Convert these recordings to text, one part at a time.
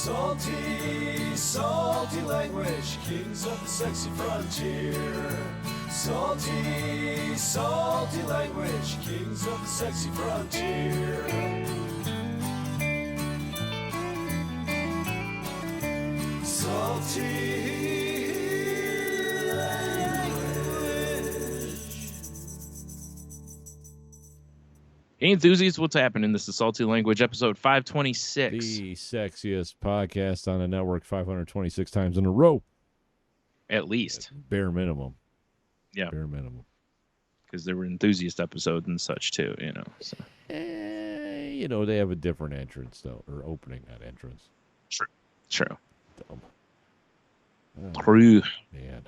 Salty, salty language, kings of the sexy frontier. Salty, salty language, kings of the sexy frontier. Salty language. Hey enthusiasts, what's happening? This is Salty Language, episode 526. The sexiest podcast on the network 526 times in a row. At least. Bare minimum. Yeah. Bare minimum. Because there were enthusiast episodes and such too, you know. So. They have a different entrance, though. Or opening, not entrance. True. Dumb. True. Man.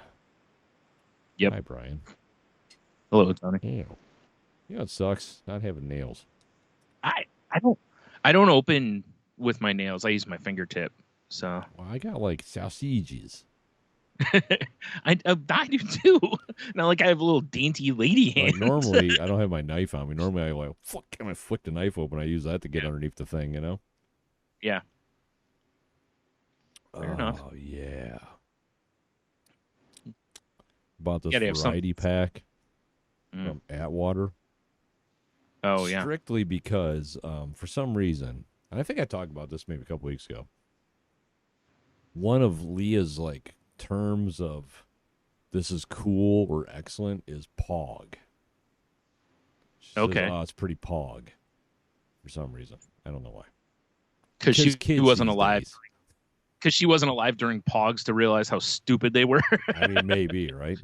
Yep. Hi, Brian. Hello, Tony. Ew. You know it sucks? Not having nails. I don't open with my nails. I use my fingertip. So Well, I got, like, sausages. I do too. Not like I have a little dainty lady hand. Like, normally, I don't have my knife on me. Normally, I like, I flick the knife open. I use that to get underneath the thing, you know? Yeah. Fair enough. Oh, yeah. Bought this Gotta have variety pack Mm. from Atwater. Oh, yeah. Strictly because, for some reason, and I think I talked about this maybe a couple weeks ago, one of Leah's, like, terms of this is cool or excellent is pog. She says, Okay. oh, it's pretty pog for some reason. I don't know why. Because she kids wasn't these alive. days. Because she wasn't alive during Pogs to realize how stupid they were. I mean, maybe, right?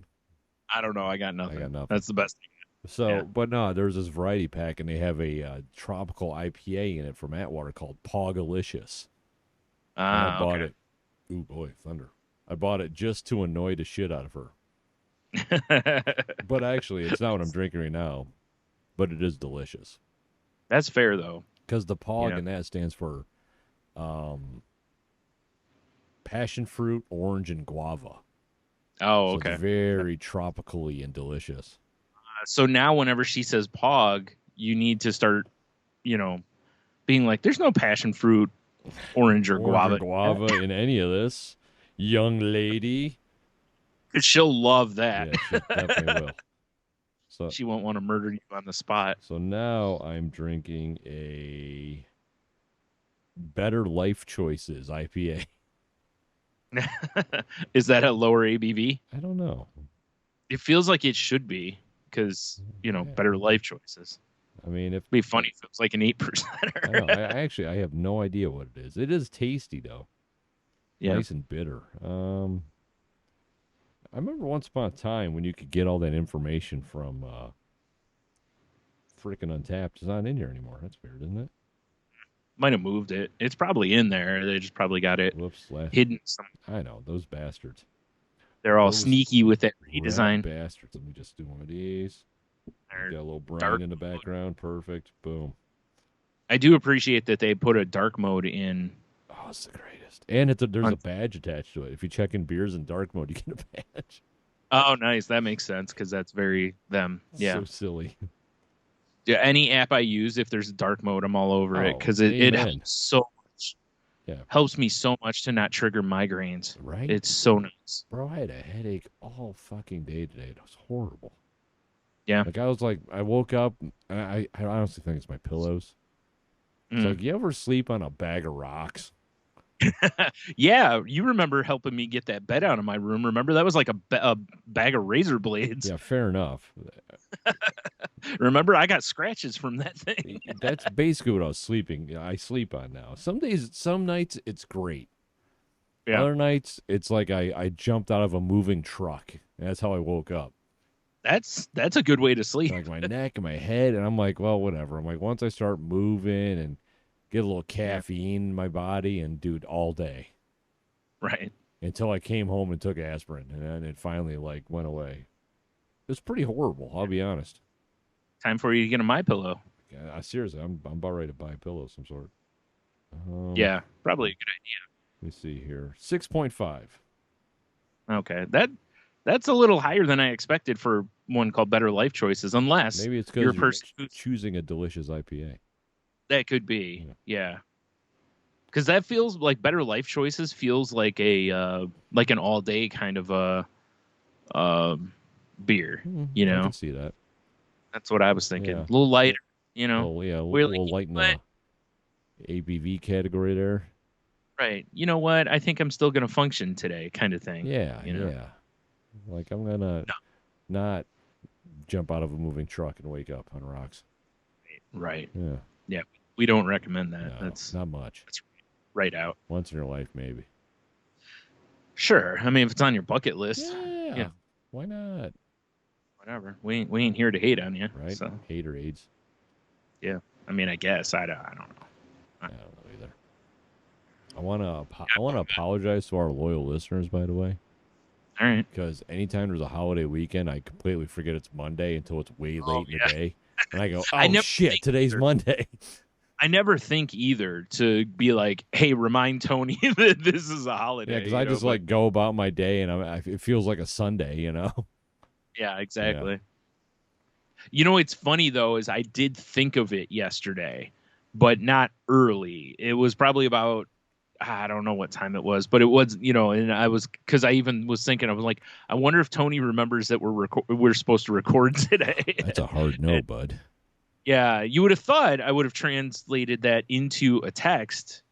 I don't know. I got nothing. That's the best thing. So, Yeah. but no, there's this variety pack, and they have a tropical IPA in it from Atwater called Pogalicious. And I bought it. Ooh, boy, thunder. I bought it just to annoy the shit out of her. But actually, it's not what I'm drinking right now, but it is delicious. That's fair, though. Because the POG Yeah. in that stands for passion fruit, orange, and guava. Oh, So okay. it's very tropically and delicious. So now whenever she says Pog, you need to start, being like, there's no passion fruit, orange or guava. In any of this, young lady. She'll love that. Yeah, she definitely will. So, She won't want to murder you on the spot. so now I'm drinking a Better Life Choices IPA. Is that a lower ABV? I don't know. It feels like it should be because, Yeah. better life choices. I mean, if It'd be funny if it was like an 8%. I know, I have no idea what it is. It is tasty though. Yeah. Nice and bitter. I remember once upon a time when you could get all that information from frickin' Untapped. It's not in here anymore. That's weird, isn't it? Might have moved it. It's probably in there. They just probably got it Whoops. hidden. I know, those bastards. They're all Those sneaky with that Rat redesign. bastards. Let me just do one of these. They're Got a little Brian dark in the background. Perfect. Boom. I do appreciate that they put a dark mode in. Oh, it's the greatest. And there's a badge attached to it. If you check in beers in dark mode, you get a badge. Oh, nice. That makes sense because that's very them. Yeah. So silly. Yeah. Any app I use, if there's a dark mode, I'm all over it Oh, because it amen. helps so much. Yeah. Helps me so much to not trigger migraines. Right? It's so nice. Bro, I had a headache all fucking day today. It was horrible. Yeah. Like, I woke up, and I honestly think it's my pillows. It's Mm. like, you ever sleep on a bag of rocks? Yeah, you remember helping me get that bed out of my room. Remember that was like a bag of razor blades. Yeah, fair enough. Remember I got scratches from that thing. That's basically what I sleep on now. Some nights, it's great. Yeah. Other nights, it's like I jumped out of a moving truck. That's how I woke up. That's a good way to sleep. Like my neck and my head, and I'm like, well, whatever. I'm like, once I start moving and get a little caffeine in my body, and dude, all day. Right. Until I came home and took aspirin, and then it finally went away. It was pretty horrible, I'll be honest. Time for you to get a MyPillow. Seriously, I'm about ready to buy a pillow of some sort. Yeah, probably a good Let me see here. 6.5. idea. Okay, that's a little higher than I expected for one called Better Life Choices. Unless Maybe it's you're a because person you're choosing a delicious IPA. that could be. Yeah. Because that feels like Better Life Choices feels like a like an all day kind of a beer. You know, I can see that. That's what I was thinking. Yeah. A little lighter. You know, Well, yeah, We're we'll like, lighten what? the ABV category there. Right. You know what? I think I'm still gonna function today, kind of thing. Yeah, You know? yeah. Like I'm gonna not jump out of a moving truck and wake up on rocks. Right. Yeah. Yeah. We don't recommend that. No, That's not much. right out. Once in your life, maybe. Sure. I mean, if it's on your bucket list, Yeah. Why not? whatever. We ain't here to hate on you. Right? So Haterades. yeah. I mean, I guess I don't know. I don't know either. I want to apologize to our loyal listeners, by the way. All right. Because anytime there's a holiday weekend, I completely forget it's Monday until it's way late in the day. And I go, oh, shit, today's Monday. I never think either to be like, hey, remind Tony that this is a holiday. Yeah, because I just like go about my day and it feels like a Sunday, you know? Yeah, exactly. Yeah. You know, what's funny, though, is I did think of it yesterday, but not early. It was probably about, I don't know what time it was, but it was, you know, and I was, because I even was thinking, I was like, I wonder if Tony remembers that we're supposed to record today. That's a hard no, bud. Yeah, you would have thought I would have translated that into a text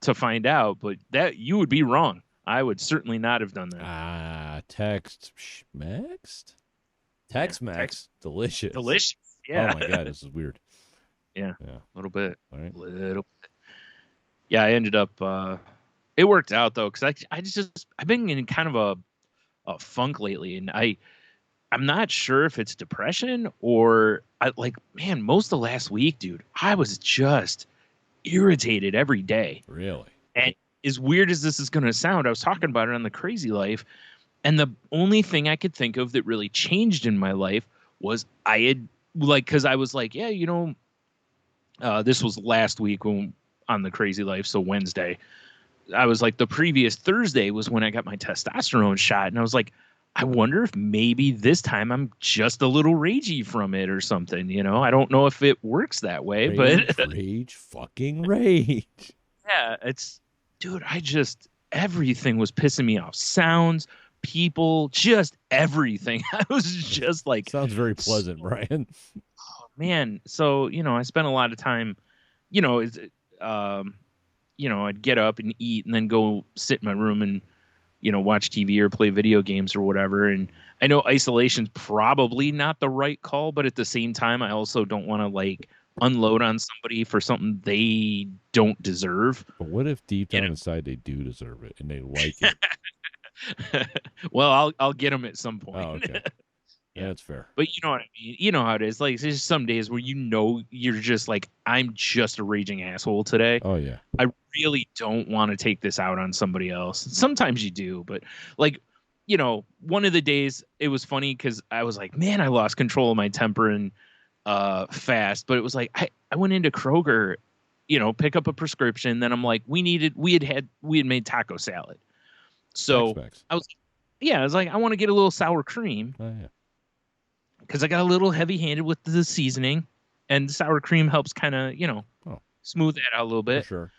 to find out, but that you would be wrong. I would certainly not have done that. Text Max. Delicious. Yeah. Oh my God, this is weird. Yeah. A little bit. All right. Little bit. Yeah, I ended up it worked out though, because I've been in kind of a funk lately, and I'm not sure if it's depression or most of the last week, dude, I was just irritated every day. Really? And as weird as this is going to sound, I was talking about it on the Crazy Life, and the only thing I could think of that really changed in my life was I had because I was like, yeah, you know, this was last week on the Crazy Life, so Wednesday. I was like, the previous Thursday was when I got my testosterone shot, and I was like, I wonder if maybe this time I'm just a little ragey from it or something, you know? I don't know if it works that way, but fucking rage. Yeah, dude, everything was pissing me off. Sounds, people, just everything. I was just like, sounds very pleasant, Brian. Oh man. So, you know, I spent a lot of time, you know, I'd get up and eat and then go sit in my room and, you know, watch TV or play video games or whatever. And I know isolation's probably not the right call, but at the same time, I also don't want to like unload on somebody for something they don't deserve. But what if deep down inside they do deserve it and they like it? Well, I'll get them at some point. Oh, okay. Yeah, that's fair. But you know what I mean? You know how it is. Like, there's some days where you know you're just like, I'm just a raging asshole today. Oh, yeah. I really don't want to take this out on somebody else. Sometimes you do, but like, you know, one of the days it was funny because I was like, man, I lost control of my temper and fast. But it was like I went into Kroger, you know, pick up a prescription. Then I'm like, we had made taco salad. So I was like, I want to get a little sour cream. Oh, yeah. Because I got a little heavy-handed with the seasoning, and the sour cream helps kind of, you know, smooth that out a little bit. For sure.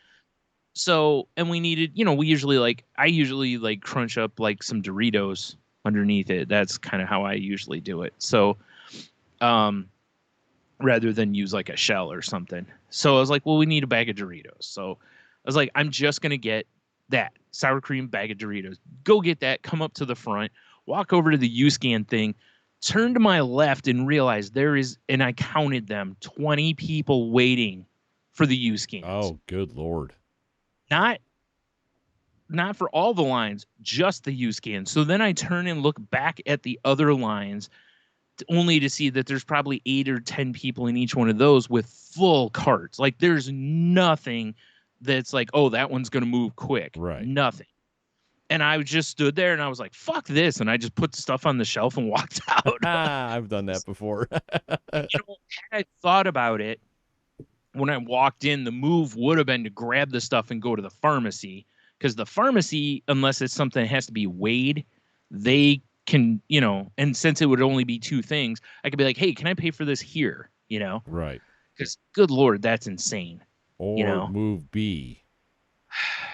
So, and we needed, you know, I usually crunch up like some Doritos underneath it. That's kind of how I usually do it. So, rather than use like a shell or something. So I was like, well, we need a bag of Doritos. So I was like, I'm just going to get that sour cream bag of Doritos. Go get that, come up to the front, walk over to the U-Scan thing, turn to my left and realize and I counted them, 20 people waiting for the U-Scans. Oh, good Lord. Not for all the lines, just the U-Scan. So then I turn and look back at the other lines only to see that there's probably 8 or 10 people in each one of those with full carts. Like there's nothing that's like, oh, that one's going to move quick. Right. Nothing. And I just stood there and I was like, fuck this. And I just put stuff on the shelf and walked out. I've done that before. Had I thought about it, when I walked in, the move would have been to grab the stuff and go to the pharmacy. Because the pharmacy, unless it's something that has to be weighed, they can, you know, and since it would only be 2 things, I could be like, hey, can I pay for this here? You know? Right. Because, good Lord, that's insane. Or you know? move B,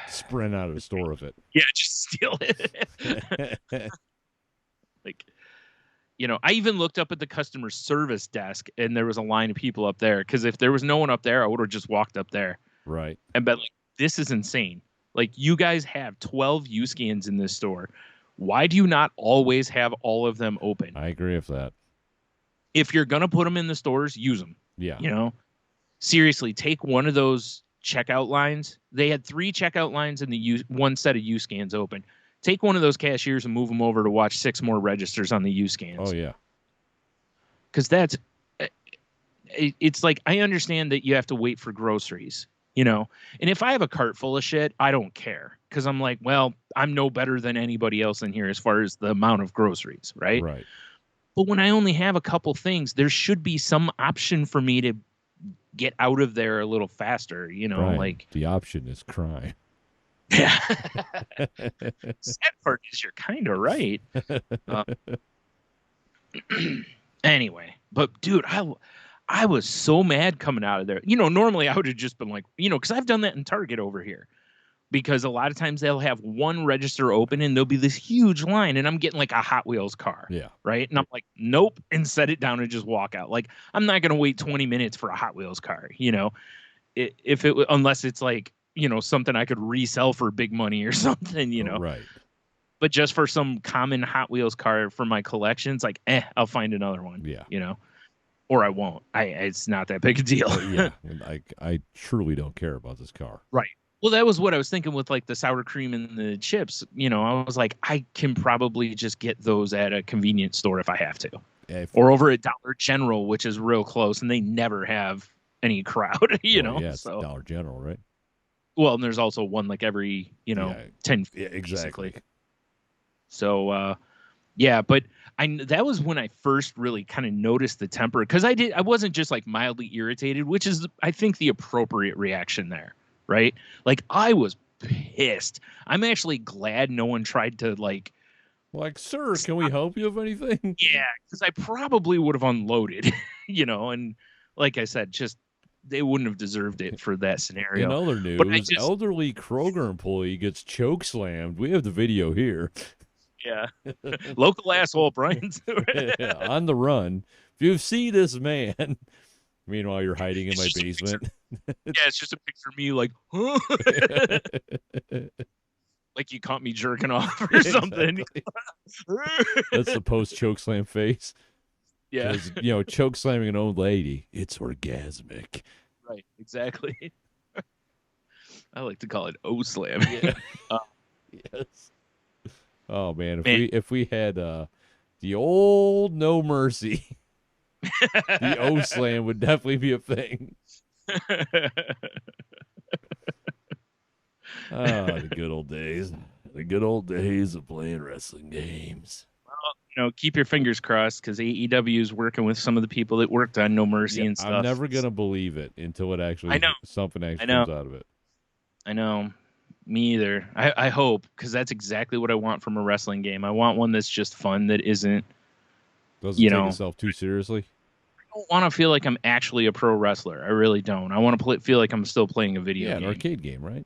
sprint out of the store with it. Yeah, just steal it. Like, I even looked up at the customer service desk, and there was a line of people up there. Because if there was no one up there, I would have just walked up there. Right. And been like, this is insane. Like, you guys have 12 U-scans in this store. Why do you not always have all of them open? I agree with that. If you're going to put them in the stores, use them. Yeah. Seriously, take one of those checkout lines. They had 3 checkout lines and one set of U-scans open. Take one of those cashiers and move them over to watch 6 more registers on the U-scans. Oh, yeah. Because it's like, I understand that you have to wait for groceries, and if I have a cart full of shit, I don't care. Because I'm like, well, I'm no better than anybody else in here as far as the amount of groceries, right? Right. But when I only have a couple things, there should be some option for me to get out of there a little faster, Right. like the option is crime. Yeah. Sad part is you're kind of right. Anyway, but dude, I was so mad coming out of there. Normally I would have just been like, because I've done that in Target over here. Because a lot of times they'll have one register open and there'll be this huge line, and I'm getting like a Hot Wheels car. Yeah. Right. And I'm like, nope, and set it down and just walk out. Like, I'm not going to wait 20 minutes for a Hot Wheels car, unless it's like, something I could resell for big money or something, Right. But just for some common Hot Wheels car for my collections, like, I'll find another one. Yeah. Or I won't. It's not that big a deal. Yeah. I truly don't care about this car. Right. Well, that was what I was thinking with like the sour cream and the chips. I was like, I can probably just get those at a convenience store if I have to. Or over at Dollar General, which is real close, and they never have any crowd, Yeah, it's Dollar General, right? Well, and there's also one like every, 10 feet. Yeah, exactly. Basically. So, yeah, but that was when I first really kind of noticed the temper, because I wasn't just like mildly irritated, which is, I think, the appropriate reaction there. Right? Like, I was pissed. I'm actually glad no one tried to like, sir, can we help you with anything? Yeah, because I probably would have unloaded, and like I said, just they wouldn't have deserved it for that scenario. In other news, elderly Kroger employee gets choke slammed. We have the video here. Yeah. Local asshole, Bryan. On the run. If you see this man, meanwhile you're hiding in my basement. Yeah, it's just a picture of me like, huh? Like you caught me jerking off or something. That's the post-choke slam face. Yeah. Choke slamming an old lady, it's orgasmic. Right, exactly. I like to call it O-slam. Yeah. Yes. Oh, man, if we had the old No Mercy, the O-slam would definitely be a thing. The good old days. The good old days of playing wrestling games. Well, keep your fingers crossed, because AEW is working with some of the people that worked on No Mercy and stuff. I'm never going to believe it until it actually, something actually comes out of it. I know. Me either. I hope, because that's exactly what I want from a wrestling game. I want one that's just fun, that isn't, doesn't take itself too seriously. I don't want to feel like I'm actually a pro wrestler. I really don't. I want to feel like I'm still playing a video game. Yeah, an arcade game, right?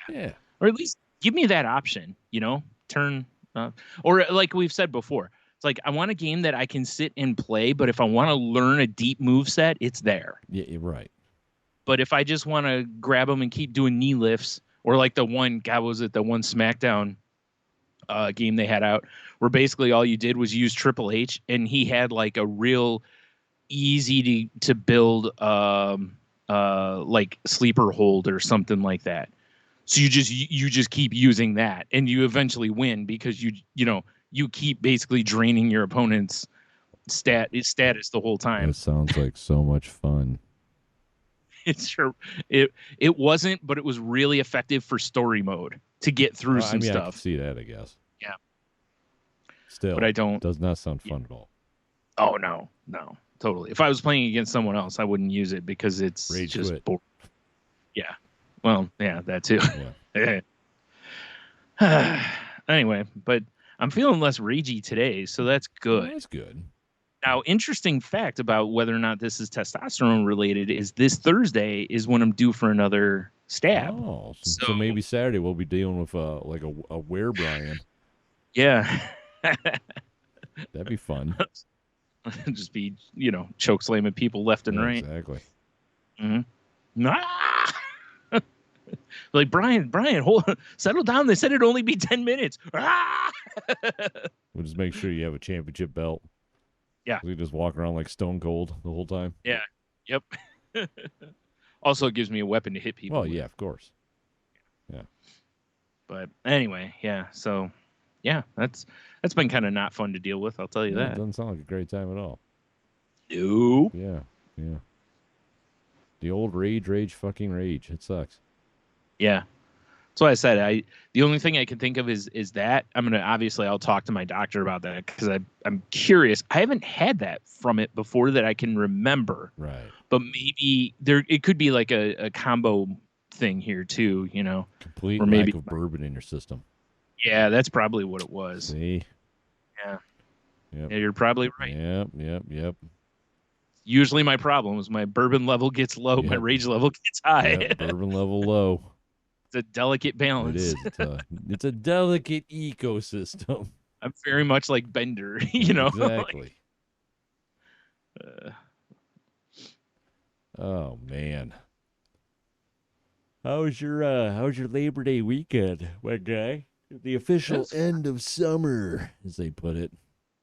Yeah. Or at least give me that option, turn, or like we've said before, it's like, I want a game that I can sit and play, but if I want to learn a deep move set, it's there. Yeah, you're right. But if I just want to grab them and keep doing knee lifts, or like the one SmackDown game they had out, where basically all you did was use Triple H, and he had like a real easy to build like sleeper hold or something like that. So you just keep using that, and you eventually win, because you keep basically draining your opponent's status the whole time. It sounds like so much fun. It wasn't, but it was really effective for story mode to get through some stuff. I can see that, I guess. Yeah. Still, but I don't. Does not sound fun at all. Oh no, totally. If I was playing against someone else, I wouldn't use it, because it's Rage just quit. boring. Yeah. Well, yeah, that too. Yeah. Anyway, but I'm feeling less ragey today, so that's good. Well, that's good. Now, interesting fact about whether or not this is testosterone related is this Thursday is when I'm due for another stab. Oh, so maybe Saturday we'll be dealing with like a were Bryan. Yeah. That'd be fun. Just be, choke slamming people left and right. Exactly. Mm-hmm. Like, Bryan, settle down. They said it'd only be 10 minutes. We'll just make sure you have a championship belt. Yeah. We just walk around like Stone Cold the whole time. Yeah. Yep. Also, it gives me a weapon to hit people. Well, yeah, of course. Yeah. But anyway, yeah. So, yeah, that's been kind of not fun to deal with. I'll tell you that. It doesn't sound like a great time at all. No. Yeah. The old rage, fucking rage. It sucks. Yeah. That's why I said the only thing I can think of is that I'll talk to my doctor about that because I'm curious. I haven't had that from it before that I can remember. Right. But maybe it could be like a combo thing here too, Complete or lack maybe of bourbon in your system. Yeah, that's probably what it was. See? Yeah. Yep. Yeah, you're probably right. Yep. Usually my problem is my bourbon level gets low, my rage level gets high. Yep, bourbon level low. It's a delicate balance. It is. It's a delicate ecosystem. I'm very much like Bender, Exactly. Oh man. How was your Labor Day weekend, my guy? The official end of summer, as they put it.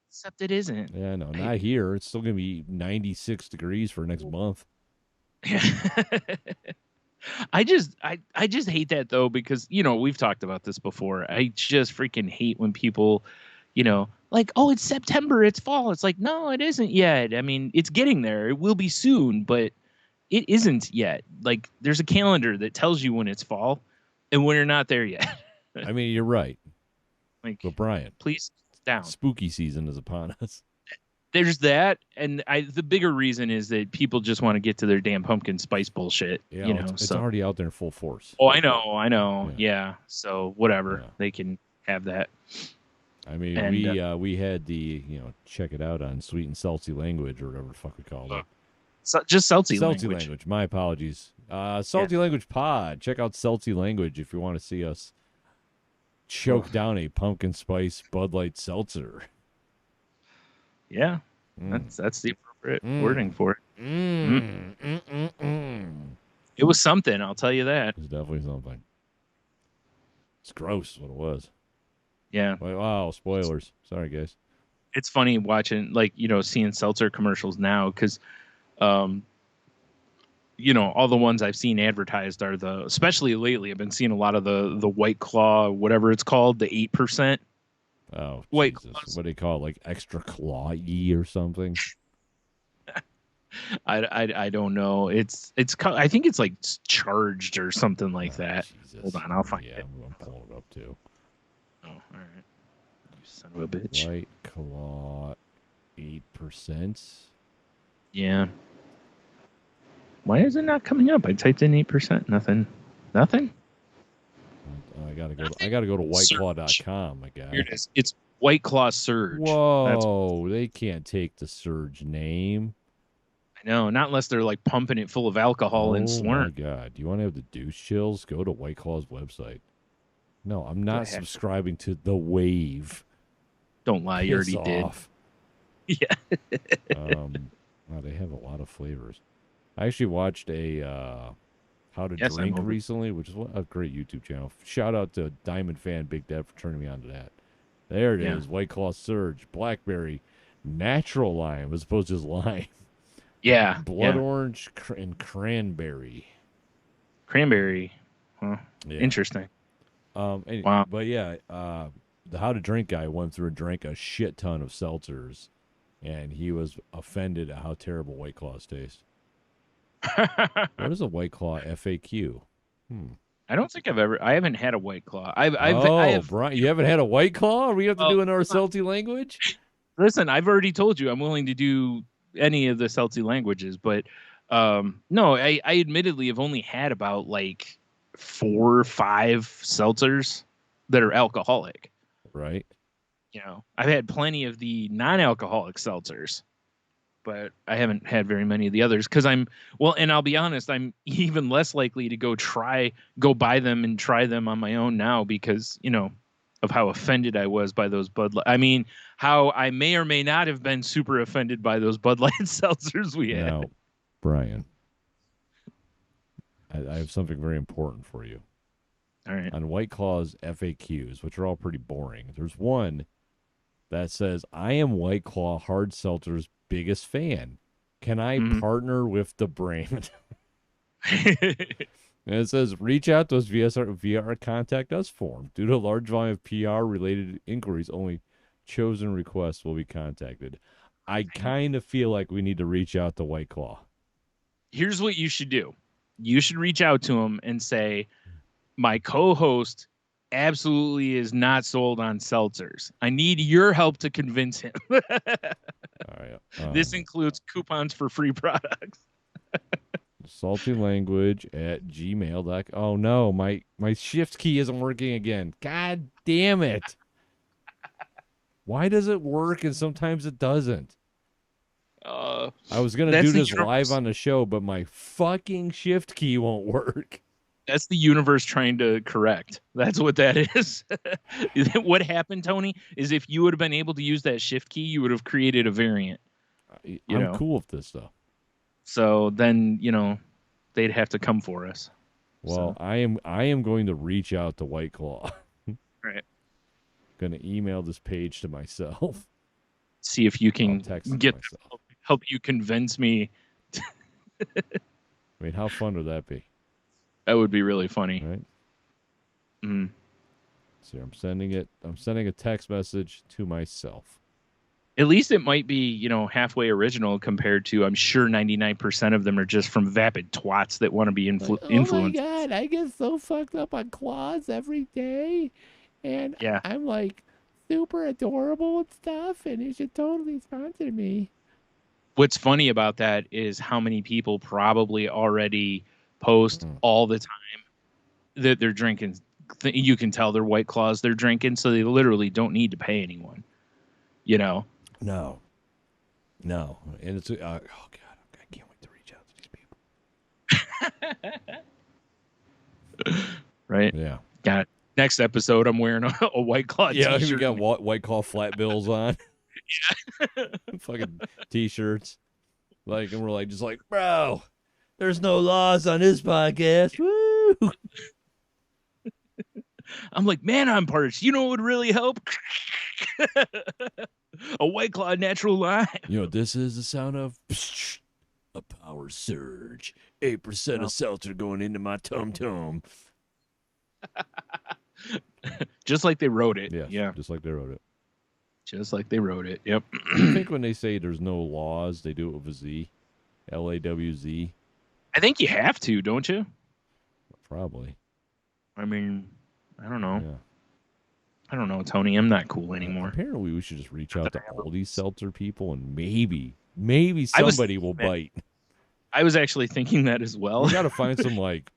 Except it isn't. Yeah, no, not here. It's still gonna be 96 degrees for next month. I just hate that though because we've talked about this before. I just freaking hate when people, like, oh, it's September, it's fall. It's like, no, it isn't yet. I mean, it's getting there. It will be soon, but it isn't yet. Like, there's a calendar that tells you when it's fall, and when you're not there yet. I mean, you're right. Like, but Bryan, please down. Spooky season is upon us. There's that, and the bigger reason is that people just want to get to their damn pumpkin spice bullshit. Yeah, it's already out there in full force. Oh, I know. Yeah. So whatever, they can have that. I mean, and, we had the check it out on Sweet and Salty Language or whatever the fuck we called it. Just Salty Language. My apologies. Salty Language Pod. Check out Salty Language if you want to see us choke down a pumpkin spice Bud Light seltzer. Yeah, that's the appropriate wording for it. It was something, I'll tell you that. It was definitely something. It's gross is what it was. Yeah. Like, wow, spoilers. Sorry, guys. It's funny watching, seeing seltzer commercials now because, all the ones I've seen advertised are especially lately, I've been seeing a lot of the White Claw, whatever it's called, the 8%. Oh, White Jesus. What do they call it? Like extra claw-y or something? I don't know. It's I think it's like charged or something like that. Jesus. Hold on, I'll find it. I'm pulling it up too. Oh, all right. You son of a bitch. White Claw 8%. Yeah. Why is it not coming up? I typed in 8%. Nothing. I gotta go to whiteclaw.com, my guy. Here it is. It's White Claw Surge. Whoa, they can't take the Surge name. I know, not unless they're like pumping it full of alcohol and slurring. Oh my God, do you want to have the douche chills? Go to White Claw's website. No, I'm not subscribing to The Wave. Don't lie, you already did. Yeah. Wow, they have a lot of flavors. I actually watched a How to Drink recently, which is a great YouTube channel. Shout out to Diamond Fan Big Dad for turning me on to that. There it is, White Claw Surge, blackberry, natural lime as opposed to just lime. Yeah. Blood orange and cranberry. Cranberry. Huh. Yeah. Interesting. Wow. But yeah, the How to Drink guy went through and drank a shit ton of seltzers, and he was offended at how terrible White Claws taste. What is a White Claw FAQ? I don't think I haven't had a White Claw. Bryan, you haven't had a White Claw? We have to do in our salty language? Listen, I've already told you I'm willing to do any of the salty languages, but no, I admittedly have only had about like 4 or 5 seltzers that are alcoholic. Right. I've had plenty of the non-alcoholic seltzers. but I haven't had very many of the others because and I'll be honest, I'm even less likely to go buy them and try them on my own now because, of how offended I was by those Bud Light. I mean, how I may or may not have been super offended by those Bud Light seltzers we had. Now, Brian, I have something very important for you. All right. On White Claw's FAQs, which are all pretty boring, there's one that says, I am White Claw Hard Seltzer's biggest fan. Can I partner with the brand? And it says, reach out to us via our Contact Us form. Due to a large volume of PR-related inquiries, only chosen requests will be contacted. I kind of feel like we need to reach out to White Claw. Here's what you should do. You should reach out to him and say, my co-host absolutely is not sold on seltzers. I need your help to convince him. All right. This includes coupons for free products. saltylanguage@gmail.com. Oh no, my shift key isn't working again. God damn it. Why does it work and sometimes it doesn't? I was going to do this live on the show, but my fucking shift key won't work. That's the universe trying to correct. That's what that is. What happened, Tony, is if you would have been able to use that shift key, you would have created a variant. I'm cool with this, though. So then, they'd have to come for us. Well, I am going to reach out to White Claw. Right. Going to email this page to myself. See if you can help you convince me. I mean, how fun would that be? That would be really funny. Right? Mm-hmm. See, I'm sending a text message to myself. At least it might be, halfway original compared to, I'm sure 99% of them are just from vapid twats that want to be influenced. Oh my God, I get so fucked up on claws every day. And I'm like super adorable and stuff, and you should totally sponsor me. What's funny about that is how many people probably already post all the time that they're drinking. You can tell they're White Claws they're drinking, so they literally don't need to pay anyone. No. And it's oh God, I can't wait to reach out to these people. Right? Yeah. Got it. Next episode, I'm wearing a White Claw t-shirt. Yeah, we got White Claw flat bills on. Yeah. Fucking t-shirts. And we're just like, bro, there's no laws on this podcast. Woo! I'm like, man, I'm parched. You know what would really help? A White Claw natural lime. This is the sound of a power surge. 8% of seltzer going into my tum-tum. Just like they wrote it. Yeah. Just like they wrote it. Just like they wrote it. Yep. I think when they say there's no laws, they do it with a Z. LAWZ. I think you have to, don't you? Probably. I mean, I don't know. Yeah. I don't know, Tony. I'm not cool anymore. Apparently, we should just reach out to all these seltzer people, and maybe somebody will bite. I was actually thinking that as well. We got to find some like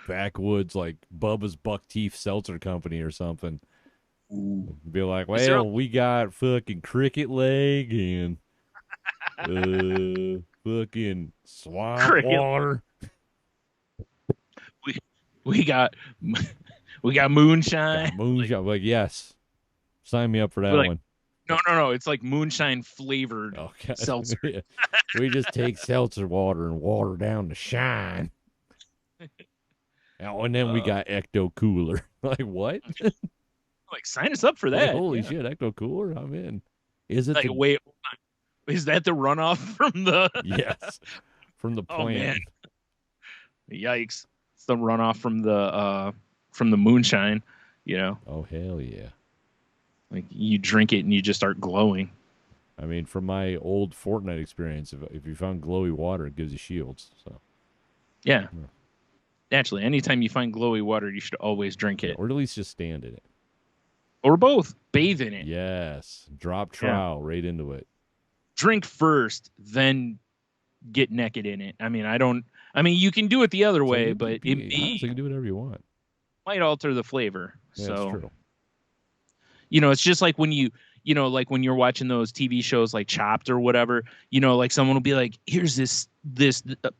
backwoods, like Bubba's Buck Teeth Seltzer Company or something. Ooh. Be like, well, we got fucking cricket leg and fucking swamp cricket water. We got moonshine. Moonshine. Yes. Sign me up for that one. No. It's like moonshine flavored seltzer. Yeah. We just take seltzer water and water down the shine. And then we got Ecto Cooler. Like, what? Like, sign us up for that. Like, holy shit, Ecto Cooler? I'm in. Is it? Wait, hold on. Is that the runoff from the? Yes, from the plant. Oh, man. Yikes! It's the runoff from the moonshine. Oh hell yeah! Like, you drink it and you just start glowing. I mean, from my old Fortnite experience, if you found glowy water, it gives you shields. So. Yeah. Naturally, anytime you find glowy water, you should always drink it. Or at least just stand in it. Or both. Bathe in it. Yes. Drop trowel right into it. Drink first, then get naked in it. I mean, you can do it the other way, but you can do whatever you want. Might alter the flavor. Yeah, so that's true. It's just like when you you know, like when you're watching those TV shows like Chopped or whatever, you know, like someone will be like, here's this,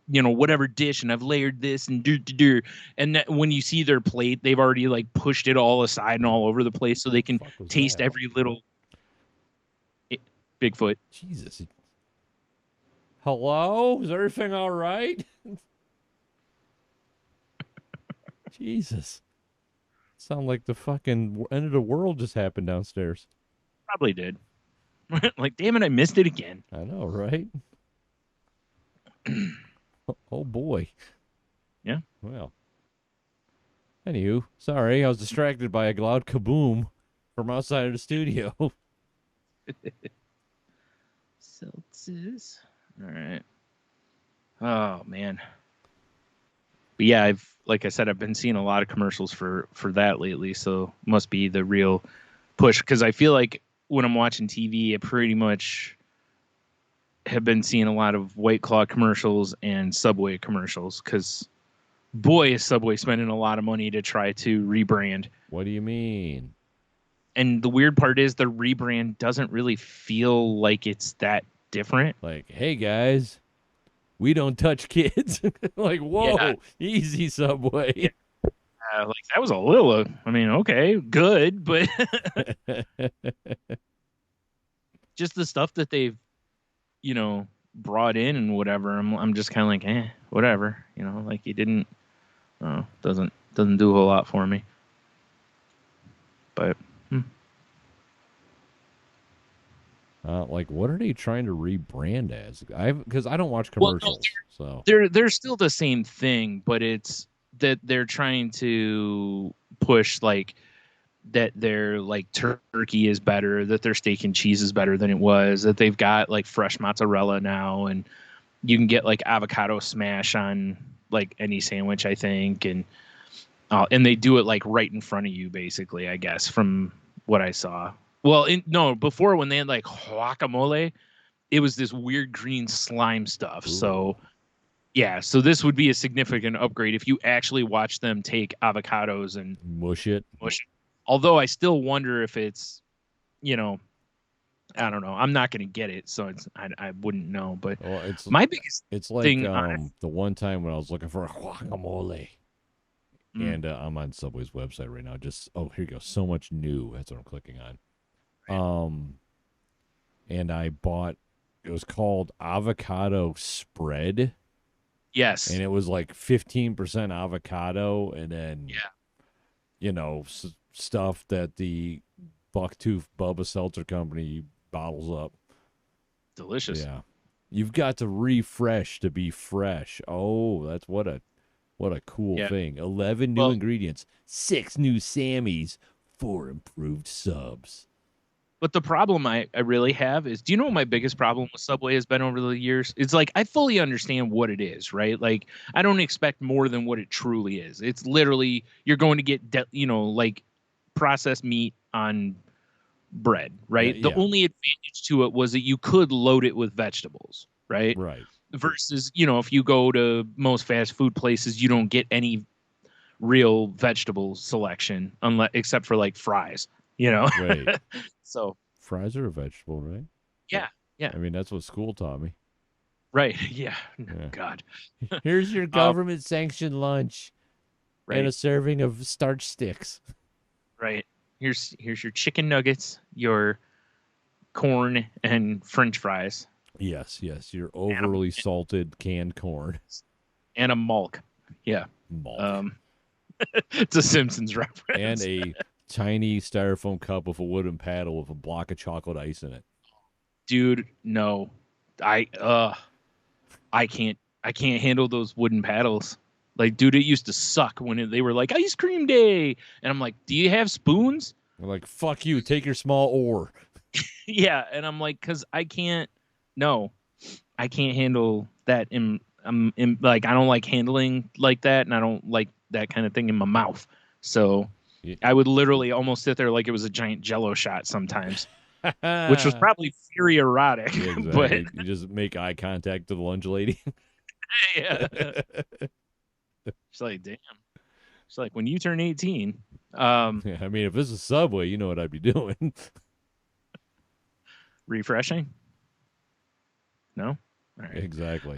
you know, whatever dish, and I've layered this and do. And that, when you see their plate, they've already like pushed it all aside and all over the place so they can taste every little Bigfoot. Jesus. Hello? Is everything all right? Jesus. Sound like the fucking end of the world just happened downstairs. Probably did. Like, damn it, I missed it again. I know, right? Oh, boy. Yeah. Well. Anywho, sorry, I was distracted by a loud kaboom from outside of the studio. Seltzers. All right. Oh, man. But yeah, like I said, I've been seeing a lot of commercials for that lately, so must be the real push, because I feel like when I'm watching TV, I pretty much have been seeing a lot of White Claw commercials and Subway commercials, because boy, is Subway spending a lot of money to try to rebrand. What do you mean? And the weird part is the rebrand doesn't really feel like it's that different. Like, hey, guys, we don't touch kids. Like, whoa, yeah. Easy, Subway. Yeah. Like, that was a little, I mean, okay, good, but just the stuff that they've, you know, brought in and whatever, I'm just kind of like, whatever, you know, like, it didn't, doesn't do a whole lot for me. But, like, what are they trying to rebrand as? Because I don't watch commercials. Well, no, they're still the same thing, but it's that they're trying to push like that their like turkey is better, that their steak and cheese is better than it was, that they've got like fresh mozzarella now, and you can get like avocado smash on like any sandwich, I think, and they do it like right in front of you, basically, I guess, from what I saw. Well, before, when they had like guacamole, it was this weird green slime stuff. Ooh. So, yeah, so this would be a significant upgrade if you actually watch them take avocados and mush it. Although I still wonder if it's, you know, I don't know. I'm not going to get it, so I wouldn't know. But my biggest thing, the one time when I was looking for a guacamole. And I'm on Subway's website right now. Here you go. So much new. That's what I'm clicking on. And I bought, it was called avocado spread. Yes. And it was like 15% avocado, and then, you know, stuff that the Bucktooth Bubba Seltzer Company bottles up. Delicious. Yeah. You've got to refresh to be fresh. Oh, that's what a cool thing. 11 new ingredients, 6 new Sammys, 4 improved subs. But the problem I really have is, do you know what my biggest problem with Subway has been over the years? It's like, I fully understand what it is, right? Like, I don't expect more than what it truly is. It's literally, you're going to get, like processed meat on bread, right? The only advantage to it was that you could load it with vegetables, right? Right. Versus, you know, if you go to most fast food places, you don't get any real vegetable selection except for like fries, you know? Right. So fries are a vegetable, right? Yeah. I mean, that's what school taught me. Right. Yeah. God. Here's your government sanctioned lunch. Right. And a serving of starch sticks. Right. Here's your chicken nuggets, your corn, and French fries. Yes. Your overly salted canned corn. And a mulk. Yeah. Mulk. It's a Simpsons reference. And a tiny styrofoam cup with a wooden paddle with a block of chocolate ice in it. Dude, no. I can't handle those wooden paddles. Like, dude, it used to suck when they were like, ice cream day. And I'm like, do you have spoons? They're like, fuck you, take your small oar. Yeah. And I'm like, because I can't handle that. Like, I don't like handling like that. And I don't like that kind of thing in my mouth. So I would literally almost sit there like it was a giant Jello shot sometimes, which was probably very erotic. Yeah, exactly. But you just make eye contact to the lunch lady. Yeah. It's like, damn. It's like, when you turn 18. I mean, if this is Subway, you know what I'd be doing. refreshing? No? All right. Exactly.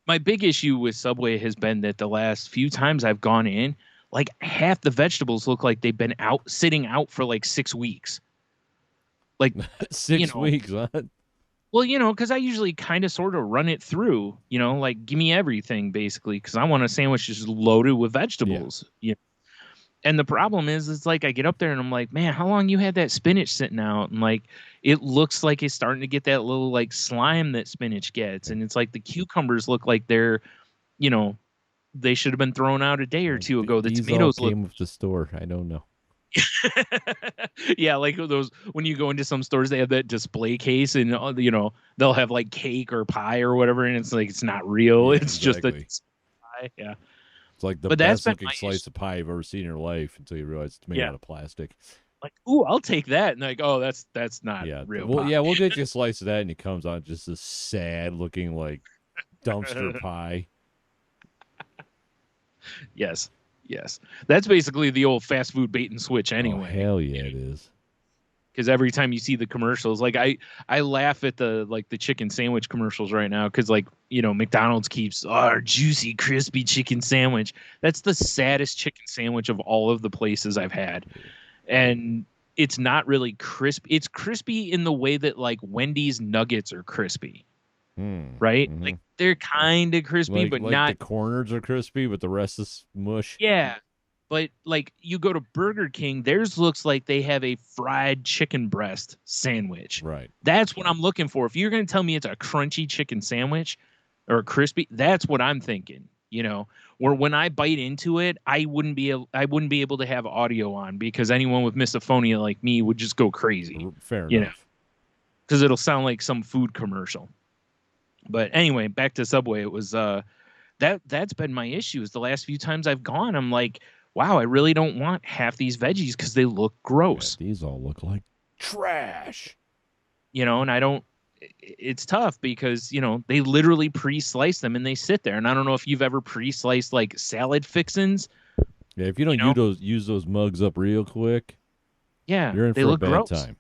My big issue with Subway has been that the last few times I've gone in, like half the vegetables look like they've been sitting out for like 6 weeks. Like 6 weeks, huh? Well, because I usually kind of sort of run it through, like give me everything basically, because I want a sandwich just loaded with vegetables. Yeah. And the problem is, it's like I get up there and I'm like, man, how long you had that spinach sitting out? And like, it looks like it's starting to get that little like slime that spinach gets. And it's like the cucumbers look like they're, they should have been thrown out a day or two ago. The tomatoes all came with the store. I don't know. Yeah, like those when you go into some stores, they have that display case, and they'll have like cake or pie or whatever, and it's like it's not real. Yeah, it's just a pie. Yeah. It's like the best looking slice of pie you've ever seen in your life until you realize it's made out of plastic. Like, ooh, I'll take that. And like, oh, that's not real. Well, pie. We'll get you a slice of that, and it comes on just a sad looking like dumpster pie. Yes. That's basically the old fast food bait and switch anyway. Oh, hell yeah, it is. Because every time you see the commercials, like I laugh at the chicken sandwich commercials right now, because McDonald's keeps our juicy crispy chicken sandwich. That's the saddest chicken sandwich of all of the places I've had, and it's not really crisp. It's crispy in the way that like Wendy's nuggets are crispy, right? Mm-hmm. Like they're kind of crispy, but not. The corners are crispy, but the rest is mush. Yeah. But like you go to Burger King, theirs looks like they have a fried chicken breast sandwich. Right. That's what I'm looking for. If you're going to tell me it's a crunchy chicken sandwich or a crispy, that's what I'm thinking. Where when I bite into it, I wouldn't be able to have audio on, because anyone with misophonia like me would just go crazy. Fair enough. Because it'll sound like some food commercial. But anyway, back to Subway. It was that's been my issue. Is the last few times I've gone, I'm like, wow, I really don't want half these veggies because they look gross. Yeah, these all look like trash. And I don't, it's tough because, they literally pre-slice them and they sit there. And I don't know if you've ever pre-sliced like salad fixins. Yeah, if you don't use those mugs up real quick, you're in they for look a bad gross. time.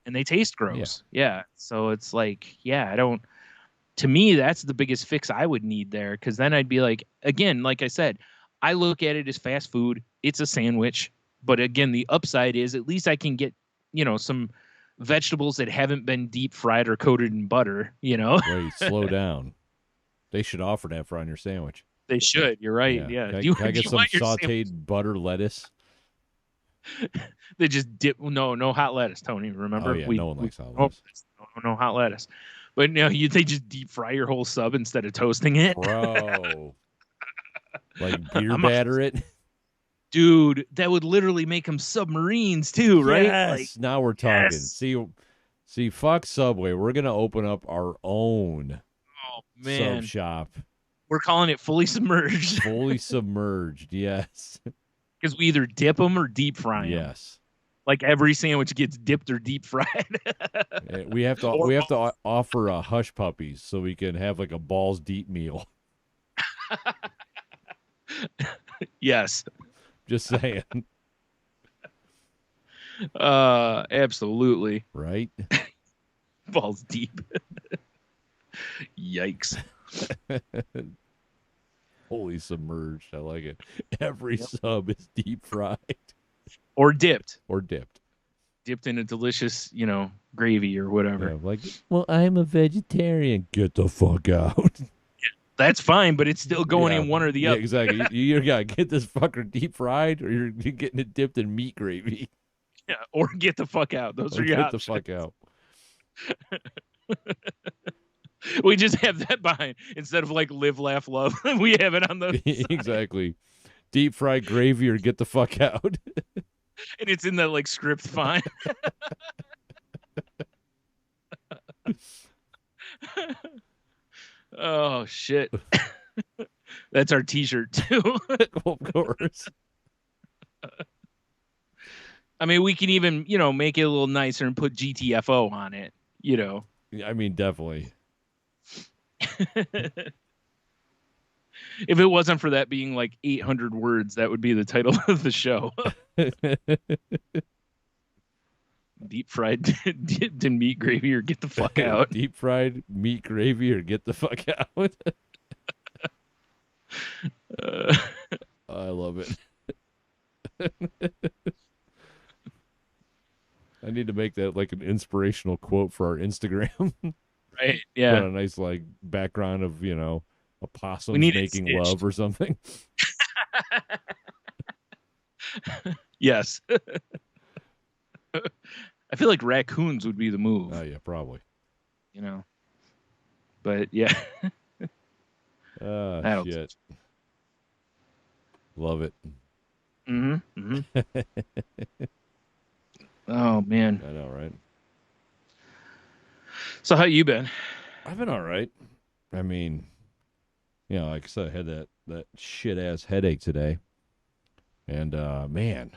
And they taste gross. Yeah. So it's like, to me, that's the biggest fix I would need there. Because then I'd be like, again, like I said, I look at it as fast food. It's a sandwich. But again, the upside is at least I can get, some vegetables that haven't been deep fried or coated in butter, Wait, slow down. They should offer that on your sandwich. They should. You're right. Yeah. Can I get some sauteed butter lettuce? They just dip. No hot lettuce, Tony. Remember? Oh, yeah. No one likes hot lettuce. No hot lettuce. But they just deep fry your whole sub instead of toasting it. Bro. Like beer batter it? Dude, that would literally make them submarines too, right? Yes. Now we're talking. See, fuck Subway. We're going to open up our own sub shop. We're calling it Fully Submerged. Fully Submerged, yes. Because we either dip them or deep fry them. Yes. Like every sandwich gets dipped or deep fried. we have to offer hush puppies so we can have like a balls deep meal. Yes. Just saying. Absolutely. Right? Balls deep. Yikes. Fully submerged. I like it. Every sub is deep fried. Or dipped. Dipped in a delicious, gravy or whatever. Yeah, well, I'm a vegetarian. Get the fuck out. That's fine, but it's still going in one or the other. Yeah, exactly. you gotta get this fucker deep fried, or you're getting it dipped in meat gravy. Yeah, or get the fuck out. Those are your options. Get the fuck out. We just have that behind instead of like live, laugh, love. We have it on the exactly. Deep fried gravy or get the fuck out. And it's in that like script fine. Oh shit. That's our t-shirt too. Of course. I mean, we can even, make it a little nicer and put GTFO on it, I mean, definitely. If it wasn't for that being like 800 words, that would be the title of the show. Deep fried dipped in meat gravy or get the fuck out. Deep fried meat gravy or get the fuck out. I love it. I need to make that like an inspirational quote for our Instagram. Right? Yeah. Put a nice like background of, you know, a possum making love or something. Yes. I feel like raccoons would be the move. Oh yeah, probably. You know. But yeah. Shit. Love it. Mm-hmm. Oh man. I know, right? So how you been? I've been all right. I mean, you know, like I said, I had that shit ass headache today. And man,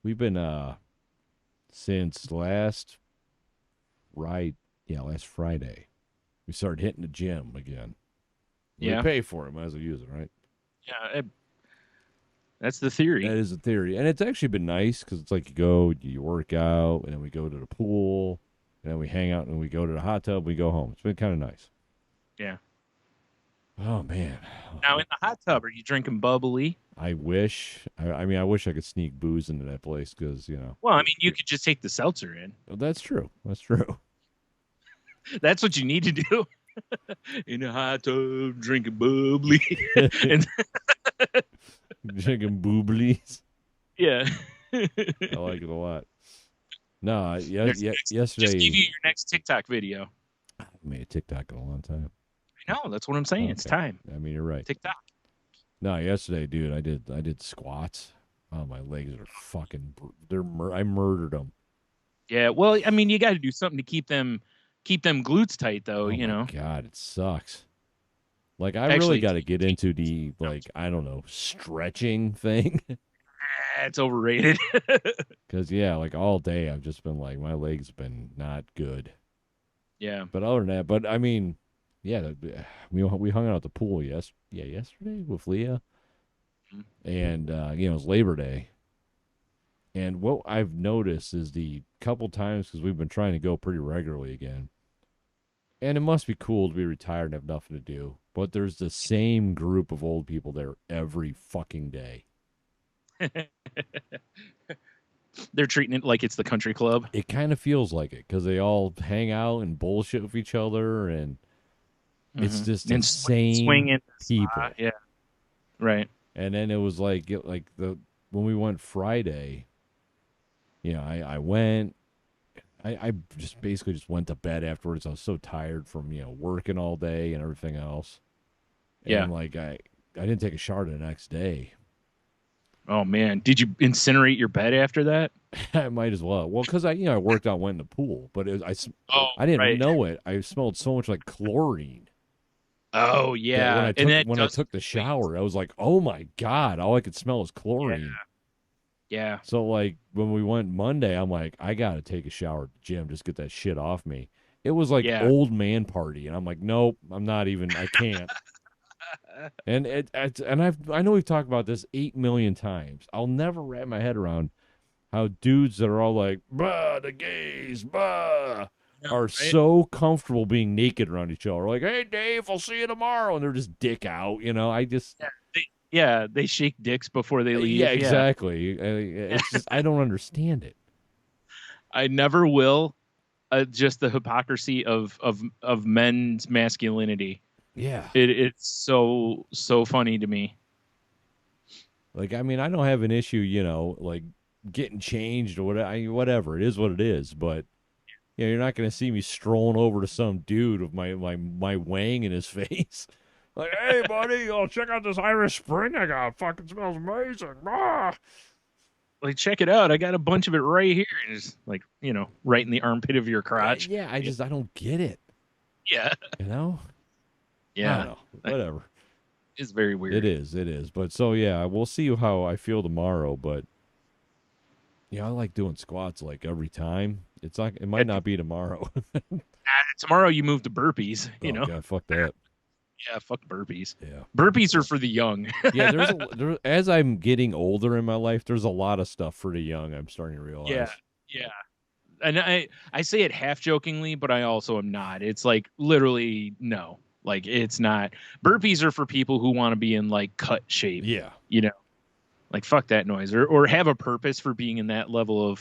we've been since last Friday, we started hitting the gym again. Yeah. We pay for it, might as well use it, right? Yeah, that's the theory. That is the theory. And it's actually been nice because it's like you go, you work out, and then we go to the pool, and then we hang out, and we go to the hot tub, we go home. It's been kind of nice. Yeah. Oh, man. Now, in the hot tub, are you drinking bubbly? I wish. I mean, I wish I could sneak booze into that place because, you know. Well, I mean, you could just take the seltzer in. Well, that's true. That's true. That's what you need to do. In a hot tub, drinking bubbly. And drinking booblies. Yeah. I like it a lot. No, yesterday. Just give you your next TikTok video. I made a TikTok in a long time. I know. That's what I'm saying. Okay. It's time. I mean, you're right. TikTok. No, yesterday, dude, I did squats. Oh, my legs are fucking. I murdered them. Yeah. Well, I mean, you got to do something to keep them glutes tight, though. Oh, you know. God, it sucks. Like, I really got to get into the I don't know, stretching thing. It's overrated. Because yeah, like all day I've just been like my legs have been not good. Yeah. But other than that, but I mean, yeah, we hung out at the pool yesterday with Leah, and you know, it was Labor Day. And what I've noticed is the couple times, because we've been trying to go pretty regularly again, and it must be cool to be retired and have nothing to do, but there's the same group of old people there every fucking day. They're treating it like it's the country club. It kind of feels like it because they all hang out and bullshit with each other, and it's just insane swinging people. Yeah, right. And then it was like when we went Friday, you know, I went. I just basically just went to bed afterwards. I was so tired from, you know, working all day and everything else. And yeah. Like I didn't take a shower the next day. Oh man, did you incinerate your bed after that? I might as well. Well, because I worked out, went in the pool, but I didn't know it. I smelled so much like chlorine. Oh yeah. When I took the shower, I was like, oh my God, all I could smell is chlorine. Yeah. So like when we went Monday, I'm like, I gotta take a shower at the gym, just get that shit off me. It was like old man party, and I'm like, nope, I'm not even. I can't. And I know we've talked about this 8 million times. I'll never wrap my head around how dudes that are all like, bah, the gays, bah, are so comfortable being naked around each other. Like, hey, Dave, I'll see you tomorrow. And they're just dick out, you know? I just... they shake dicks before they leave. Yeah, exactly. It's just, I don't understand it. I never will. Just the hypocrisy of men's masculinity. Yeah. It's so funny to me. Like, I mean, I don't have an issue, you know, like getting changed or whatever. It is what it is. But, you know, you're not going to see me strolling over to some dude with my wang in his face. Like, hey, buddy, check out this Irish Spring I got. Fucking smells amazing. Ah. Like, check it out. I got a bunch of it right here. And it's like, you know, right in the armpit of your crotch. Yeah, I don't get it. Yeah. You know? Yeah. I don't know. Whatever. It's very weird. It is. But so, yeah, we'll see how I feel tomorrow. But, yeah, I like doing squats like every time. It might not be tomorrow. Tomorrow you move to burpees, you know? God, fuck that. Yeah, fuck burpees. Yeah. Burpees are for the young. Yeah, as I'm getting older in my life, there's a lot of stuff for the young, I'm starting to realize. Yeah. And I say it half jokingly, but I also am not. It's like literally no. Like it's not. Burpees are for people who want to be in like cut shape. Yeah. You know. Like fuck that noise, or have a purpose for being in that level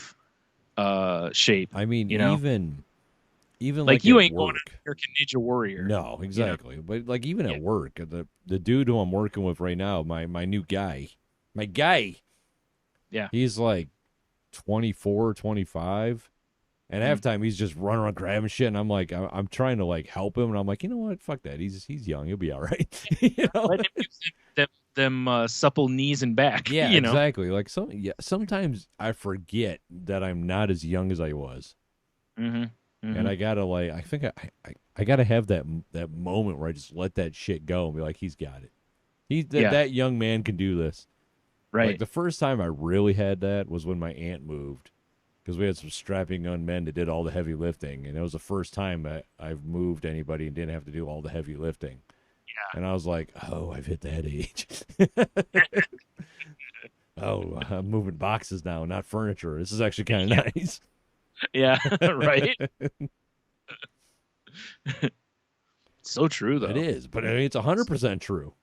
of shape. I mean, you know? even like like you at ain't going work. to American Ninja Warrior. No, exactly. You know? But like even at work, the dude who I'm working with right now, my new guy, Yeah. he's like 24, 25. And half time he's just running around grabbing shit, and I'm like, I'm trying to like help him, and I'm like, you know what, fuck that, he's young, he'll be all right. You know? Let him use them supple knees and back. Yeah, you know? exactly. Like sometimes I forget that I'm not as young as I was, and I gotta like, I think I gotta have that moment where I just let that shit go and be like, he's got it. That young man can do this. Right. Like the first time I really had that was when my aunt moved. Because we had some strapping young men that did all the heavy lifting, and it was the first time that I've moved anybody and didn't have to do all the heavy lifting. Yeah. And I was like, oh, I've hit that age. Oh, I'm moving boxes now, not furniture. This is actually kind of nice. Yeah, right. So true, though. It is, but I mean, it's 100% true.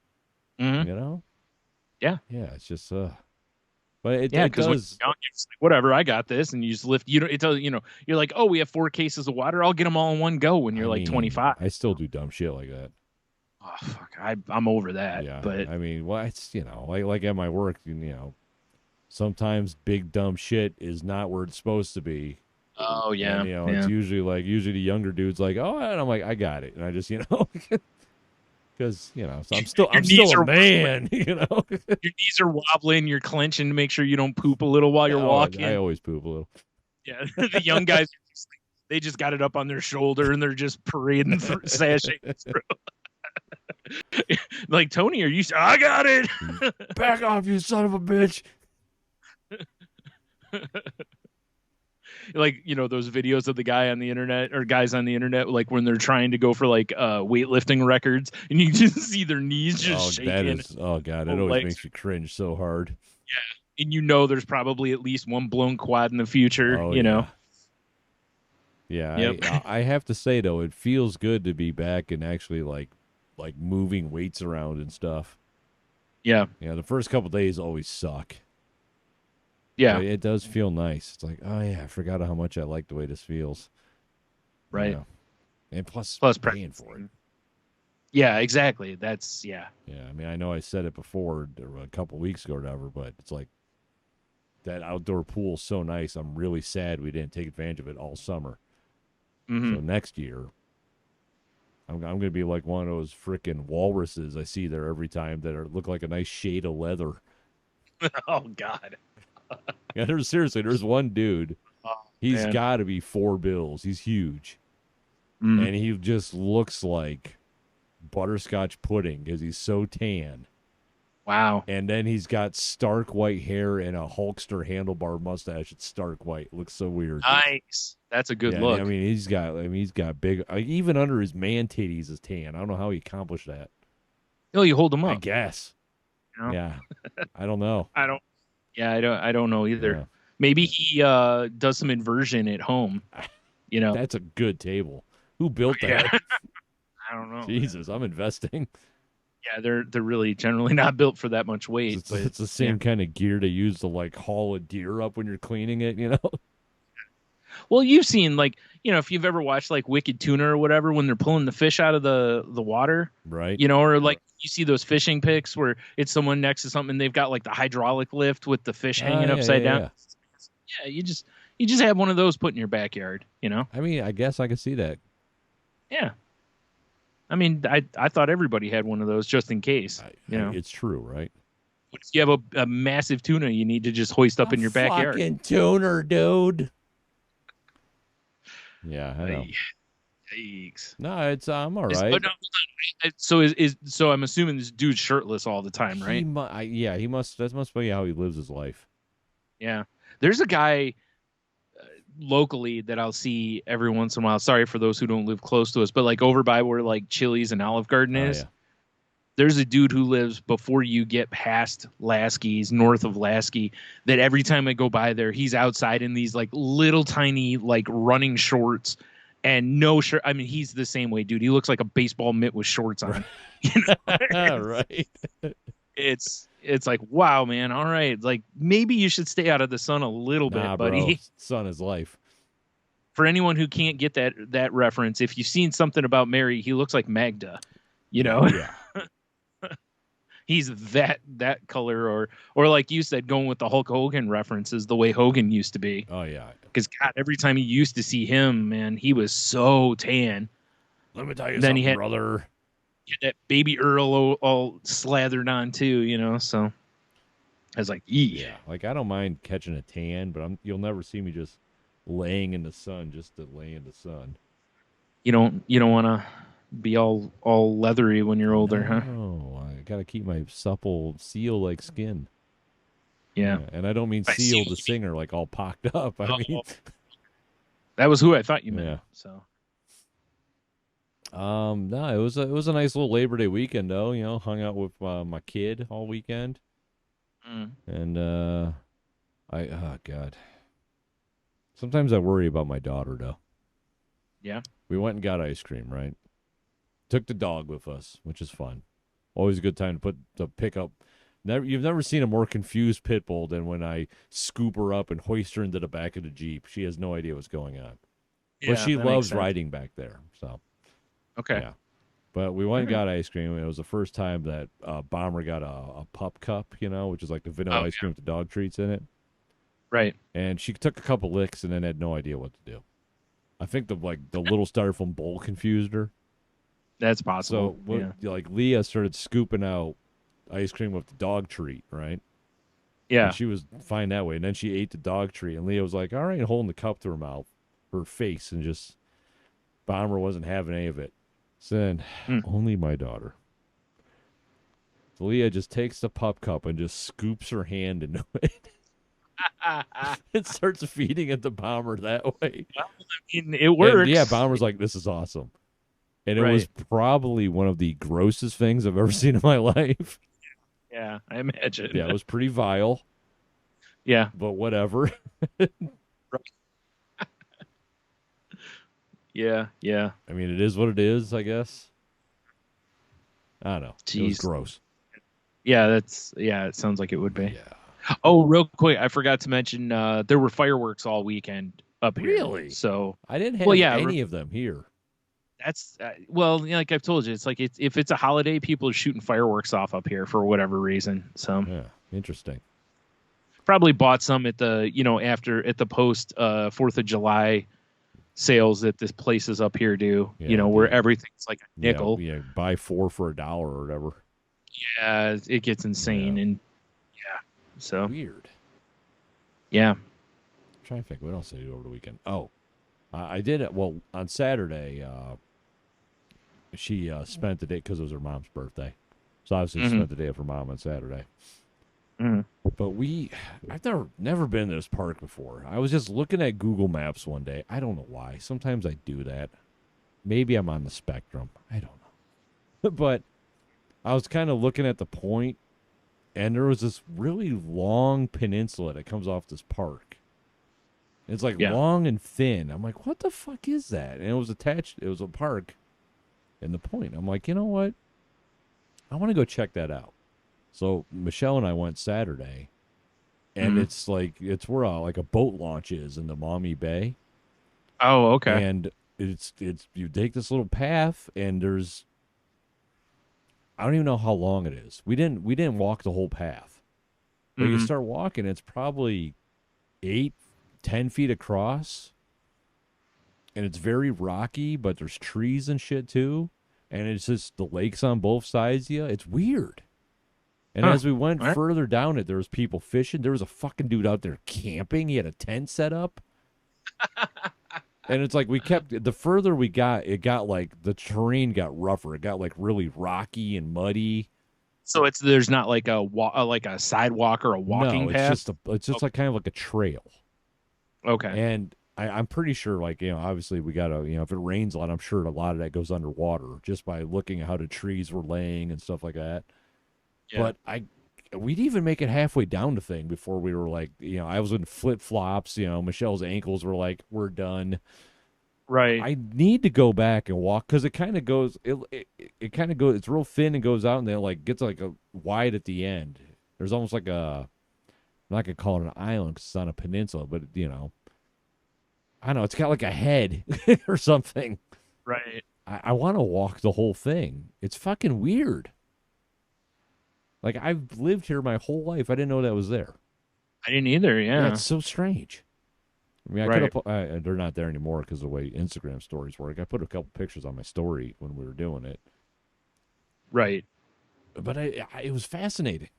Mm-hmm. You know? Yeah. Yeah, it's just but it because does. when you're young, you're just like, whatever, I got this, and you just lift. You know, it tells you're like, oh, we have 4 cases of water. I'll get them all in one go. When you're 25, I still do dumb shit like that. Oh fuck, I'm over that. Yeah, but I mean, well, it's like at my work, sometimes big dumb shit is not where it's supposed to be. Oh yeah, and, it's usually the younger dude's like, oh, and I'm like, I got it, and I just because so I'm still a man. Your knees are wobbling. You're clenching to make sure you don't poop a little while you're walking. I always poop a little. Yeah, the young guys, they just got it up on their shoulder and they're just parading through, sashing through. Like, Tony, are you? I got it. Back off, you son of a bitch. Like, those videos of the guy on the internet or guys on the internet, like when they're trying to go for like weightlifting records, and you just see their knees just shaking. Oh god, it always makes you cringe so hard. Yeah, and there's probably at least one blown quad in the future. Yeah. Yep. I have to say though, it feels good to be back and actually like moving weights around and stuff. Yeah. Yeah, the first couple days always suck. Yeah. But it does feel nice. It's like, oh yeah, I forgot how much I like the way this feels. Right. And plus paying for it. Yeah, exactly. That's Yeah, I mean, I know I said it before a couple weeks ago or whatever, but it's like that outdoor pool's so nice. I'm really sad we didn't take advantage of it all summer. Mm-hmm. So next year, I'm going to be like one of those freaking walruses I see there every time that look like a nice shade of leather. Oh, God. Yeah, there's one dude. He's got to be 4 bills. He's huge. And he just looks like butterscotch pudding because he's so tan. Wow. And then he's got stark white hair and a Hulkster handlebar mustache. It's stark white. It looks so weird. Nice. That's a good look. I mean, he's got big, even under his man titties is tan. I don't know how he accomplished that. No, you hold him up. I guess. Yeah. I don't know. I don't know either. Yeah. Maybe he does some inversion at home. That's a good table. Who built that? Yeah. I don't know. Jesus, man. I'm investing. Yeah, they're really generally not built for that much weight. It's the same kind of gear they use to like haul a deer up when you're cleaning it, Well, you've seen if you've ever watched like Wicked Tuna or whatever, when they're pulling the fish out of the water, right? Or like you see those fishing pics where it's someone next to something, they've got like the hydraulic lift with the fish hanging upside down. Yeah, you just have one of those put in your backyard, I mean, I guess I could see that. Yeah. I mean, I thought everybody had one of those just in case. It's true, right? What if you have a massive tuna you need to just hoist up in your backyard? Fucking tuner, dude. Yeah, I know. Yikes. No, I'm all right. So I'm assuming this dude's shirtless all the time, right? He must. That must be how he lives his life. Yeah. There's a guy locally that I'll see every once in a while. Sorry for those who don't live close to us, but like over by where like Chili's and Olive Garden is. There's a dude who lives before you get past Lasky's, north of Lasky, that every time I go by there, he's outside in these like little tiny like running shorts and no shirt. I mean, he's the same way, dude. He looks like a baseball mitt with shorts on. You know? Right. It's like, wow, man. All right. Like, maybe you should stay out of the sun a little bit, buddy. Bro. Sun is life. For anyone who can't get that reference, if you've seen something about Mary, he looks like Magda, you know? Yeah. He's that color, or like you said, going with the Hulk Hogan references, the way Hogan used to be. Oh yeah. Because God, every time you used to see him, man, he was so tan. Let me tell you then something, he had, brother. That baby Earl all slathered on too, you know. So I was like, yeah, like I don't mind catching a tan, but you'll never see me just laying in the sun just to lay in the sun. You don't want to be all leathery when you're older, huh? No, I gotta keep my supple seal-like skin. Yeah. And I don't mean Seal the singer, like all pocked up. I mean, that was who I thought you meant. Yeah. So. No, it was a nice little Labor Day weekend though. You know, hung out with my kid all weekend, and oh God. Sometimes I worry about my daughter though. Yeah. We went and got ice cream, right? Took the dog with us, which is fun. Always a good time to pick up. You've never seen a more confused pit bull than when I scoop her up and hoist her into the back of the Jeep. She has no idea what's going on. Yeah, but she loves riding back there. So, okay. Yeah. But we went and got ice cream. It was the first time that Bomber got a pup cup, you know, which is like the vanilla ice cream with the dog treats in it. Right. And she took a couple licks and then had no idea what to do. I think the little styrofoam bowl confused her. That's possible. So, like Leah started scooping out ice cream with the dog treat, right? Yeah. And she was fine that way. And then she ate the dog treat, and Leah was like, all right, holding the cup to her mouth, her face, and just Bomber wasn't having any of it. So then, only my daughter. So Leah just takes the pup cup and just scoops her hand into it. It starts feeding it to Bomber that way. Well, I mean, it works. And, yeah, Bomber's like, this is awesome. And it was probably one of the grossest things I've ever seen in my life. Yeah, I imagine. Yeah, it was pretty vile. Yeah. But whatever. Yeah. I mean, it is what it is, I guess. I don't know. Jeez. It was gross. Yeah, it sounds like it would be. Yeah. Oh, real quick, I forgot to mention there were fireworks all weekend up here. Really? So I didn't have any of them here. That's like I've told you, it's like if it's a holiday, people are shooting fireworks off up here for whatever reason. So yeah, interesting. Probably bought some at the at the post 4th of July sales that this places up here do. Yeah, where everything's like a nickel. Yeah, buy 4 for $1 or whatever. Yeah, it gets insane and so weird. Yeah. I'm trying to think what else I did over the weekend. Oh, I did it. Well, on Saturday, she spent the day because it was her mom's birthday. So obviously she spent the day with her mom on Saturday. But I've never been to this park before. I was just looking at Google Maps one day. I don't know why. Sometimes I do that. Maybe I'm on the spectrum. I don't know. But I was kind of looking at the point, and there was this really long peninsula that comes off this park. It's like long and thin. I'm like, what the fuck is that? And it was a park in the point. I'm like, you know what? I want to go check that out. So Michelle and I went Saturday, and it's where like a boat launch is in the Maumee Bay. Oh, okay. And it's you take this little path, and I don't even know how long it is. We didn't walk the whole path. But you start walking, it's probably 8-10 feet across, and it's very rocky, but there's trees and shit too, and it's just the lakes on both sides of you. It's weird. And as we went further down it, there was people fishing. There was a fucking dude out there camping. He had a tent set up. And it's like the further we got, it got like the terrain got rougher. It got like really rocky and muddy. So there's not like like a sidewalk or a walking path? It's just like kind of like a trail. Okay. And I'm pretty sure, like, obviously we got to, if it rains a lot, I'm sure a lot of that goes underwater just by looking at how the trees were laying and stuff like that. Yeah. But we'd even make it halfway down the thing before we were like, I was in flip flops, Michelle's ankles were like, we're done. Right. I need to go back and walk because it kind of goes, it kind of goes, it's real thin and goes out and then like gets like a wide at the end. There's almost like I'm not going to call it an island because it's on a peninsula, but I don't know, it's got like a head or something. Right. I want to walk the whole thing. It's fucking weird. Like, I've lived here my whole life. I didn't know that was there. I didn't either, yeah. It's so strange. I mean, I could have, they're not there anymore because of the way Instagram stories work. I put a couple pictures on my story when we were doing it. Right. But it was fascinating.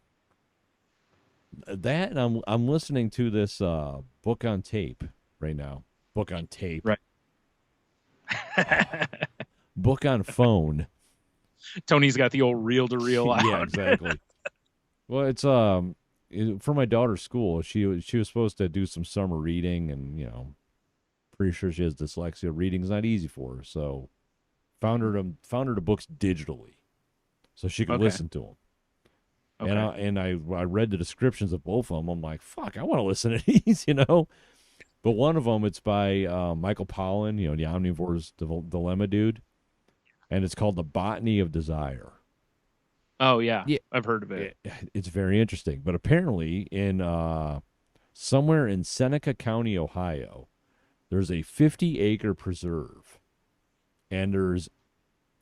That, and I'm listening to this book on tape right now. Book on tape. Right. Book on phone. Tony's got the old reel-to-reel out. Yeah, exactly. Well, it's for my daughter's school. She was supposed to do some summer reading, and pretty sure she has dyslexia. Reading's not easy for her, so found her the books digitally, so she could listen to them. Okay. And I read the descriptions of both of them. I'm like, fuck, I want to listen to these, But one of them, it's by Michael Pollan, the Omnivore's Dilemma dude, and it's called The Botany of Desire. Oh, yeah. I've heard of it. It's very interesting. But apparently in somewhere in Seneca County, Ohio, there's a 50-acre preserve, and there's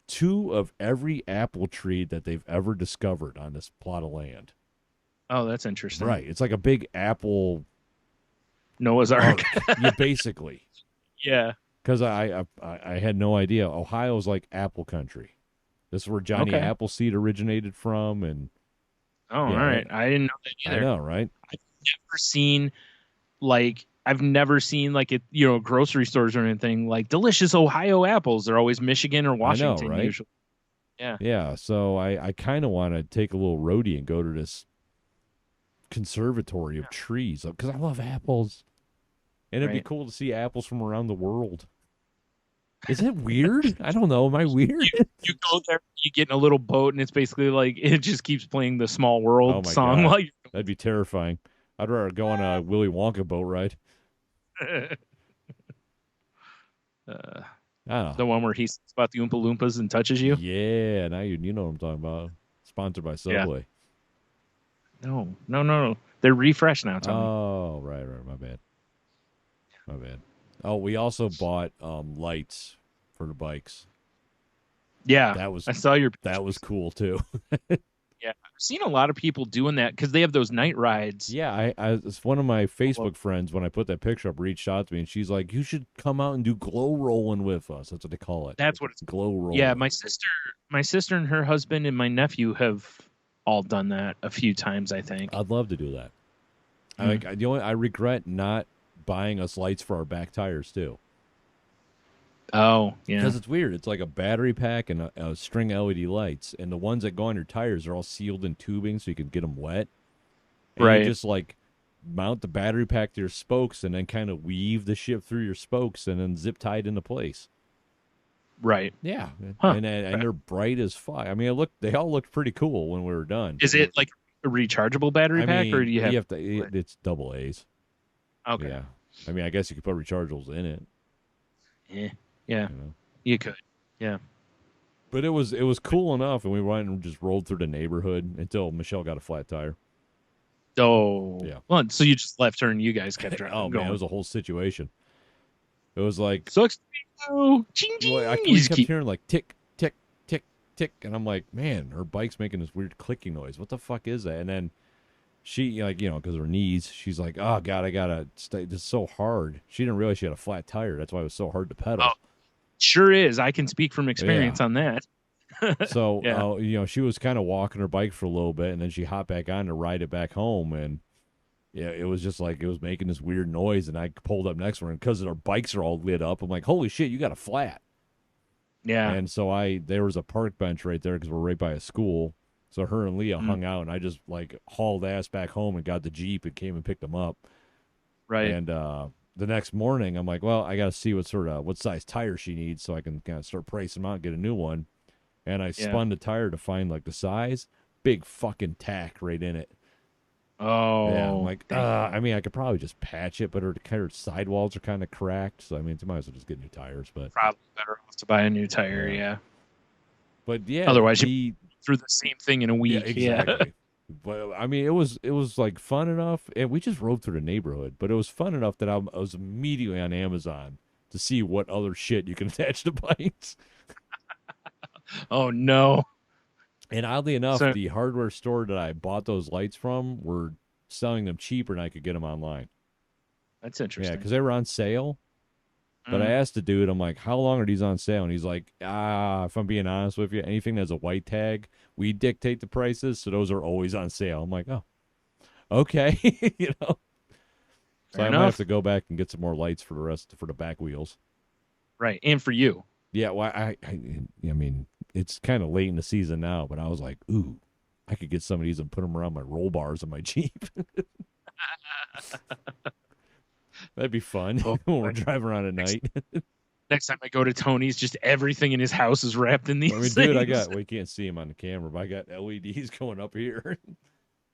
2 of every apple tree that they've ever discovered on this plot of land. Oh, that's interesting. Right. It's like a big apple Noah's Ark. Yeah, basically. Yeah. Because I had no idea. Ohio's like apple country. This is where Johnny Appleseed originated from, and all right, I didn't know that either. I know, right? I've never seen like it, grocery stores or anything like delicious Ohio apples. They're always Michigan or Washington, I know, right? Usually. Yeah. Yeah. So I kind of want to take a little roadie and go to this conservatory of trees because I love apples, and it'd be cool to see apples from around the world. Is it weird? I don't know. Am I weird? You go there, you get in a little boat, and it's basically like it just keeps playing the Small World song. God. That'd be terrifying. I'd rather go on a Willy Wonka boat ride. I don't know. The one where he speaks about the Oompa Loompas and touches you? Yeah, now you know what I'm talking about. Sponsored by Subway. Yeah. No. They're refreshed now, Tony. Oh, right. My bad. Oh, we also bought lights for the bikes. Yeah, I saw your pictures. That was cool too. Yeah, I've seen a lot of people doing that because they have those night rides. Yeah, it's one of my Facebook friends, when I put that picture up, reached out to me, and she's like, "You should come out and do glow rolling with us." That's what they call it. That's what it's glow rolling. Yeah, my sister and her husband and my nephew have all done that a few times, I think. I'd love to do that. I regret not buying us lights for our back tires too. Oh, yeah. Because it's weird. It's like a battery pack and a string of LED lights, and the ones that go on your tires are all sealed in tubing so you can get them wet. And right. You just like mount the battery pack to your spokes and then kind of weave the shit through your spokes and then zip tie it into place. Right. Yeah. Huh. And they're bright as fuck. I mean, they all looked pretty cool when we were done. Is it like a rechargeable battery pack, or do you have to? It's double A's. Okay. Yeah. I mean, I guess you could put rechargeables in it. Yeah. You could. Yeah. But it was cool enough, and we went and just rolled through the neighborhood until Michelle got a flat tire. Oh. Yeah. Well, so you just left her and you guys kept driving. Oh, man, it was a whole situation. It was like... Sucks. I kept hearing like tick, tick, tick, tick, and I'm like, man, her bike's making this weird clicking noise. What the fuck is that? And then she, because of her knees, she's like, oh, God, I gotta stay. This is so hard. She didn't realize she had a flat tire. That's why it was so hard to pedal. Oh, sure is. I can speak from experience on that. So, she was kind of walking her bike for a little bit, and then she hopped back on to ride it back home, and it was just like it was making this weird noise, and I pulled up next to her, and because our bikes are all lit up, I'm like, holy shit, you got a flat. Yeah. And so there was a park bench right there because we're right by a school. So her and Leah hung out, and I just like hauled ass back home and got the Jeep and came and picked them up. Right. And the next morning, I'm like, well, I got to see what size tire she needs so I can kind of start pricing them out and get a new one. And I spun the tire to find like the size. Big fucking tack right in it. Oh. Yeah, I'm like, I mean, I could probably just patch it, but her sidewalls are kind of cracked. So, I mean, I might as well just get new tires. But probably better off to buy a new tire, yeah. But, yeah. Otherwise, you through the same thing in a week. Yeah, exactly. But, I mean, it was like fun enough. And we just rode through the neighborhood. But it was fun enough that I was immediately on Amazon to see what other shit you can attach to bikes. Oh, no. And oddly enough, the hardware store that I bought those lights from were selling them cheaper than I could get them online. That's interesting. Yeah, because they were on sale. But I asked the dude, I'm like, how long are these on sale? And he's like, if I'm being honest with you, anything that's a white tag, we dictate the prices, so those are always on sale. I'm like, oh, okay. You know? So I might have to go back and get some more lights for the back wheels. Right, and for you. Yeah, well, I mean, it's kind of late in the season now, but I was like, ooh, I could get some of these and put them around my roll bars on my Jeep. That'd be fun when we're driving around at night. Next time I go to Tony's, just everything in his house is wrapped in these things. We can't see him on the camera, but I got LEDs going up here.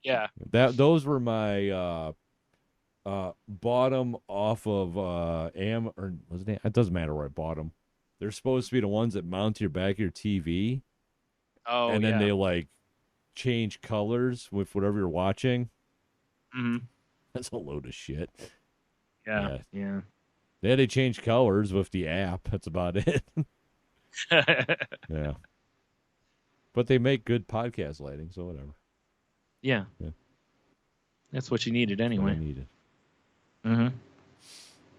Yeah. Those were my bought them off of or was it doesn't matter where I bought them. They're supposed to be the ones that mount to your back of your TV. Oh, and then they like change colors with whatever you're watching. Mm-hmm. That's a load of shit. Yeah. Yeah, they change colors with the app. That's about it. Yeah. But they make good podcast lighting, so whatever. Yeah. That's what you needed anyway. That's what I needed. Mm-hmm.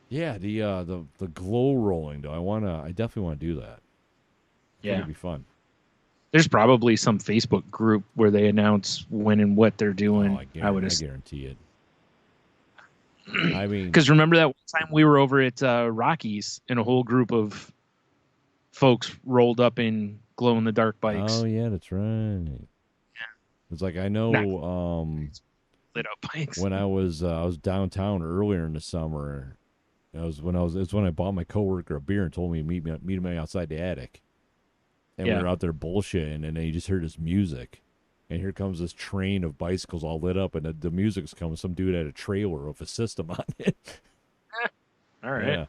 Yeah, the glow rolling though. I definitely want to do that. Yeah, it'd be fun. There's probably some Facebook group where they announce when and what they're doing. I guarantee it. I mean, because remember that one time we were over at Rockies and a whole group of folks rolled up in glow in the dark bikes. Oh yeah, that's right. Yeah, it's like I know. Lit up bikes. When I was downtown earlier in the summer. It's when I bought my coworker a beer and told me to meet me outside the attic. And we were out there bullshitting, and then you just heard this music. And here comes this train of bicycles all lit up, and the music's coming. Some dude had a trailer with a system on it. All right. Yeah.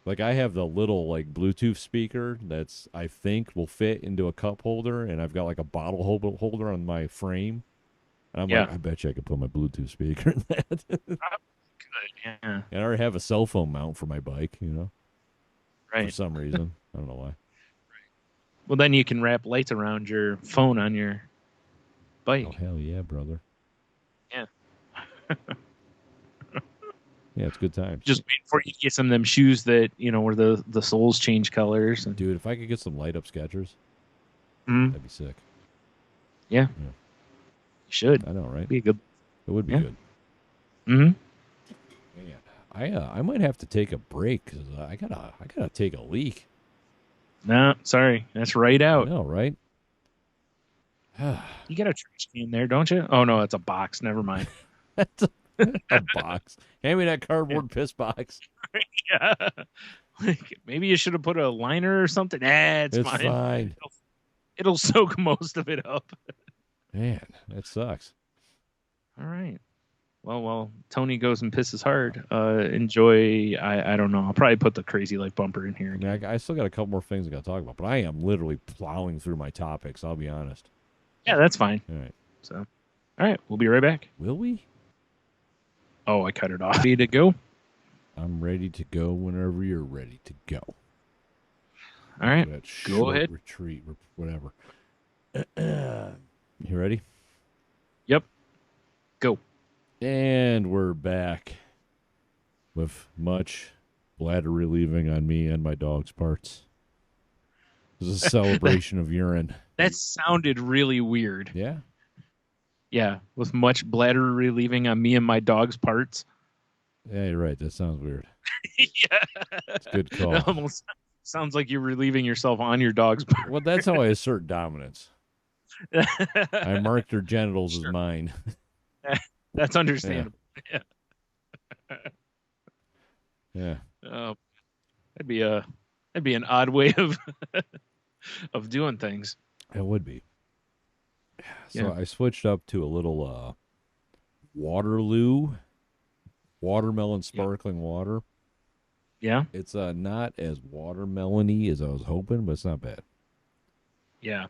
Like I have the little like Bluetooth speaker that's I think will fit into a cup holder, and I've got like a bottle holder on my frame. And I'm like, I bet you I could put my Bluetooth speaker in that. Yeah. And I already have a cell phone mount for my bike, you know. Right. For some reason. I don't know why. Well, then you can wrap lights around your phone on your bike. Oh, hell yeah, brother. Yeah. Yeah, it's good times. Just waiting for you to get some of them shoes that, where the soles change colors. Dude, if I could get some light up Skechers, that'd be sick. Yeah. You should. I know, right? Be good. It would be good. Mm-hmm. Man, I might have to take a break because I gotta take a leak. No, sorry, that's right out. I know, right? You got a trash can there, don't you? Oh no, it's a box. Never mind. That's a box. Hand me that cardboard piss box. Yeah. Like, maybe you should have put a liner or something. It's fine. It'll soak most of it up. Man, that sucks. All right. Well, Tony goes and pisses hard. Enjoy. I don't know. I'll probably put the crazy life bumper in here. I still got a couple more things I got to talk about, but I am literally plowing through my topics. I'll be honest. Yeah, that's fine. All right. So, all right, we'll be right back. Will we? Oh, I cut it off. Ready to go? I'm ready to go whenever you're ready to go. All right. Go ahead. Retreat, whatever. You ready? Yep. Go. And we're back with much bladder relieving on me and my dog's parts. This is a celebration of urine. That sounded really weird. Yeah. Yeah, with much bladder relieving on me and my dog's parts. Yeah, you're right. That sounds weird. Yeah. It's a good call. It almost sounds like you're relieving yourself on your dog's parts. Well, that's how I assert dominance. I marked her genitals as mine. That's understandable. Yeah. Yeah. That'd be an odd way of of doing things. It would be. So Yeah. I switched up to a little Waterloo watermelon sparkling water. Yeah. It's not as watermelony as I was hoping, but it's not bad. Yeah.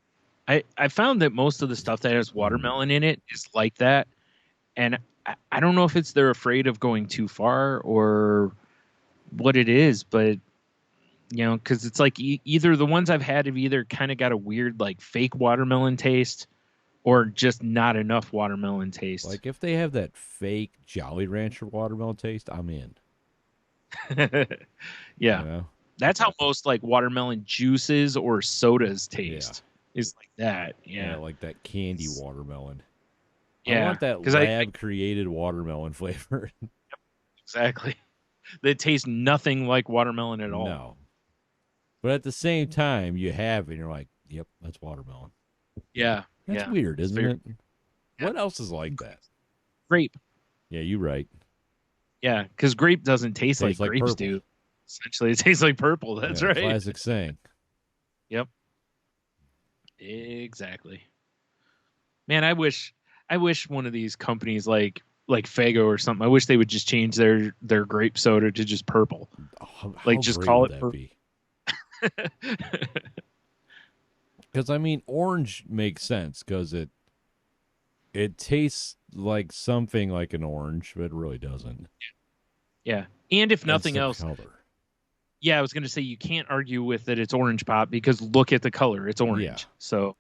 I found that most of the stuff that has watermelon in it is like that. And I don't know if it's they're afraid of going too far or what it is, but because it's like either the ones I've had have either kind of got a weird like fake watermelon taste or just not enough watermelon taste. Like if they have that fake Jolly Rancher watermelon taste, I'm in. Yeah. You know? That's how most like watermelon juices or sodas taste. Is like that. Yeah. Like that candy watermelon. Yeah. I want that lab-created watermelon flavor. Exactly. That tastes nothing like watermelon at all. No. But at the same time, you have it, and you're like, yep, that's watermelon. Yeah. That's weird, isn't it? Yeah. What else is like that? Grape. Yeah, you're right. Yeah, because grape doesn't taste like grapes purple. do. Essentially, it tastes like purple. That's right. Classic saying. Yep. Exactly. Man, I wish one of these companies like Faygo or something, I wish they would just change their grape soda to just purple. How just great call would it that be? Because I mean, orange makes sense because it tastes like something like an orange, but it really doesn't. Yeah, and if nothing else, color. Yeah, I was going to say you can't argue with that it's orange pop because look at the color, it's orange. Yeah. So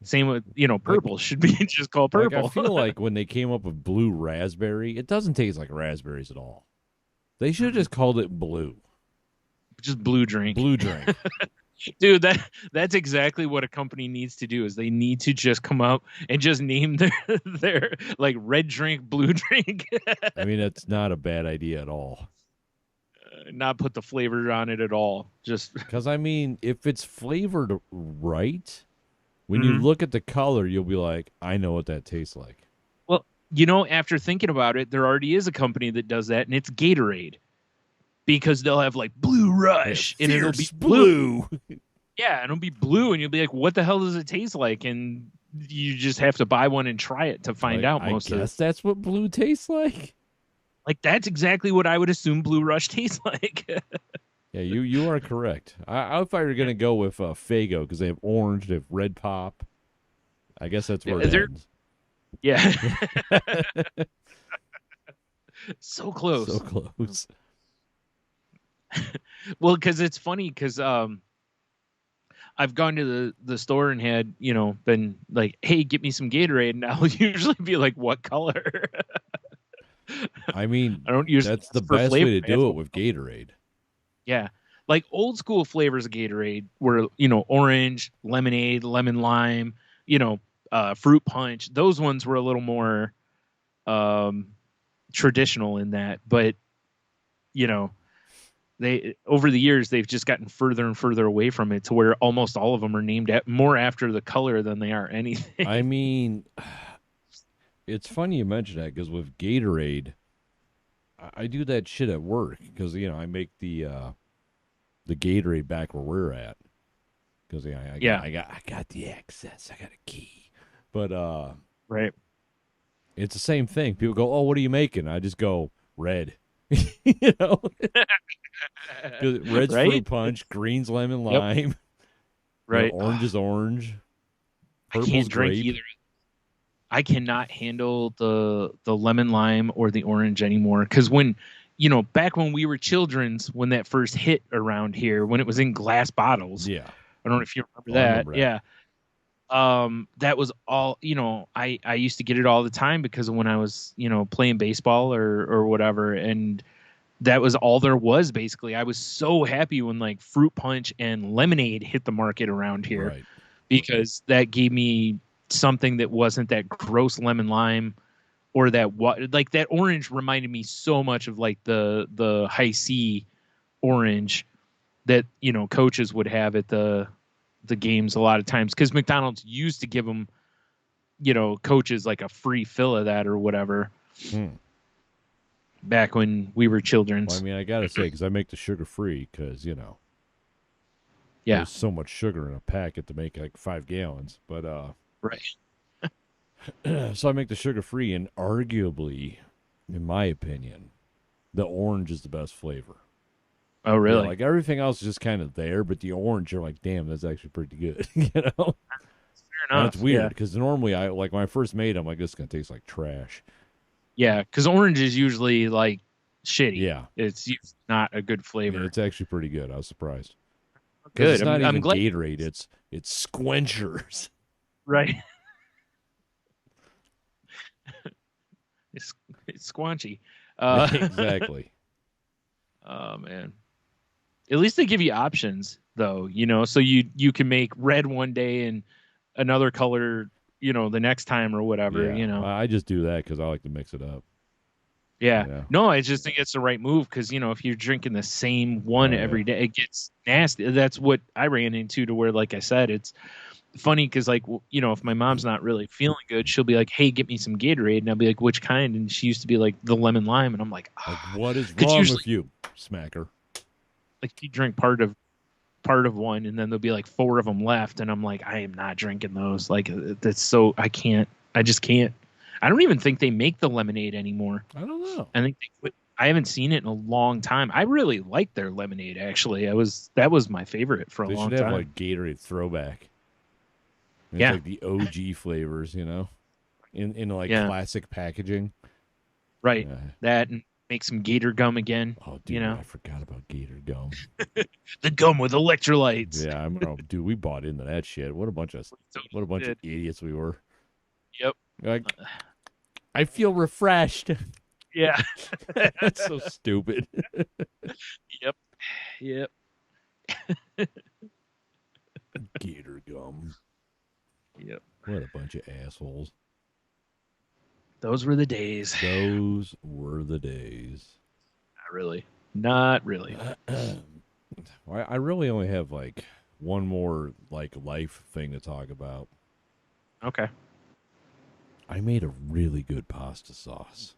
same with purple should be just called purple. Like I feel like when they came up with blue raspberry, it doesn't taste like raspberries at all. They should have just called it blue. Just blue drink. Blue drink. Dude, that's exactly what a company needs to do is they need to just come up and just name their like red drink, blue drink. I mean, that's not a bad idea at all. Not put the flavor on it at all. Just because I mean, if it's flavored right, when you look at the color, you'll be like, I know what that tastes like. Well, after thinking about it, there already is a company that does that, and it's Gatorade. Because they'll have like Blue Rush and it'll be blue. Yeah, and it'll be blue, and you'll be like, "What the hell does it taste like?" And you just have to buy one and try it to find out. I guess that's what blue tastes like. Like that's exactly what I would assume Blue Rush tastes like. Yeah, you are correct. I thought you were gonna go with Faygo because they have orange, they have red pop. I guess that's where it ends. Yeah. So close. So close. Well, because it's funny because I've gone to the store and had been like, hey, get me some Gatorade, and I'll usually be like, what color? I mean, I don't usually. That's the best way to do it with Gatorade. Yeah, like old school flavors of Gatorade were orange, lemonade, lemon lime, fruit punch. Those ones were a little more traditional in that, but they over the years they've just gotten further and further away from it to where almost all of them are named more after the color than they are anything. I mean, it's funny you mention that because with Gatorade, I do that shit at work because I make the Gatorade back where we're at because I got the access, I got a key, but right, it's the same thing. People go, "Oh, what are you making?" I just go red. Red's fruit punch, green's lemon lime, right? Orange is orange. I can't drink either. I cannot handle the lemon lime or the orange anymore because when back when we were children's, when that first hit around here, when it was in glass bottles, I don't know if you remember that. Yeah. That was all, I used to get it all the time because of when I was, playing baseball or whatever. And that was all there was basically. I was so happy when like fruit punch and lemonade hit the market around here because that gave me something that wasn't that gross lemon lime or like that orange reminded me so much of like the high C orange that, coaches would have at the games a lot of times because McDonald's used to give them, coaches like a free fill of that or whatever. back when we were children. Well, I mean, I gotta say, because I make the sugar free, because yeah, there's so much sugar in a packet to make like 5 gallons. But right. so I make the sugar free, and arguably, in my opinion, the orange is the best flavor. Oh, really? Yeah, like everything else is just kind of there, but the orange, you're like, damn, that's actually pretty good. You know? Fair enough. That's weird because normally when I first made them, like, this is gonna taste like trash. Yeah, because orange is usually like shitty. Yeah, it's not a good flavor. Yeah, it's actually pretty good. I was surprised. Good. It's not I'm even glad. Gatorade. It's Squenchers. Right. it's squanchy. Exactly. Oh man. At least they give you options, though. So you can make red one day and another color, the next time or whatever. Yeah. I just do that because I like to mix it up. Yeah. No, I just think it's the right move because, if you're drinking the same one every day, it gets nasty. That's what I ran into to where, like I said, it's funny because, like, if my mom's not really feeling good, she'll be like, hey, get me some Gatorade. And I'll be like, which kind? And she used to be like the lemon lime. And I'm like, what is wrong with you, smacker? Like, you drink part of one and then there'll be like 4 of them left. And I'm like, I am not drinking those. Like, that's so, I just can't. I don't even think they make the lemonade anymore. I don't know. I think I haven't seen it in a long time. I really like their lemonade, actually. That was my favorite for a long time. They should have like Gatorade throwback. And it's like the OG flavors, in like classic packaging. Right. That and make some Gator gum again. Oh, dude, I forgot about Gator gum. The gum with electrolytes. Yeah, dude, we bought into that shit. What a bunch of idiots we were. Yep. Like, I feel refreshed. Yeah. That's so stupid. Yep. Gator gum. Yep. What a bunch of assholes. Those were the days. Those were the days. Not really. I really only have like one more like life thing to talk about. Okay. I made a really good pasta sauce.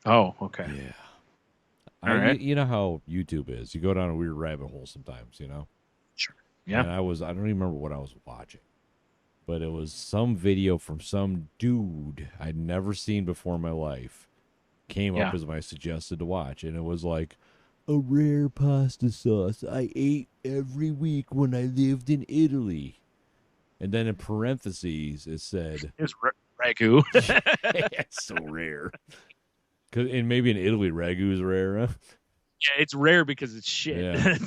Oh, okay. Yeah. All right. You know how YouTube is. You go down a weird rabbit hole sometimes, Sure. Yeah. And I don't even remember what I was watching. But it was some video from some dude I'd never seen before in my life. Came up as my suggested to watch. And it was like, a rare pasta sauce I ate every week when I lived in Italy. And then in parentheses, it said... It's ragu. It's so rare. And maybe in Italy, ragu is rare, huh? Yeah, it's rare because it's shit. Yeah.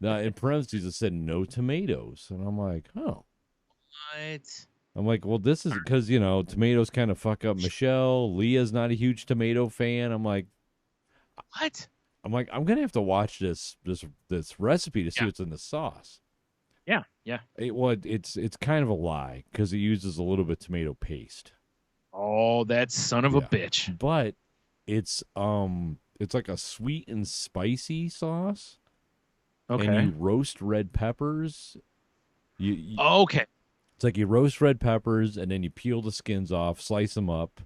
Now, in parentheses, it said no tomatoes. And I'm like, oh. What? I'm like, well, this is because, tomatoes kind of fuck up Michelle. Leah's not a huge tomato fan. I'm like, what? I'm going to have to watch this recipe to see what's in the sauce. Yeah. It's kind of a lie because it uses a little bit of tomato paste. Oh, that son of a bitch. But it's like a sweet and spicy sauce. Okay. And you roast red peppers. Okay. It's like you roast red peppers and then you peel the skins off, slice them up,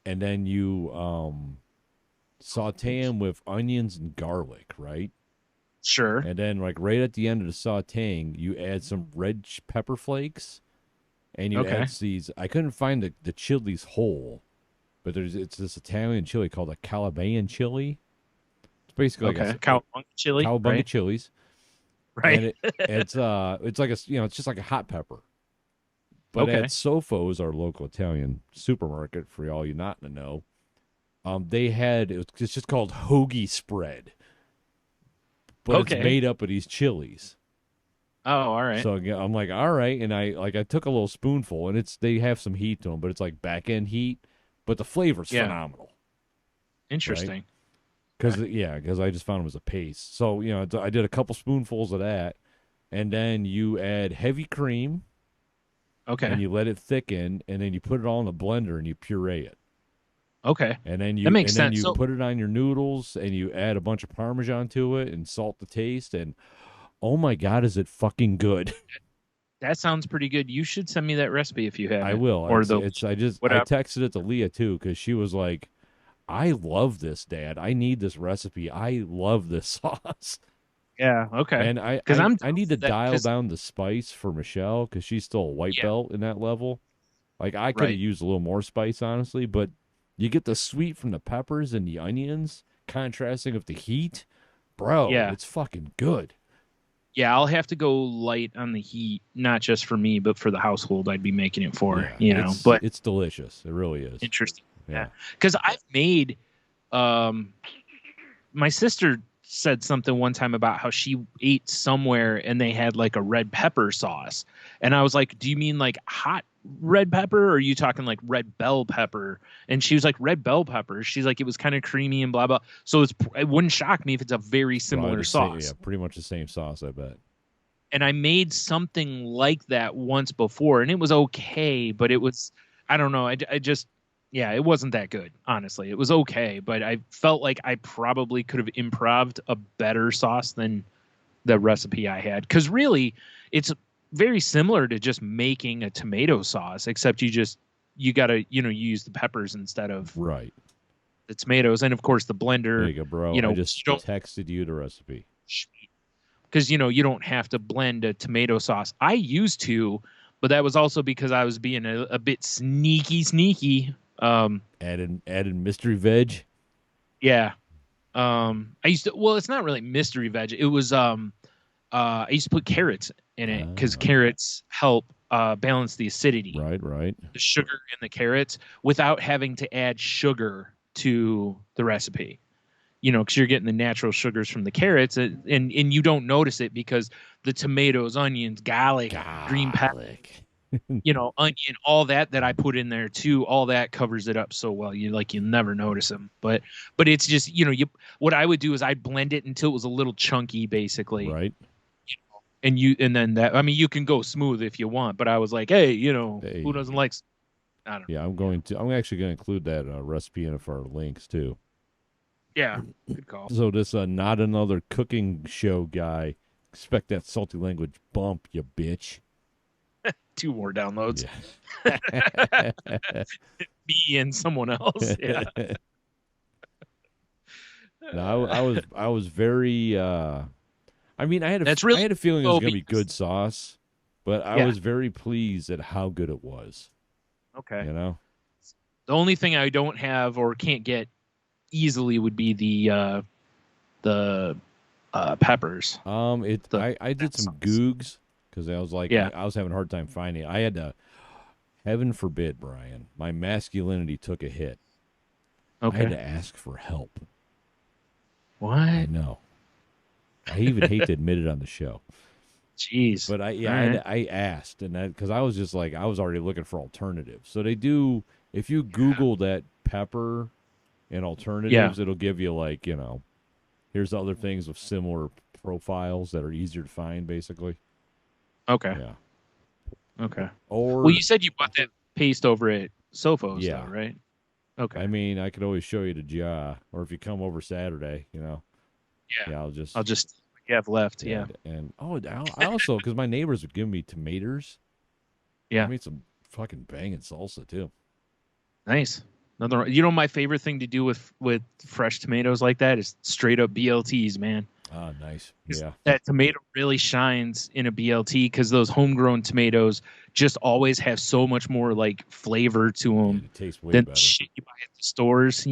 and then you saute them with onions and garlic, right? Sure. And then, like, right at the end of the sauteing, you add some red pepper flakes, and you add these. I couldn't find the chilies whole, but it's this Italian chili called a Calabayan chili. It's basically like a cowabunga chili. Cowabunga chilies. Right. And it's like it's just like a hot pepper. But at Sofo's, our local Italian supermarket, for all you not to know, it's just called hoagie spread. But it's made up of these chilies. Oh, all right. So I'm like, all right, and I took a little spoonful, and they have some heat to them, but it's like back end heat, but the flavor's phenomenal. Interesting. Because I just found it was a paste. So I did a couple spoonfuls of that, and then you add heavy cream. Okay. And you let it thicken, and then you put it all in the blender and you puree it. Okay. And then that makes sense. You put it on your noodles, and you add a bunch of Parmesan to it and salt to taste, and oh my God, is it fucking good. That sounds pretty good. You should send me that recipe if you have it. I will. Or I texted it to Leah too, because she was like, I love this, Dad. I need this recipe. I love this sauce. Yeah, okay. And I need to dial down the spice for Michelle because she's still a white belt in that level. Like, I could have used a little more spice, honestly, but you get the sweet from the peppers and the onions contrasting with the heat. Bro, it's fucking good. Yeah, I'll have to go light on the heat, not just for me, but for the household I'd be making it for, you know. But it's delicious. It really is. Interesting. Yeah. Because I've made, my sister said something one time about how she ate somewhere and they had like a red pepper sauce. And I was like, do you mean like hot red pepper, or are you talking like red bell pepper? And she was like, red bell pepper. She's like, it was kind of creamy and blah blah. So it wouldn't shock me if it's a very similar sauce. Pretty much the same sauce, I bet. And I made something like that once before, and it was okay, but it was, I don't know, I just, it wasn't that good, honestly. It was okay, but I felt like I probably could have improved a better sauce than the recipe I had, because really it's very similar to just making a tomato sauce, except you gotta, you use the peppers instead of the tomatoes, and of course the blender. There you go, bro. I just texted you the recipe because you don't have to blend a tomato sauce. I used to, but that was also because I was being a bit sneaky. Added mystery veg. Yeah. I used to. Well, it's not really mystery veg. It was I used to put carrots in it because carrots help balance the acidity. Right. The sugar in the carrots without having to add sugar to the recipe. Because you're getting the natural sugars from the carrots, and you don't notice it because the tomatoes, onions, garlic, green pepper, onion, all that I put in there too, all that covers it up so well. You never notice them. But it's just, what I would do is I'd blend it until it was a little chunky, basically. Right. And then that, I mean, you can go smooth if you want, but I was like, hey, who doesn't like, I don't know. Yeah, I'm actually going to include that recipe in it for our links too. Yeah, good call. So this not another cooking show guy. Expect that salty language bump, you bitch. 2 more downloads. Yeah. Me and someone else. Yeah. No, I was very. I mean, I had a feeling it was going to be good sauce, but I was very pleased at how good it was. Okay. The only thing I don't have or can't get easily would be the peppers. I did some googs because I was like, I was having a hard time finding it. I had to, heaven forbid, Brian, my masculinity took a hit. Okay. I had to ask for help. What? I know. I even hate to admit it on the show. Jeez. But I asked, and because I was just like, I was already looking for alternatives. So they do, if you Google that pepper and alternatives, it'll give you like, here's other things with similar profiles that are easier to find, basically. Okay. Yeah. Okay. Or you said you bought that paste over at Sofo's, though, right? Okay. I mean, I could always show you the jar, or if you come over Saturday, Yeah. I'll just have left. Yeah. And I also, because my neighbors would give me tomatoes. Yeah. I made some fucking banging salsa too. Nice. My favorite thing to do with fresh tomatoes like that is straight up BLTs, man. Oh, nice. Yeah. That tomato really shines in a BLT because those homegrown tomatoes just always have so much more like flavor to them it tastes way than better. shit you buy at the stores,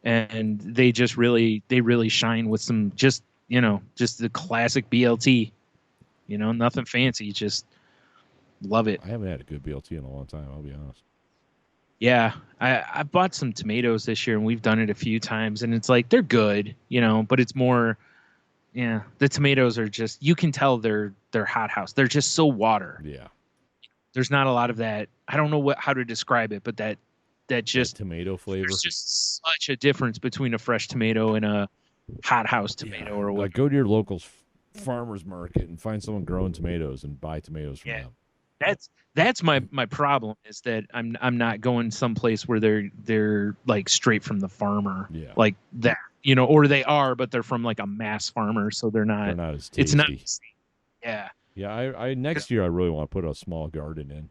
and they really shine with some just the classic BLT, nothing fancy, just love it. I haven't had a good BLT in a long time, I'll be honest. Yeah, I bought some tomatoes this year, and we've done it a few times, and it's like they're good, but it's more, the tomatoes are just, you can tell they're hothouse. They're just so water. Yeah. There's not a lot of that. I don't know how to describe it, but that just that tomato flavor. There's just such a difference between a fresh tomato and a hothouse tomato or what. Like go to your local farmer's market and find someone growing tomatoes and buy tomatoes from them. That's my problem is that I'm not going someplace where they're like straight from the farmer, like that, or they are, but they're from like a mass farmer, so they're not as tasty. It's not. Yeah. Yeah. I next year I really want to put a small garden in.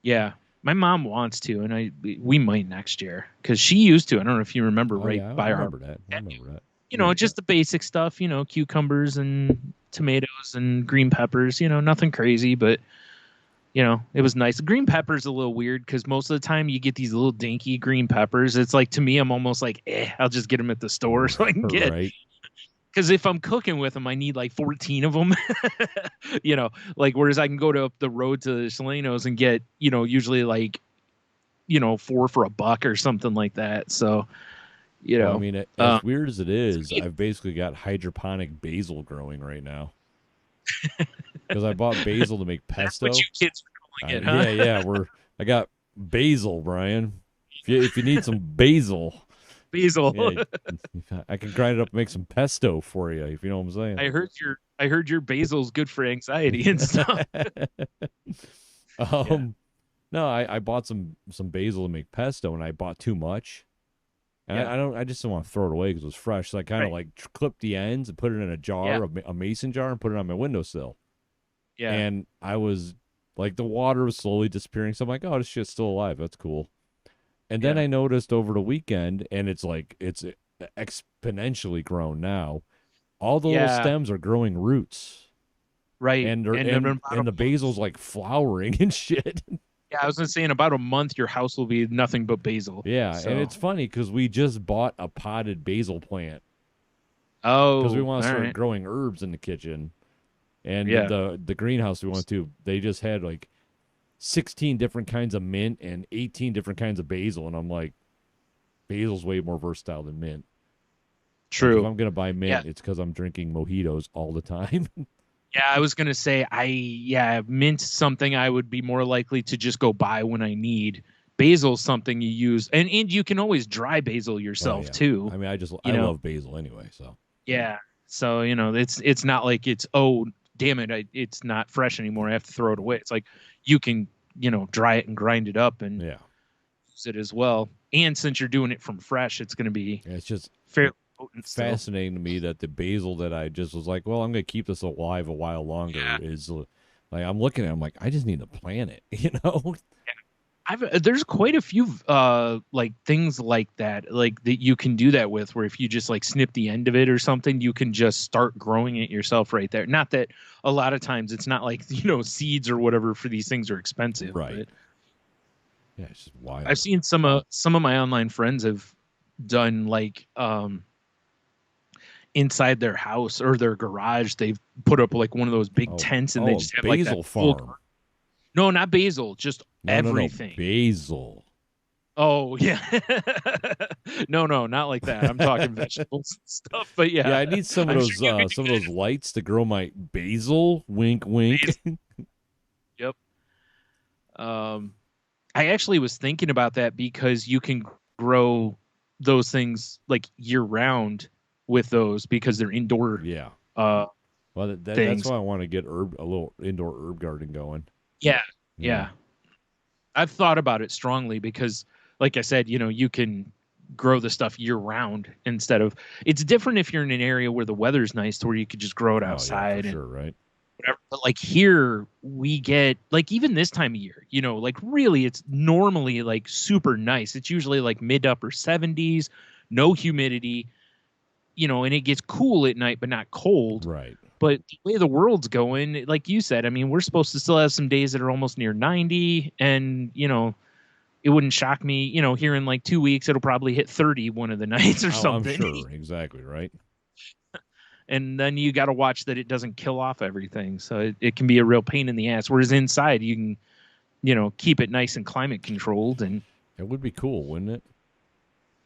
Yeah. My mom wants to, and we might next year because she used to. I don't know if you remember by I her. remember that. I remember that. You know, just the basic stuff. You know, cucumbers and tomatoes and green peppers. You know, nothing crazy, but you know, it was nice. The green pepper's a little weird because most of the time you get these little dinky green peppers. It's like, to me, I'm almost like, I'll just get them at the store so I can get. Right. Because if I'm cooking with them, I need like 14 of them. You know, like whereas I can go to up the road to Selenos and get, you know, usually like, you know, 4 for $1 or something like that. So, you know, well, I mean, as weird as it is, I've basically got hydroponic basil growing right now. Because I bought basil to make pesto. That's what you kids are calling it, huh? Yeah. I got basil, Brian. If you need some basil, yeah, I can grind it up and make some pesto for you. If you know what I'm saying. I heard your basil's good for anxiety and stuff. No, I bought some basil to make pesto, and I bought too much. And I just don't want to throw it away because it was fresh. So I kind of like clipped the ends and put it in a jar, a mason jar, and put it on my windowsill. Yeah. And I was like, the water was slowly disappearing. So I'm like, oh, this shit's still alive. That's cool. And then I noticed over the weekend, and it's like, it's exponentially grown now. All the little stems are growing roots. Right. And the basil's like flowering and shit. Yeah, I was going to say in about a month, your house will be nothing but basil. Yeah, so. And it's funny because we just bought a potted basil plant. Oh, because we want to start growing herbs in the kitchen. And the greenhouse we went to, they just had like 16 different kinds of mint and 18 different kinds of basil. And I'm like, basil's way more versatile than mint. True. Like if I'm going to buy mint, it's because I'm drinking mojitos all the time. Yeah, I was going to say, mint something I would be more likely to just go buy when I need. Basil's something you use. And you can always dry basil yourself, too. I mean, I love basil anyway, so. Yeah. So, you know, it's not like it's, oh, damn it, it's not fresh anymore. I have to throw it away. It's like you can, you know, dry it and grind it up and use it as well. And since you're doing it from fresh, it's going to be it's just fairly fascinating to me that the basil that I just was like, well, I'm going to keep this alive a while longer is like, I'm looking at it, I'm like, I just need to plant it, you know? There's quite a few like things like that you can do that with, where if you just like snip the end of it or something, you can just start growing it yourself right there. Not that a lot of times it's not like, you know, seeds or whatever for these things are expensive. Right. But yeah, it's just wild. I've seen some of my online friends have done like inside their house or their garage, they've put up like one of those big tents and they just have like that farm. No, not basil, just everything. No, basil. Oh yeah. No, not like that. I'm talking vegetables and stuff. But yeah, I need some of those lights to grow my basil. Wink, wink. Yep. I actually was thinking about that because you can grow those things like year round with those because they're indoor. Yeah. Well, that's why I want to get a little indoor herb garden going. Yeah. I've thought about it strongly because, like I said, you know, you can grow the stuff year round instead of. It's different if you're in an area where the weather's nice, to where you could just grow it outside. Yeah, for sure, right? Whatever. But like here, we get like even this time of year, you know, like really, it's normally like super nice. It's usually like mid to upper 70s, no humidity, you know, and it gets cool at night, but not cold. Right. But the way the world's going, like you said, I mean, we're supposed to still have some days that are almost near 90. And, you know, it wouldn't shock me, you know, here in like 2 weeks, it'll probably hit 30 one of the nights or something. I'm sure. Exactly. Right. And then you got to watch that it doesn't kill off everything. So it can be a real pain in the ass. Whereas inside, you can, you know, keep it nice and climate controlled. And it would be cool, wouldn't it?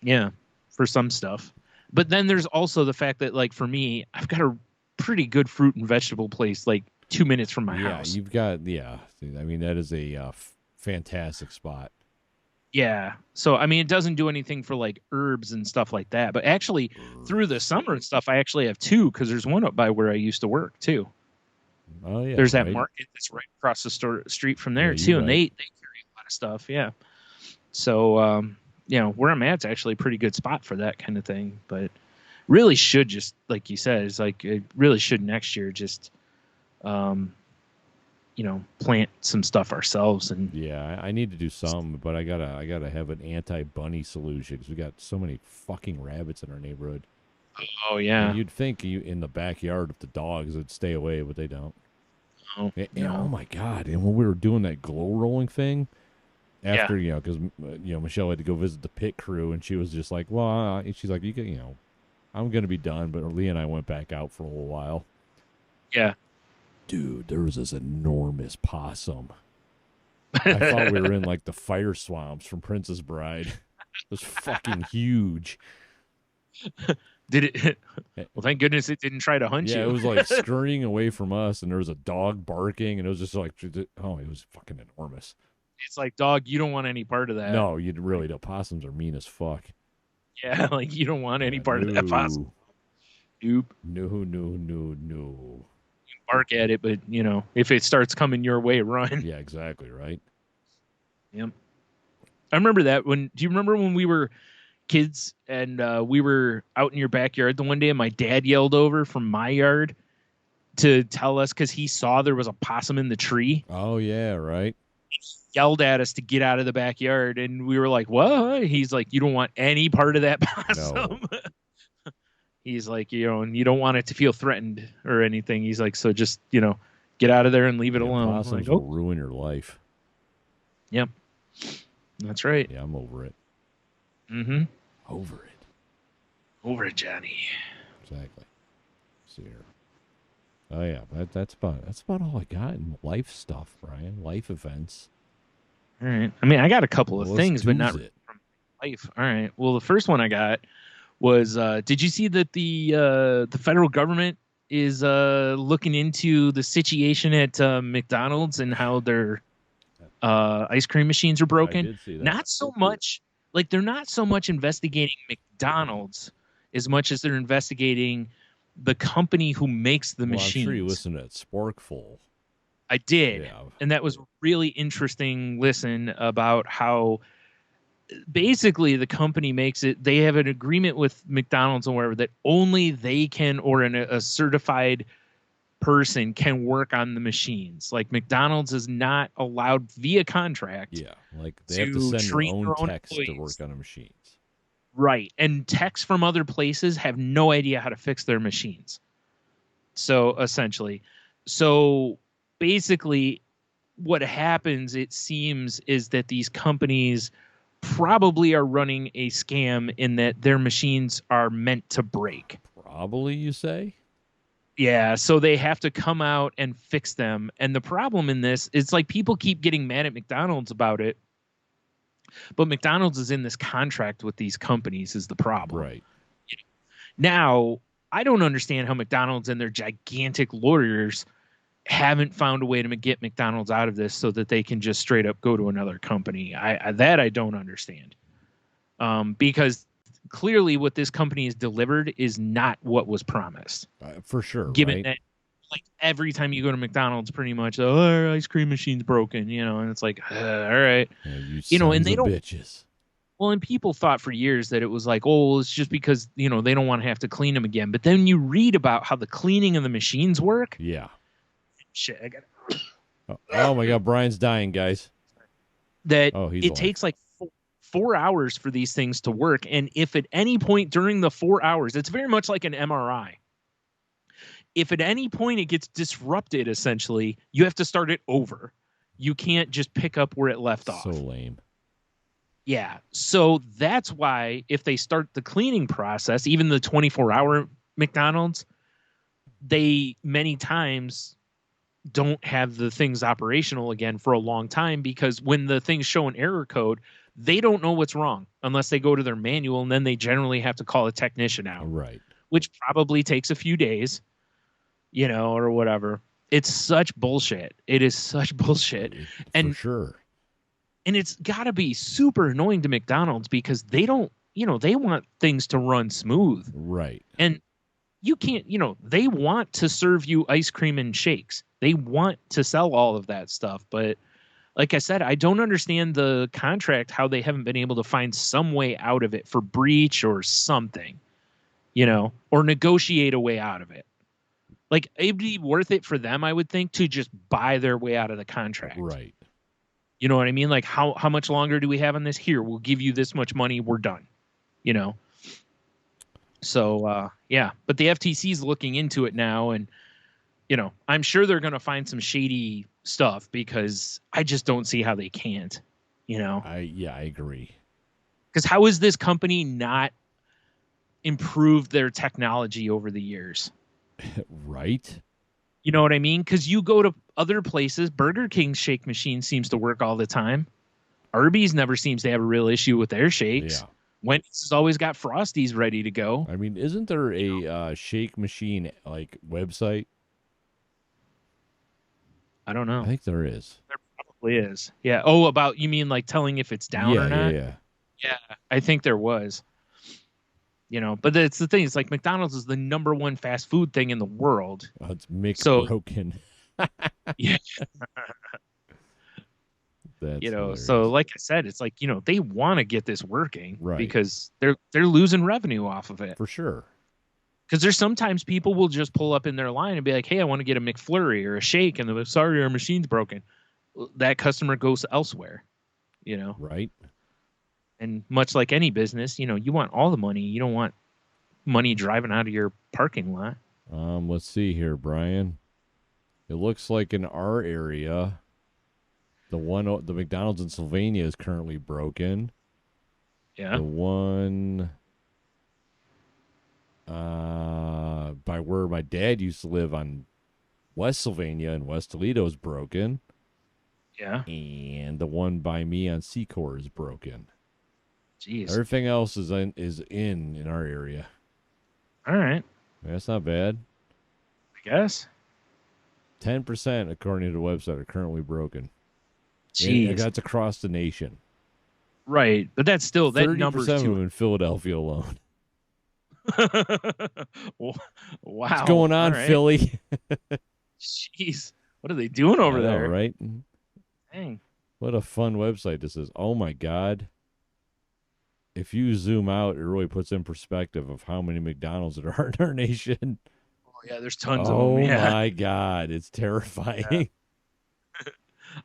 Yeah, for some stuff. But then there's also the fact that, like, for me, I've got a pretty good fruit and vegetable place like 2 minutes from my house. Yeah, you've got, I mean, that is a fantastic spot. Yeah. So, I mean, it doesn't do anything for like herbs and stuff like that. But actually, through the summer and stuff, I actually have two, because there's one up by where I used to work too. Oh, yeah. There's that market that's right across the street from there too. And they carry a lot of stuff. Yeah. So, you know, where I'm at's actually a pretty good spot for that kind of thing. But really should just, like you said, it's like it really should next year just plant some stuff ourselves. And yeah, I need to do some, but I gotta have an anti-bunny solution because we got so many fucking rabbits in our neighborhood. Oh yeah, and you'd think in the backyard if the dogs would stay away, but they don't. Oh, oh my god! And when we were doing that glow rolling thing, after because Michelle had to go visit the pit crew, and she was just like, well, she's like, I'm gonna be done, but Leah and I went back out for a little while. Yeah. Dude, there was this enormous possum. I thought we were in like the fire swamps from Princess Bride. It was fucking huge. Did it? Well, thank goodness it didn't try to hunt you. Yeah, it was like scurrying away from us, and there was a dog barking, and it was just like, oh, it was fucking enormous. It's like, dog, you don't want any part of that. No, you really don't. Possums are mean as fuck. Yeah, like you don't want any part of that possum. Nope. No. Bark at it, but if it starts coming your way, run. Yeah, exactly, right? Yep. I remember that do you remember when we were kids and we were out in your backyard the one day and my dad yelled over from my yard to tell us because he saw there was a possum in the tree. Oh, yeah, right. He yelled at us to get out of the backyard and we were like, what? He's like, you don't want any part of that possum. No. He's like, and you don't want it to feel threatened or anything. He's like, so just, get out of there and leave it alone. Possums will ruin your life. Yep. That's right. Yeah, I'm over it. Mm-hmm. Over it. Over it, Johnny. Exactly. See here. Oh yeah, that's about all I got in life stuff, Brian. Life events. All right. I mean, I got a couple of things, but not from life. All right. Well, the first one I got was, did you see that the federal government is looking into the situation at McDonald's and how their ice cream machines are broken? I did see that. Not so much. Like, they're not so much investigating McDonald's as much as they're investigating the company who makes the machines. I'm sure you listened to Sporkful. I did. Yeah. And that was really interesting listen about how basically the company makes it. They have an agreement with McDonald's or wherever that only they can, or a certified person can work on the machines. Like McDonald's is not allowed via contract. Yeah, like they have to send their own techs to work on the machines. Right, and techs from other places have no idea how to fix their machines. So basically, what happens, it seems, is that these companies probably are running a scam in that their machines are meant to break. Probably, you say? Yeah, so they have to come out and fix them. And the problem in this, it's like people keep getting mad at McDonald's about it, but McDonald's is in this contract with these companies is the problem. Right. Now, I don't understand how McDonald's and their gigantic lawyers haven't found a way to get McDonald's out of this so that they can just straight up go to another company. I don't understand. Because clearly what this company has delivered is not what was promised. For sure. Given that, like, every time you go to McDonald's, pretty much, our ice cream machine's broken, and it's like, all right. Yeah, and they don't. Bitches. Well, and people thought for years that it was like, oh, it's just because, they don't want to have to clean them again. But then you read about how the cleaning of the machines work. Yeah. Shit, I got it. Oh my God, Brian's dying, guys. That it takes like 4 hours for these things to work. And if at any point during the 4 hours, it's very much like an MRI. If at any point it gets disrupted, essentially, you have to start it over. You can't just pick up where it left off. So lame. Yeah. So that's why if they start the cleaning process, even the 24-hour McDonald's, they many times don't have the things operational again for a long time, because when the things show an error code, they don't know what's wrong unless they go to their manual, and then they generally have to call a technician out. Right. Which probably takes a few days, or whatever. It's such bullshit. It is such bullshit. For sure. And it's got to be super annoying to McDonald's because they don't, they want things to run smooth. Right. And you can't, they want to serve you ice cream and shakes. They want to sell all of that stuff. But like I said, I don't understand the contract, how they haven't been able to find some way out of it for breach or something, or negotiate a way out of it. Like, it'd be worth it for them, I would think, to just buy their way out of the contract. Right. You know what I mean? Like, how much longer do we have on this? Here, we'll give you this much money. We're done. You know? So, yeah. But the FTC is looking into it now. And, you know, I'm sure they're going to find some shady stuff because I just don't see how they can't, you know? I agree. Because how is this company not improved their technology over the years? Right. You know what I mean? Because you go to other places, Burger King's shake machine seems to work all the time. Arby's never seems to have a real issue with their shakes. Yeah. Wendy's has always got Frosties ready to go. I mean, isn't there a shake machine like website? I don't know. I think there is. There probably is. Yeah. Oh, about, you mean like telling if it's down or not? Yeah. Yeah, I think there was. You know, but it's the thing. It's like McDonald's is the #1 fast food thing in the world. Oh, it's Mcbroken. Yeah. That's you know, hilarious. so like I said, it's like, you know, they want to get this working, Right. because they're losing revenue off of it. For sure. Because there's sometimes people will just pull up in their line and be like, hey, I want to get a McFlurry or a shake, and they're like, sorry, our machine's broken. That customer goes elsewhere, you know. Right. And much like any business, you know, you want all the money. You don't want money driving out of your parking lot. Let's see here, Brian. It looks like in our area, the McDonald's in Sylvania is currently broken. Yeah. The one by where my dad used to live on West Sylvania in West Toledo is broken. Yeah. And the one by me on Secor is broken. Jeez. Everything else is in our area. All right. That's not bad. I guess. 10%, according to the website, are currently broken. Jeez. And that's across the nation. Right. But that's still, that 30% number's of them too. in Philadelphia alone. Wow. What's going on, right. Philly? Jeez. What are they doing over I know, there? right? Dang. What a fun website this is. Oh, my God. If you zoom out, it really puts in perspective of how many McDonald's there are in our nation. Oh, yeah, there's tons Oh, of them. Yeah. my God. It's terrifying. Yeah.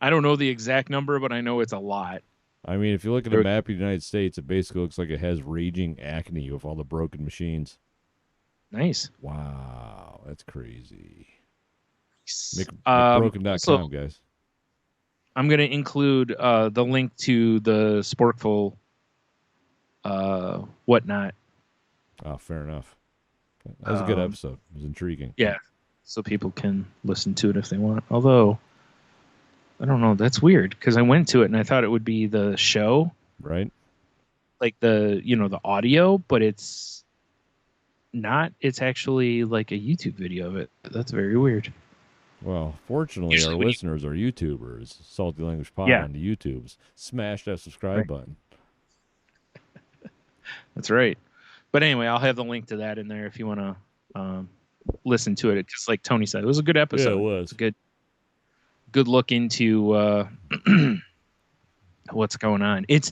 I don't know the exact number, but I know it's a lot. I mean, if you look at a map of the United States, it basically looks like it has raging acne with all the broken machines. Nice. Wow. That's crazy. McBroken.com, McBroken.com, guys. I'm going to include the link to the Sporkful whatnot. Oh, fair enough. That was a good episode. It was intriguing. Yeah, so people can listen to it if they want. Although, I don't know. That's weird because I went to it and I thought it would be the show. Right. Like the audio, but it's not. It's actually like a YouTube video of it. That's very weird. Well, fortunately, Usually our listeners are YouTubers. Salty Language Pod on the YouTubes. Smash that subscribe button. That's right. But anyway, I'll have the link to that in there if you want to listen to it. Just like Tony said, it was a good episode. Yeah, it was. It's a good look into what's going on. It's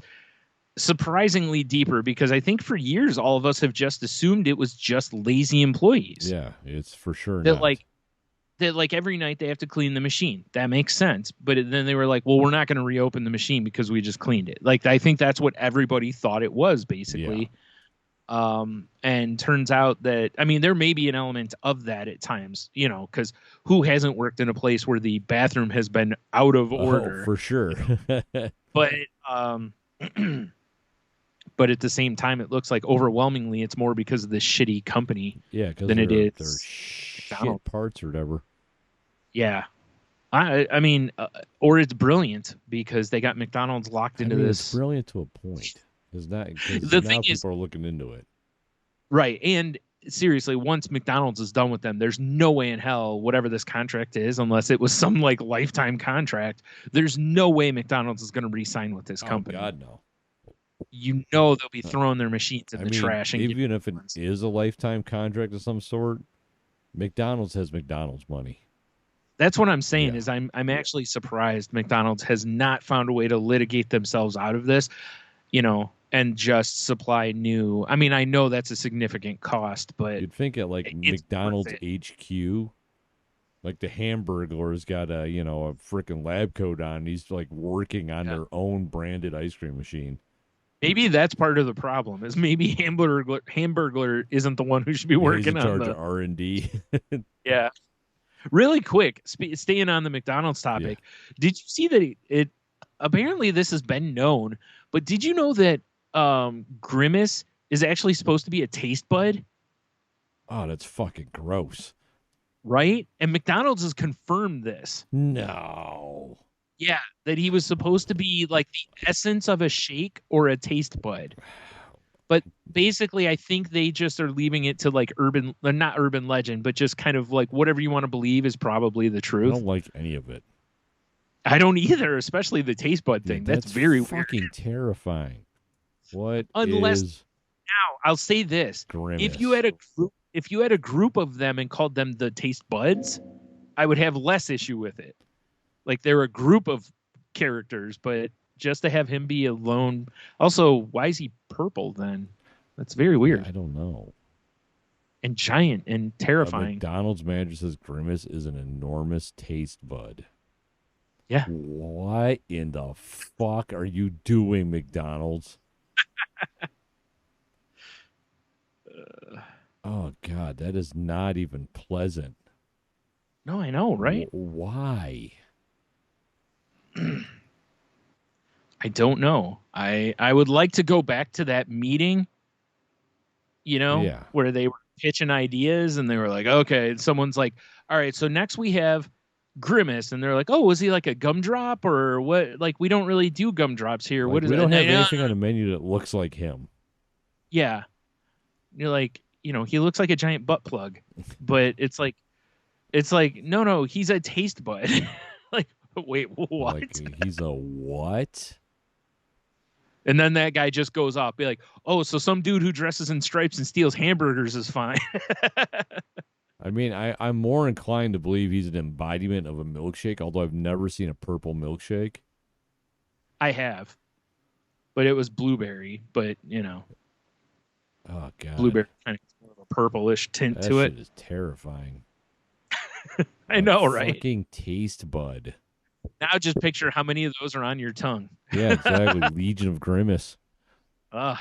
surprisingly deeper because I think for years all of us have just assumed it was just lazy employees. Yeah, it's for sure that not. That every night they have to clean the machine. That makes sense. But then they were like, well, we're not going to reopen the machine because we just cleaned it. Like, I think that's what everybody thought it was, basically. Yeah. And turns out that, I mean, there may be an element of that at times, you know, because who hasn't worked in a place where the bathroom has been out of order? Oh, for sure. But but at the same time, it looks like overwhelmingly it's more because of this shitty company than it is they're shit parts or whatever. Yeah. I mean, or it's brilliant because they got McDonald's locked into this. It's brilliant to a point. Because now people are looking into it. Right. And seriously, once McDonald's is done with them, there's no way in hell, whatever this contract is, unless it was some like lifetime contract, there's no way McDonald's is going to re-sign with this company. Oh, God, no. You know they'll be throwing their machines in the trash. And even if it is a lifetime contract of some sort, McDonald's has McDonald's money. That's what I'm saying is I'm actually surprised McDonald's has not found a way to litigate themselves out of this, you know, and just supply new. I mean, I know that's a significant cost, but you'd think at like McDonald's HQ, Like the Hamburglar's got a freaking lab coat on. And he's like working on their own branded ice cream machine. Maybe that's part of the problem. Is maybe Hamburglar isn't the one who should be working he's in on charge of R&D. Yeah. Really quick, staying on the McDonald's topic, did you see that it apparently this has been known, but did you know that Grimace is actually supposed to be a taste bud? Oh, that's fucking gross. Right? And McDonald's has confirmed this. No. Yeah, that he was supposed to be like the essence of a shake or a taste bud. But basically, I think they just are leaving it to like not urban legend, but just kind of like whatever you want to believe is probably the truth. I don't like any of it. I don't either, especially the taste bud thing. That's very fucking weird. Terrifying. What Unless is now I'll say this: Grimace? if you had a group of them and called them the Taste Buds, I would have less issue with it. Like they're a group of characters, but just to have him be alone. Also, why is he purple then? That's very weird. I don't know. And giant and terrifying. McDonald's manager says Grimace is an enormous taste bud. Yeah. What in the fuck are you doing, McDonald's? Oh, God, that is not even pleasant. No, I know, right? Why? I don't know. I would like to go back to that meeting, where they were pitching ideas and they were like, okay, and someone's like, all right, so next we have Grimace, and they're like, oh, was he like a gumdrop or what? Like, we don't really do gumdrops here. Like, what is we it? don't have anything on the menu that looks like him. Yeah. You're like, he looks like a giant butt plug, but it's like, no, he's a taste bud. Like, wait, what? Like, he's a what? And then that guy just goes off, be like, oh, so some dude who dresses in stripes and steals hamburgers is fine. I mean, I'm more inclined to believe he's an embodiment of a milkshake, although I've never seen a purple milkshake. I have. But it was blueberry, but, Oh, God. Blueberry kind of a purplish tint to it. That shit is terrifying. I know, right? Fucking taste bud. Now just picture how many of those are on your tongue. Yeah, exactly. Legion of Grimace. Oh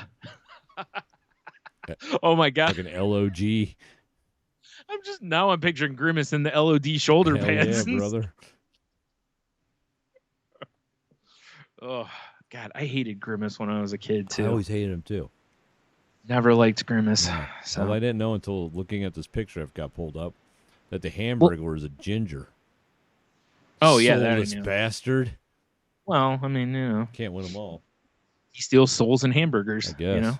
my God. Like an LOG. I'm picturing Grimace in the LOD shoulder Hell pads. Yeah, brother. Oh God, I hated Grimace when I was a kid too. I always hated him too. Never liked Grimace. Yeah. So Well, I didn't know until looking at this picture I've got pulled up that the Hamburglar is a ginger. Oh yeah, that I Soulless knew. bastard. Well, I mean, Can't win them all. he steals souls and hamburgers. I guess.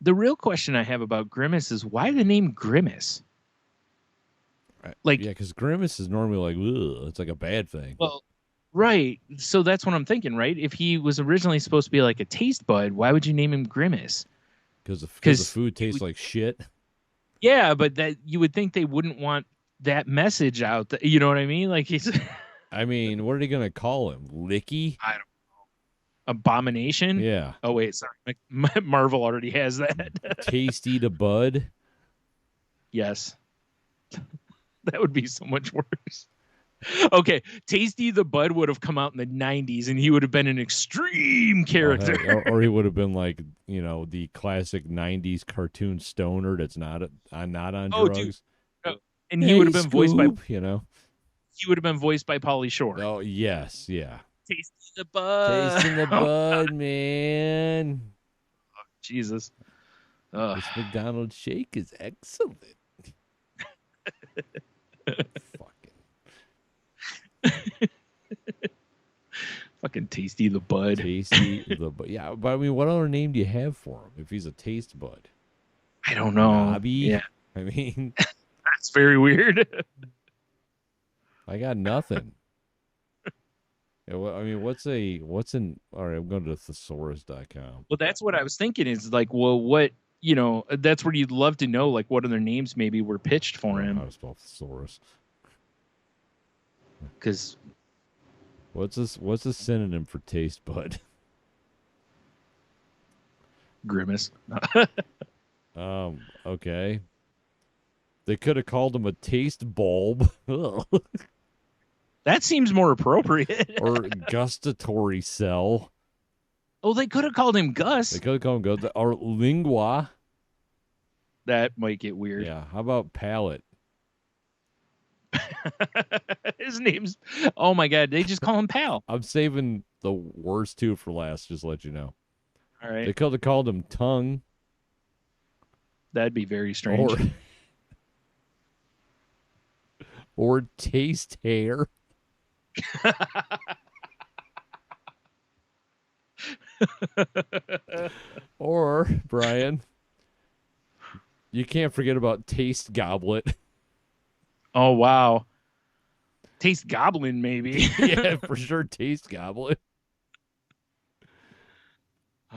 The real question I have about Grimace is why the name Grimace? Like, yeah, because Grimace is normally like, ugh, it's like a bad thing. Well, right. So that's what I'm thinking, right? If he was originally supposed to be like a taste bud, why would you name him Grimace? Because the food tastes like shit. Yeah, but that you would think they wouldn't want that message out. You know what I mean? Like he's. I mean, what are they gonna call him? Licky? I don't know. Abomination? Yeah. Oh wait, sorry. Marvel already has that. Tasty to Bud? Yes. That would be so much worse. Okay, Tasty the Bud would have come out in the 90s and he would have been an extreme character. Or he would have been like, the classic 90s cartoon stoner that's not on drugs. Dude. And he would have been voiced by He would have been voiced by Pauly Shore. Oh, yes, yeah. Tasty the Bud. Tasting the Bud, man. Oh, Jesus. This McDonald's shake is excellent. Fucking Tasty the Bud. Tasty the Bud. Yeah, but I mean, what other name do you have for him if he's a taste bud? I don't know. Bobby? Yeah. I mean, that's very weird. I got nothing. Yeah, well, I mean, what's an? All right, I'm going to thesaurus.com. Well, that's what I was thinking is like, well, what, that's where you'd love to know, like, what other names maybe were pitched for him. How to spell thesaurus? Because what's a synonym for taste bud? Grimace. Okay. They could have called him a taste bulb. That seems more appropriate. Or gustatory cell. Oh, they could have called him Gus. They could have called him Gus. Or lingua. That might get weird. Yeah. How about palate? His name's... Oh, my God. They just call him Pal. I'm saving the worst two for last, just to let you know. All right. They could have called him tongue. That'd be very strange. Or taste hair. Or, Brian, you can't forget about taste goblet. Oh, wow. Taste goblin, maybe. Yeah, for sure, taste goblet.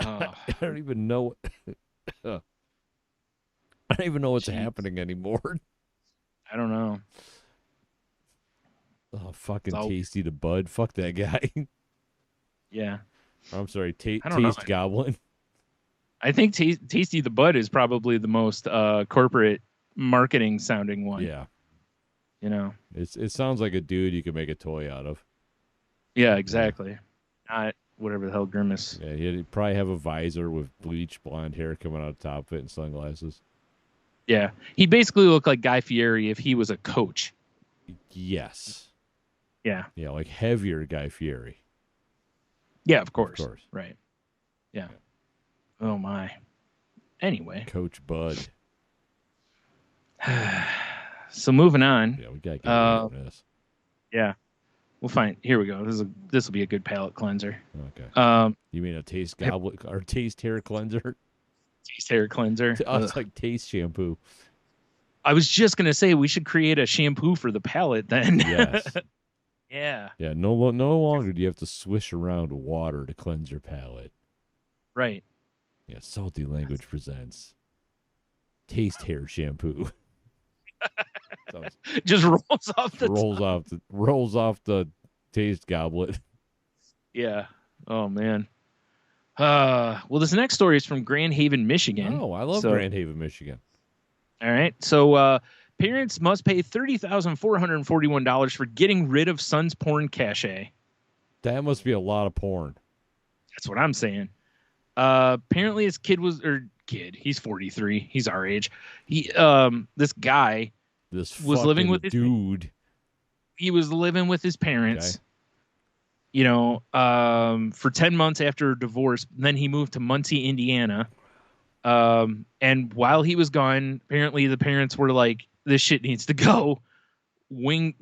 Oh. I don't even know. I don't even know what's happening anymore. I don't know. Oh, fucking Tasty the Bud. Fuck that guy. Yeah. I'm sorry, Taste know. Goblin. I think Tasty the Bud is probably the most corporate marketing sounding one. Yeah. You know, it sounds like a dude you could make a toy out of. Yeah, exactly. Not whatever the hell Grimace. Yeah, he'd probably have a visor with bleached blonde hair coming out of the top of it and sunglasses. Yeah. He basically looked like Guy Fieri if he was a coach. Yes. Yeah. Yeah, like heavier Guy Fieri. Yeah, of course. Of course. Right. Yeah. Oh, my. Anyway. Coach Bud. So moving on. Yeah, we got to get on this. Yeah. We'll find. Here we go. This will be a good palate cleanser. Okay. You mean a taste goblet or taste hair cleanser? Taste hair cleanser. Oh, it's like taste shampoo. I was just gonna say we should create a shampoo for the palate then. Yes. Yeah. Yeah. No longer do you have to swish around water to cleanse your palate. Right. Yeah. Salty Language presents taste hair shampoo. Just rolls off the taste goblet. Yeah. Oh man. Well, this next story is from Grand Haven, Michigan. Oh, I love Grand Haven, Michigan. All right. So parents must pay $30,441 for getting rid of son's porn cache. That must be a lot of porn. That's what I'm saying. Apparently his he's 43. He's our age. This guy was living with his dude. He was living with his parents. Okay. You know, for 10 months after divorce. Then he moved to Muncie, Indiana. And while he was gone, apparently the parents were like, this shit needs to go. Then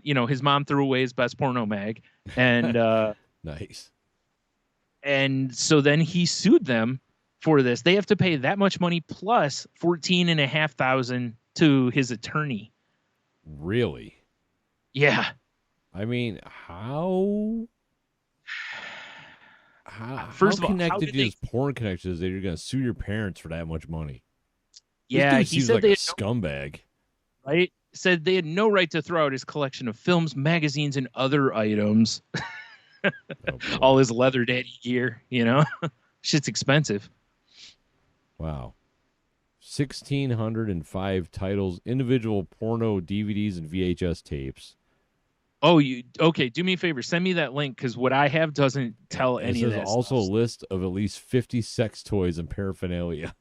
his mom threw away his best porno mag. And nice. And so then he sued them for this. They have to pay that much money plus $14,500 to his attorney. Really? Yeah. I mean, how First of all, connected is porn connections that you're going to sue your parents for that much money? Yeah, he said like a scumbag. Right? Said they had no right to throw out his collection of films, magazines, and other items. All his leather daddy gear, shit's expensive. Wow. 1,605 titles, individual porno DVDs and VHS tapes. Oh, okay? Do me a favor, send me that link because what I have doesn't tell any of that. There's also a list of at least 50 sex toys and paraphernalia.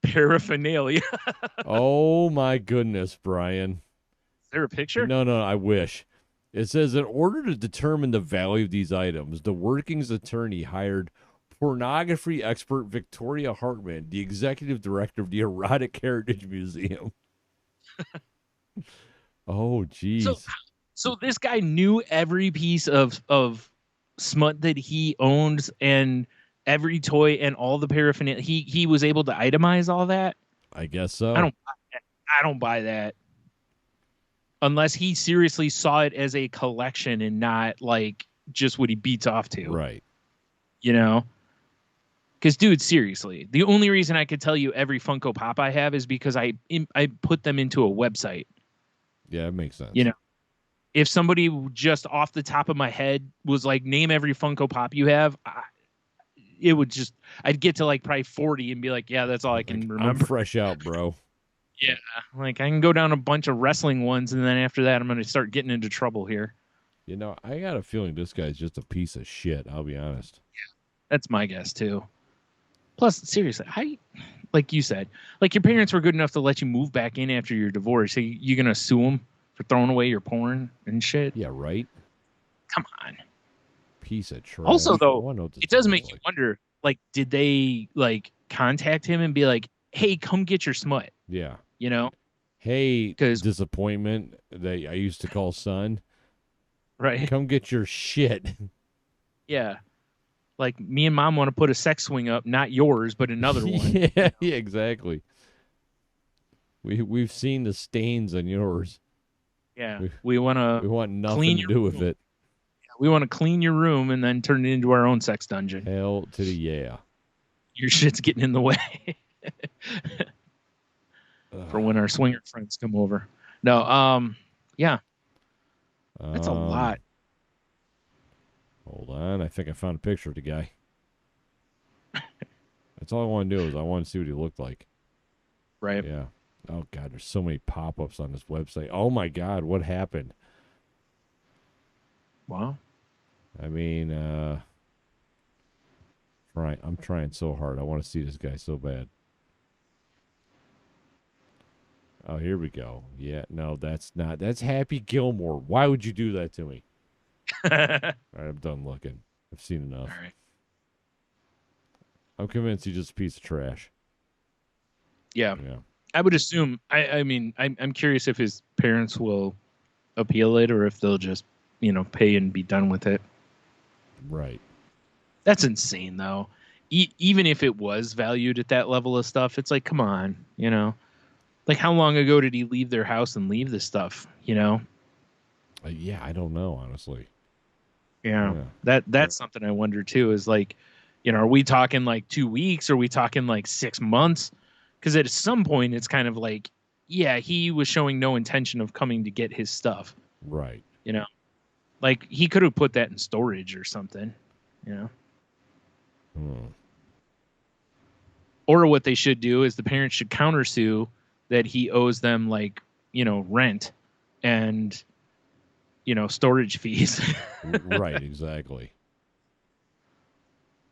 Paraphernalia. Oh my goodness, Brian! Is there a picture? No, I wish. It says, in order to determine the value of these items, the workings attorney hired pornography expert Victoria Hartman, the executive director of the Erotic Heritage Museum. Oh, geez. So this guy knew every piece of smut that he owns and every toy and all the paraphernalia. He was able to itemize all that? I guess so. I don't buy that. Unless he seriously saw it as a collection and not like just what he beats off to. Right. Because, dude, seriously, the only reason I could tell you every Funko Pop I have is because I put them into a website. Yeah, it makes sense. If somebody just off the top of my head was like, name every Funko Pop you have, it would just, I'd get to like probably 40 and be like, yeah, that's all I can remember. I'm fresh out, bro. Yeah. Like I can go down a bunch of wrestling ones, and then after that, I'm going to start getting into trouble here. You know, I got a feeling this guy's just a piece of shit. I'll be honest. Yeah. That's my guess too. Plus, seriously, like you said, like your parents were good enough to let you move back in after your divorce. So you going to sue them for throwing away your porn and shit? Yeah, right? Come on. Piece of trash. Also, though, it does make you wonder, like, did they, like, contact him and be like, hey, come get your smut? Yeah. You know? Hey, disappointment that I used to call son. Right. Come get your shit. Yeah. Like, me and mom want to put a sex swing up, not yours, but another one. Yeah, yeah, exactly. We've seen the stains on yours. Yeah. We want nothing to do with it. We want to clean your room and then turn it into our own sex dungeon. Hell to the yeah. Your shit's getting in the way. For when our swinger friends come over. No, yeah. That's a lot. Hold on. I think I found a picture of the guy. That's all I want to do is I want to see what he looked like. Right. Yeah. Oh, God. There's so many pop-ups on this website. Oh, my God. What happened? Wow. I mean, I'm trying so hard. I want to see this guy so bad. Oh, here we go. Yeah, no, that's not. That's Happy Gilmore. Why would you do that to me? All right, I'm done looking. I've seen enough. All right. I'm convinced he's just a piece of trash. Yeah. I would assume. I mean, I'm curious if his parents will appeal it or if they'll just, pay and be done with it. Right. That's insane, though. Even if it was valued at that level of stuff, it's like, come on, Like, how long ago did he leave their house and leave this stuff, Yeah, I don't know, honestly. Yeah. That's something I wonder, too, is like, are we talking like 2 weeks? Or are we talking like 6 months? Because at some point, it's kind of like, yeah, he was showing no intention of coming to get his stuff. Right. Like, he could have put that in storage or something, Or what they should do is the parents should countersue that he owes them, like, rent and, storage fees. Right, exactly.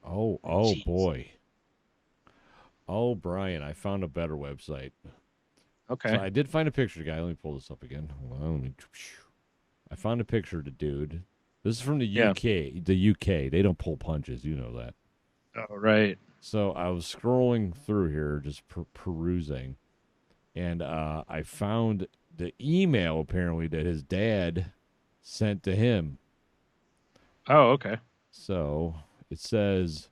Oh, Jeez. Boy. Oh, Brian, I found a better website. Okay. So I did find a picture of the guy. Let me pull this up again. Hold on. I found a picture of the dude. This is from the UK. The UK. They don't pull punches. You know that. Oh, right. So I was scrolling through here, just perusing, and I found the email, apparently, that his dad sent to him. Oh, okay. So it says,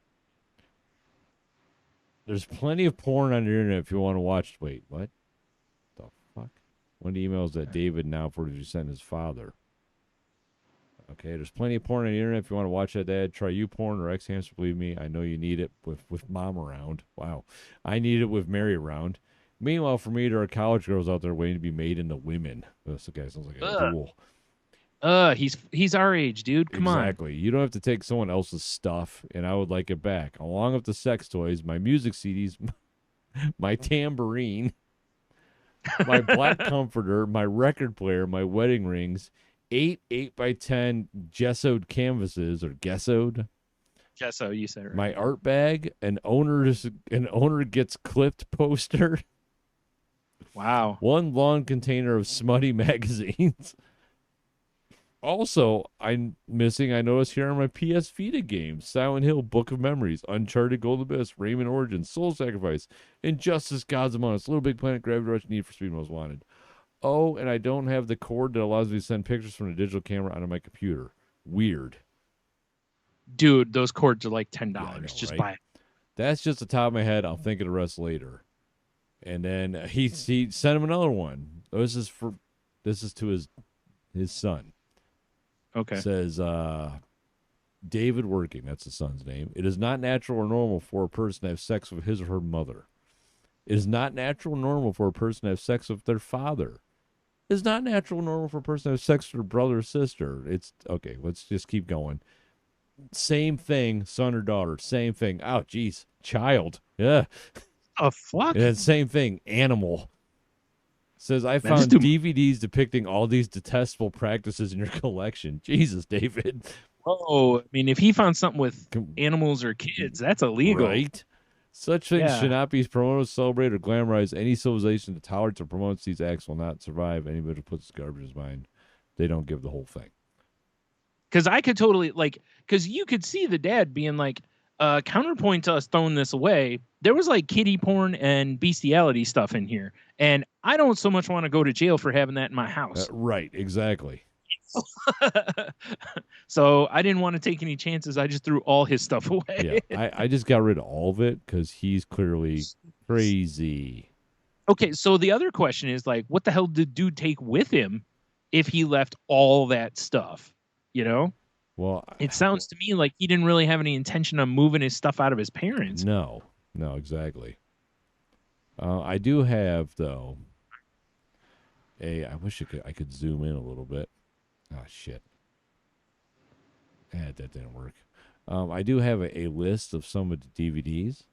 there's plenty of porn on the internet if you want to watch. Wait, what? The fuck? One of the emails that David now forwarded to send his father. Okay, there's plenty of porn on the internet if you want to watch that, Dad. Try YouPorn or X-Hamster, believe me. I know you need it with Mom around. Wow. I need it with Mary around. Meanwhile, for me, there are college girls out there waiting to be made into women. This guy sounds like a fool. He's our age, dude. Come on. Exactly. You don't have to take someone else's stuff, and I would like it back. Along with the sex toys, my music CDs, my tambourine, my black comforter, my record player, my wedding rings, 8 8x10 gessoed canvases, or gessoed. Gesso, you said it right. My art bag, an owner gets clipped poster. Wow. One long container of smutty magazines. Also, I noticed here on my PS Vita games, Silent Hill, Book of Memories, Uncharted, Golden Abyss, Rayman Origins, Soul Sacrifice, Injustice, Gods Among Us, Little Big Planet, Gravity Rush, Need for Speed Most Wanted. Oh, and I don't have the cord that allows me to send pictures from a digital camera onto my computer. Weird. Dude, those cords are like $10. Yeah, Just right? buy it. That's just the top of my head. I'll think of the rest later. And then he sent him another one. This is to his son. Okay. It says, David Working, that's the son's name. It is not natural or normal for a person to have sex with his or her mother. It is not natural or normal for a person to have sex with their father. It is not natural or normal for a person to have sex with their brother or sister. It's okay. Let's just keep going. Same thing, son or daughter. Same thing. Oh, geez. Child. Yeah. Oh, fuck? And same thing, animal. Says, I Man, found DVDs depicting all these detestable practices in your collection. Jesus, David. Oh, I mean, if he found something with animals or kids, that's illegal. Right? Such things should not be promoted, celebrated, or glamorized. Any civilization that tolerates or promotes these acts will not survive. Anybody who puts garbage in his mind, they don't give the whole thing. Because I could totally, like, because you could see the dad being like, counterpoint to us throwing this away, there was like kiddie porn and bestiality stuff in here. And I don't so much want to go to jail for having that in my house. Right, exactly. So I didn't want to take any chances. I just threw all his stuff away. Yeah, I just got rid of all of it because he's clearly crazy. Okay, so the other question is, like, what the hell did dude take with him if he left all that stuff? You know? Well, it sounds to me like he didn't really have any intention on moving his stuff out of his parents. No, exactly. I do have, though, I wish I could zoom in a little bit. Oh, shit. That didn't work. I do have a list of some of the DVDs.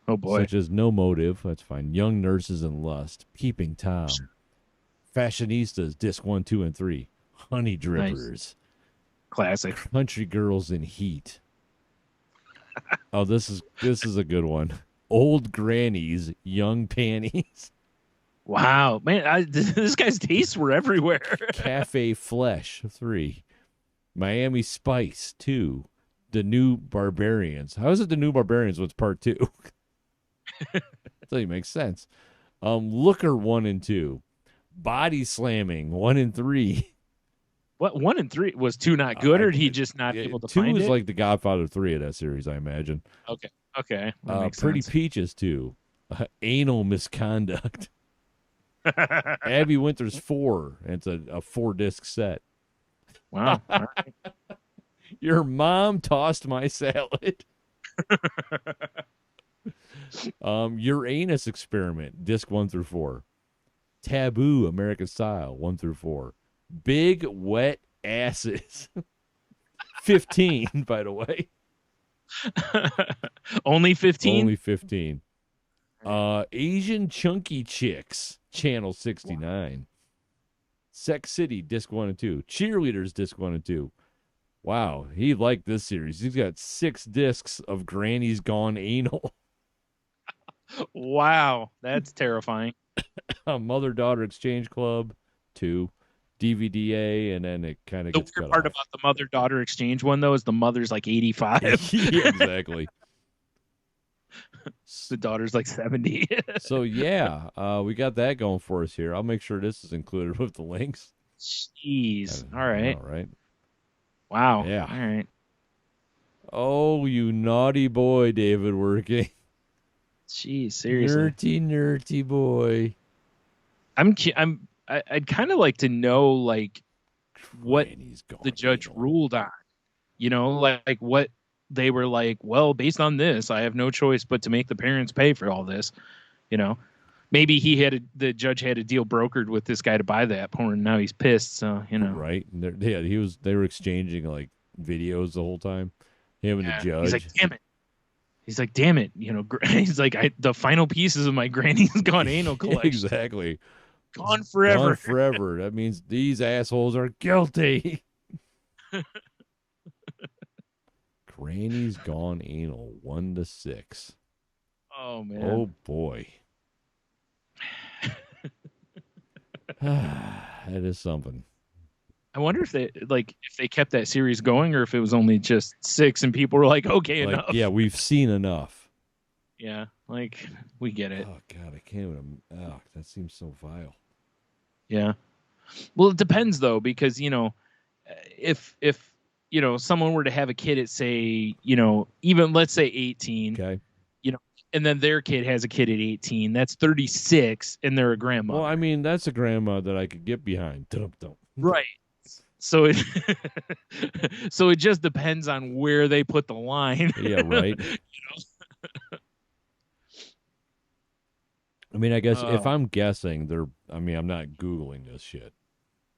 Oh, boy. Such as No Motive, that's fine. Young Nurses and Lust, Peeping Tom, Fashionistas, Disc 1, 2, and 3, Honey Drippers. Nice. Classic. Country Girls in Heat. Oh, this is a good one. Old Grannies, Young Panties. Wow, man, this guy's tastes were everywhere. Cafe Flesh 3, Miami Spice 2, The New Barbarians. How is it The New Barbarians? What's part 2? That doesn't even make sense. Looker 1 and 2, Body Slamming 1 and 3. What, 1 and 3 was 2 not good, or did he just not able to 2 find it? 2 is like the Godfather 3 of that series, I imagine. Okay. Pretty sense. Peaches 2, Anal Misconduct. Abby Winters 4, and it's a 4-disc set. Wow. All right. Your mom tossed my salad. Uranus Experiment, disc 1 through 4. Taboo American Style, 1 through 4. Big Wet Asses. 15, by the way. Only 15? Only 15. Asian Chunky Chicks, Channel 69. Sex City, disc 1 and 2. Cheerleaders, disc 1 and 2. Wow, he liked this series. He's got 6 discs of Granny's Gone Anal. Wow, that's terrifying. Mother-Daughter Exchange Club, 2. DVDA, and then it kind of gets cut off. The weird part about the mother-daughter exchange one, though, is the mother's like 85. Yeah, exactly. The daughter's like 70. So, yeah, we got that going for us here. I'll make sure this is included with the links. Jeez. All right. All right. Wow. Yeah. All right. Oh, you naughty boy, David Working. Jeez, seriously. Nerdy boy. I'd kind of like to know, like, what the judge ruled on. You know, like what they were like, well, based on this, I have no choice but to make the parents pay for all this. You know, maybe the judge had a deal brokered with this guy to buy that porn. Now he's pissed. So, you know. Right. They were exchanging like videos the whole time. Him and the judge. He's like, damn it. You know, he's like, the final pieces of my Granny's Gone Anal collection. Exactly. Gone forever. Gone forever. That means these assholes are guilty. Granny's Gone Anal, 1 to 6. Oh, man. Oh, boy. That is something. I wonder if they kept that series going, or if it was only just 6 and people were like, okay, enough. Yeah, we've seen enough. Yeah, like, we get it. Oh, God, I can't even. Oh, that seems so vile. Yeah. Well, it depends, though, because, you know, if you know, someone were to have a kid at, say, you know, even let's say 18, okay, you know, and then their kid has a kid at 18, that's 36, and they're a grandma. Well, I mean, that's a grandma that I could get behind. Right. So it so it just depends on where they put the line. Yeah, right. You know? I mean, I guess if I'm guessing, I'm not Googling this shit.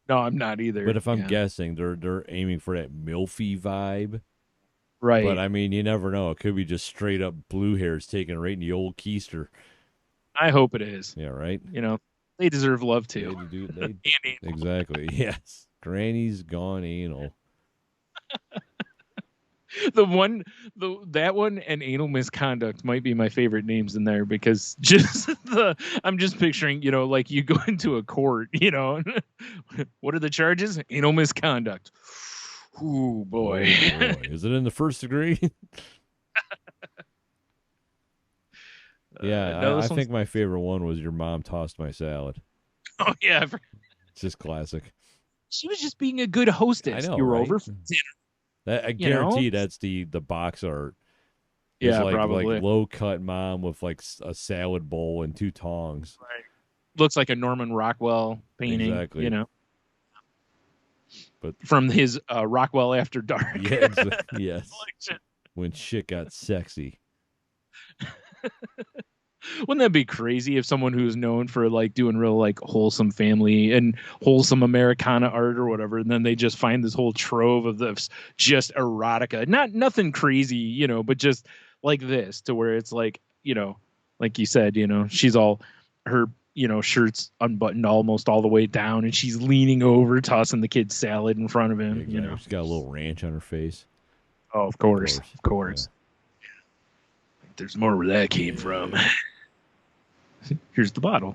No, I'm not either. But if I'm guessing, they're aiming for that milfy vibe. Right. But I mean, you never know. It could be just straight up blue hairs taken right in the old keister. I hope it is. Yeah, right. You know, they deserve love too. Exactly. Yes. Granny's gone anal. That one and anal misconduct might be my favorite names in there, because I'm just picturing, you know, like you go into a court, you know, what are the charges? Anal misconduct. Ooh, boy. Oh, boy. Is it in the first degree? Yeah, no, I think my favorite one was your mom tossed my salad. Oh, yeah. It's just classic. She was just being a good hostess. I know, you were right? over for dinner. I guarantee that's the box art. It's probably. Like low cut mom with like a salad bowl and 2 tongs. Right. Looks like a Norman Rockwell painting. Exactly. You know. But from his Rockwell After Dark. Yeah, yes. When shit got sexy. Wouldn't that be crazy if someone who's known for like doing real like wholesome family and wholesome Americana art or whatever, and then they just find this whole trove of this just erotica, nothing crazy, you know, but just like this, to where it's like, you know, like you said, you know, she's all her, you know, shirt's unbuttoned almost all the way down, and she's leaning over, tossing the kid salad in front of him. Exactly. You know, she's got a little ranch on her face. Oh, of course. Yeah. There's more where that came from. Here's the bottle.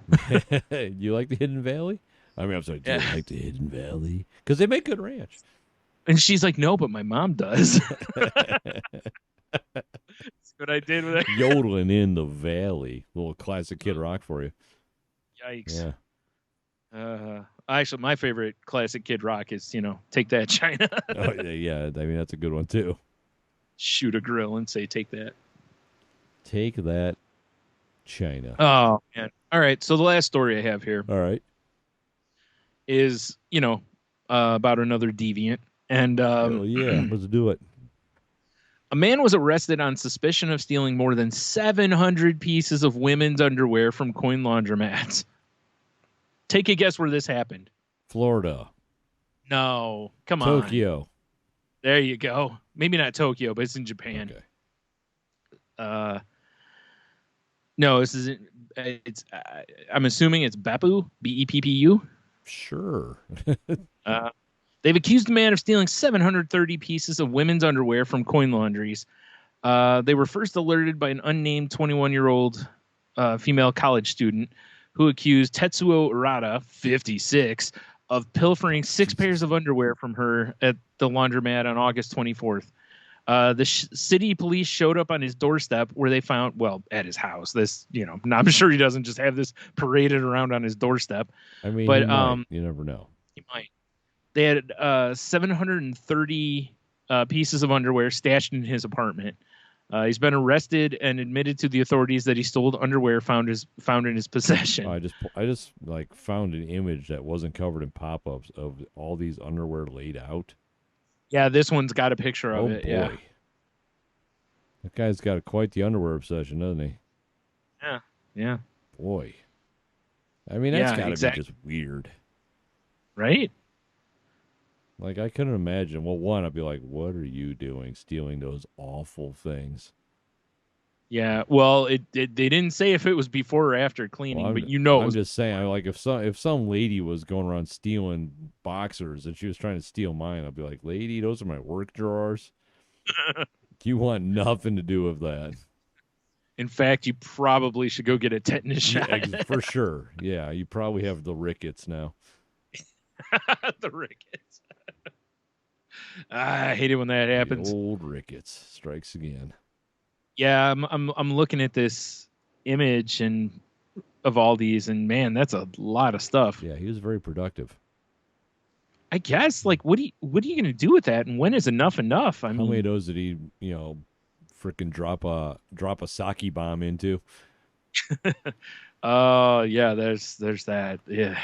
You like the Hidden Valley? I mean, I'm sorry. Do you like the Hidden Valley? Because they make good ranch. And she's like, no, but my mom does. That's what I did with it. Yodeling in the valley. Little classic Kid Rock for you. Yikes. Yeah. Actually, my favorite classic Kid Rock is, you know, Take That, China. Oh, yeah. I mean, that's a good one, too. Shoot a grill and say, take that. Take that, China. Oh, man. All right. So the last story I have here. All right. Is, you know, about another deviant. And yeah, let's do it. A man was arrested on suspicion of stealing more than 700 pieces of women's underwear from coin laundromats. Take a guess where this happened. Florida. No, come on. Tokyo. There you go. Maybe not Tokyo, but it's in Japan. Okay. No, this isn't. It's. I'm assuming it's Beppu, Beppu. Sure. They've accused a man of stealing 730 pieces of women's underwear from coin laundries. They were first alerted by an unnamed 21-year-old female college student who accused Tetsuo Urata, 56, of pilfering 6 pairs of underwear from her at the laundromat on August 24th. The city police showed up on his doorstep, where they found, well, at his house. This, you know, I'm sure he doesn't just have this paraded around on his doorstep. I mean, but you never know. He might. They had 730 pieces of underwear stashed in his apartment. He's been arrested and admitted to the authorities that he stole underwear found in his possession. I just like found an image that wasn't covered in pop-ups of all these underwear laid out. Yeah, this one's got a picture of it. Boy. Yeah, that guy's got quite the underwear obsession, doesn't he? Yeah. Boy, I mean, that's got to be just weird, right? Like, I couldn't imagine. Well, one, I'd be like, what are you doing stealing those awful things? Yeah, well, they didn't say if it was before or after cleaning, but you know. I'm just saying, like, if some lady was going around stealing boxers and she was trying to steal mine, I'd be like, lady, those are my work drawers. You want nothing to do with that. In fact, you probably should go get a tetanus shot. Yeah, for sure. Yeah, you probably have the rickets now. The rickets. I hate it when that happens. The old rickets strikes again. Yeah, I'm looking at this image and of all these, and man, that's a lot of stuff. Yeah, he was very productive. I guess, like, what are you gonna do with that, and when is enough enough? How many of those did he, freaking drop a sake bomb into? Oh yeah, there's that. Yeah.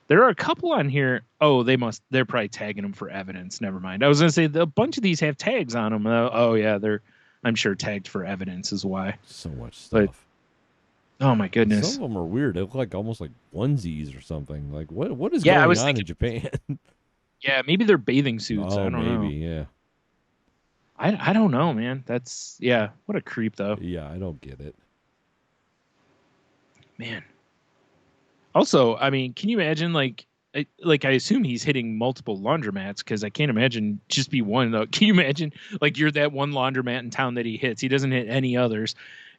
There are a couple on here. Oh, they're probably tagging them for evidence. Never mind. I was going to say a bunch of these have tags on them. Oh yeah, I'm sure tagged for evidence is why. So much stuff. Oh my Some goodness. of them are weird. They look like almost like onesies or something. Like what is Yeah, I going was on thinking, in Japan? yeah, maybe they're bathing suits. I Oh, don't maybe, know. yeah. I don't know, man. That's yeah. What a creep, though. Yeah, I don't get it. Man. Also, I mean, can you imagine I assume he's hitting multiple laundromats because I can't imagine just be one though. Can you imagine like you're that one laundromat in town that he hits? He doesn't hit any others,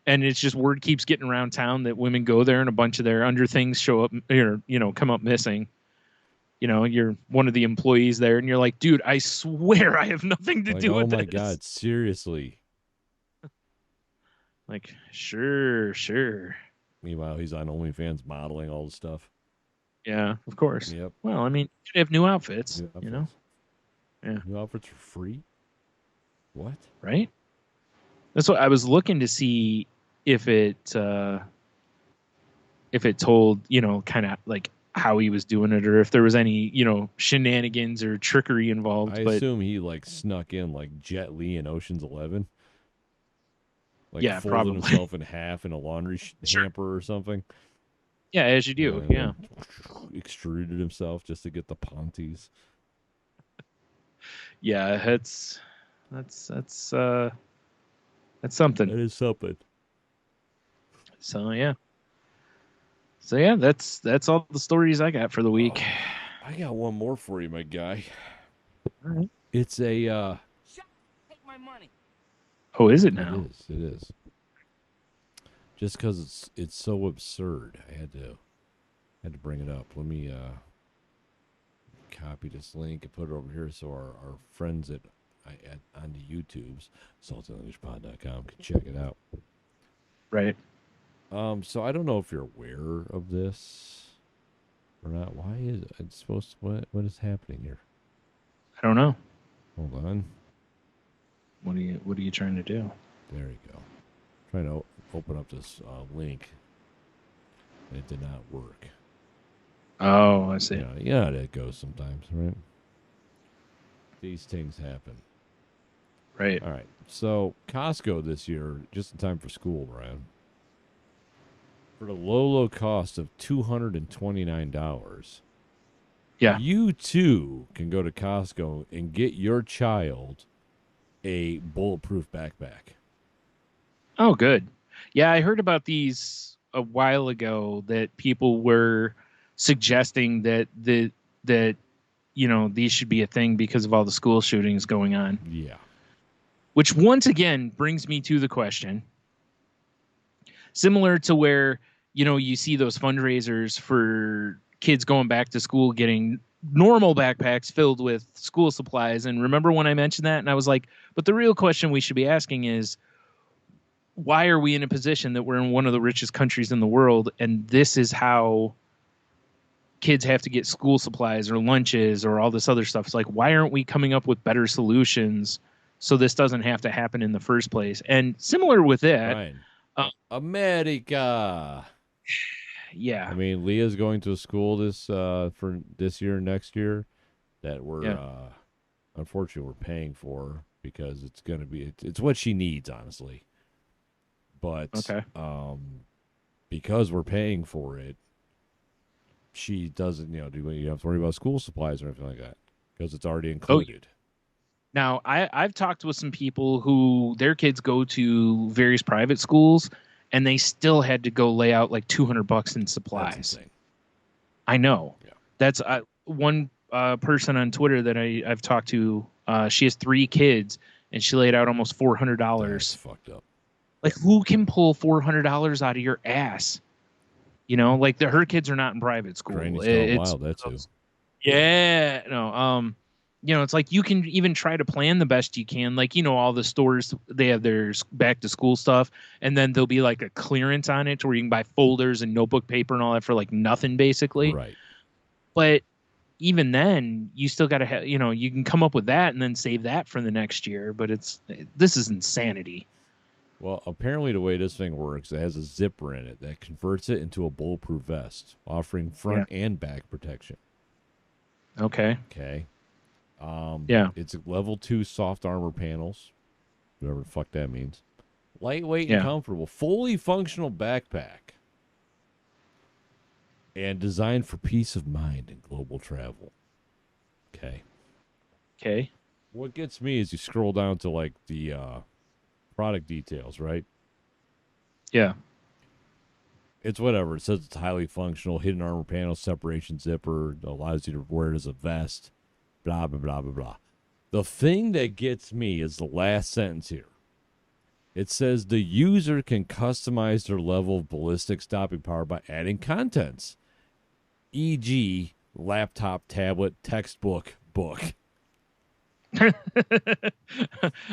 and it's just word keeps getting around town that women go there and a bunch of their under things show up or come up missing. You're one of the employees there, and you're like, dude, I swear I have nothing to Like, do oh with my this. God, seriously. Like, sure. Meanwhile, he's on OnlyFans modeling all the stuff. Yeah, of course. Yep. Well, I mean, you have new outfits, Yeah. New outfits for free? What? Right? That's what I was looking to see if it told, kind of like how he was doing it or if there was any, shenanigans or trickery involved. I but assume he like snuck in like Jet Li in Ocean's 11. Like yeah, folded probably himself in half in a laundry hamper or something. Yeah, as you do. Yeah. Extruded himself just to get the panties. Yeah, that's something. That is something. So yeah, that's all the stories I got for the week. I got one more for you, my guy. All right. It's a Take my money. Oh, is it now? It is. Just because it's so absurd, I had to bring it up. Let me copy this link and put it over here so our friends on the YouTube's saltylanguagepod.com can check it out. Right. So I don't know if you're aware of this or not. Why is it supposed to, what is happening here? I don't know. Hold on. What are you trying to do? There you go. Trying to open up this link. And it did not work. Oh, I see. You know how that goes sometimes, right? These things happen. Right. All right. So Costco this year, just in time for school, Brian, for the low cost of $229. Yeah. You too can go to Costco and get your child a Bulletproof backpack. Oh, good. Yeah, I heard about these a while ago that people were suggesting that these should be a thing because of all the school shootings going on. Yeah. Which once again brings me to the question, similar to where, you see those fundraisers for kids going back to school getting normal backpacks filled with school supplies. And remember when I mentioned that? And I was like, but the real question we should be asking is, why are we in a position that we're in one of the richest countries in the world and this is how kids have to get school supplies or lunches or all this other stuff? It's like, why aren't we coming up with better solutions so this doesn't have to happen in the first place? And similar with that, Ryan, America. Yeah. I mean, Leah's going to a school for this year and next year that we're unfortunately we're paying for because it's going to be it's what she needs, honestly. But because we're paying for it, she doesn't, you have to worry about school supplies or anything like that because it's already included. Now, I've talked with some people who their kids go to various private schools, and they still had to go lay out like $200 in supplies. That's insane. I know. Yeah. That's one person on Twitter that I've talked to. She has 3 kids, and she laid out almost $400. That's fucked up. Like, who can pull $400 out of your ass? Like her kids are not in private school. Granny's wild, that too. Yeah. No. It's like you can even try to plan the best you can. Like, all the stores, they have their back to school stuff, and then there'll be like a clearance on it where you can buy folders and notebook paper and all that for like nothing, basically. Right. But even then, you still got to have, you can come up with that and then save that for the next year. But this is insanity. Well, apparently the way this thing works, it has a zipper in it that converts it into a bulletproof vest, offering front and back protection. Okay. Okay. Yeah. It's level 2 soft armor panels, whatever the fuck that means. Lightweight and comfortable, fully functional backpack. and designed for peace of mind and global travel. Okay. Okay. What gets me is you scroll down to like the product details, right? Yeah. It's whatever. It says it's highly functional, hidden armor panel, separation zipper, allows you to wear it as a vest, blah, blah, blah, blah, blah. The thing that gets me is the last sentence here. It says the user can customize their level of ballistic stopping power by adding contents, e.g., laptop, tablet, textbook, book.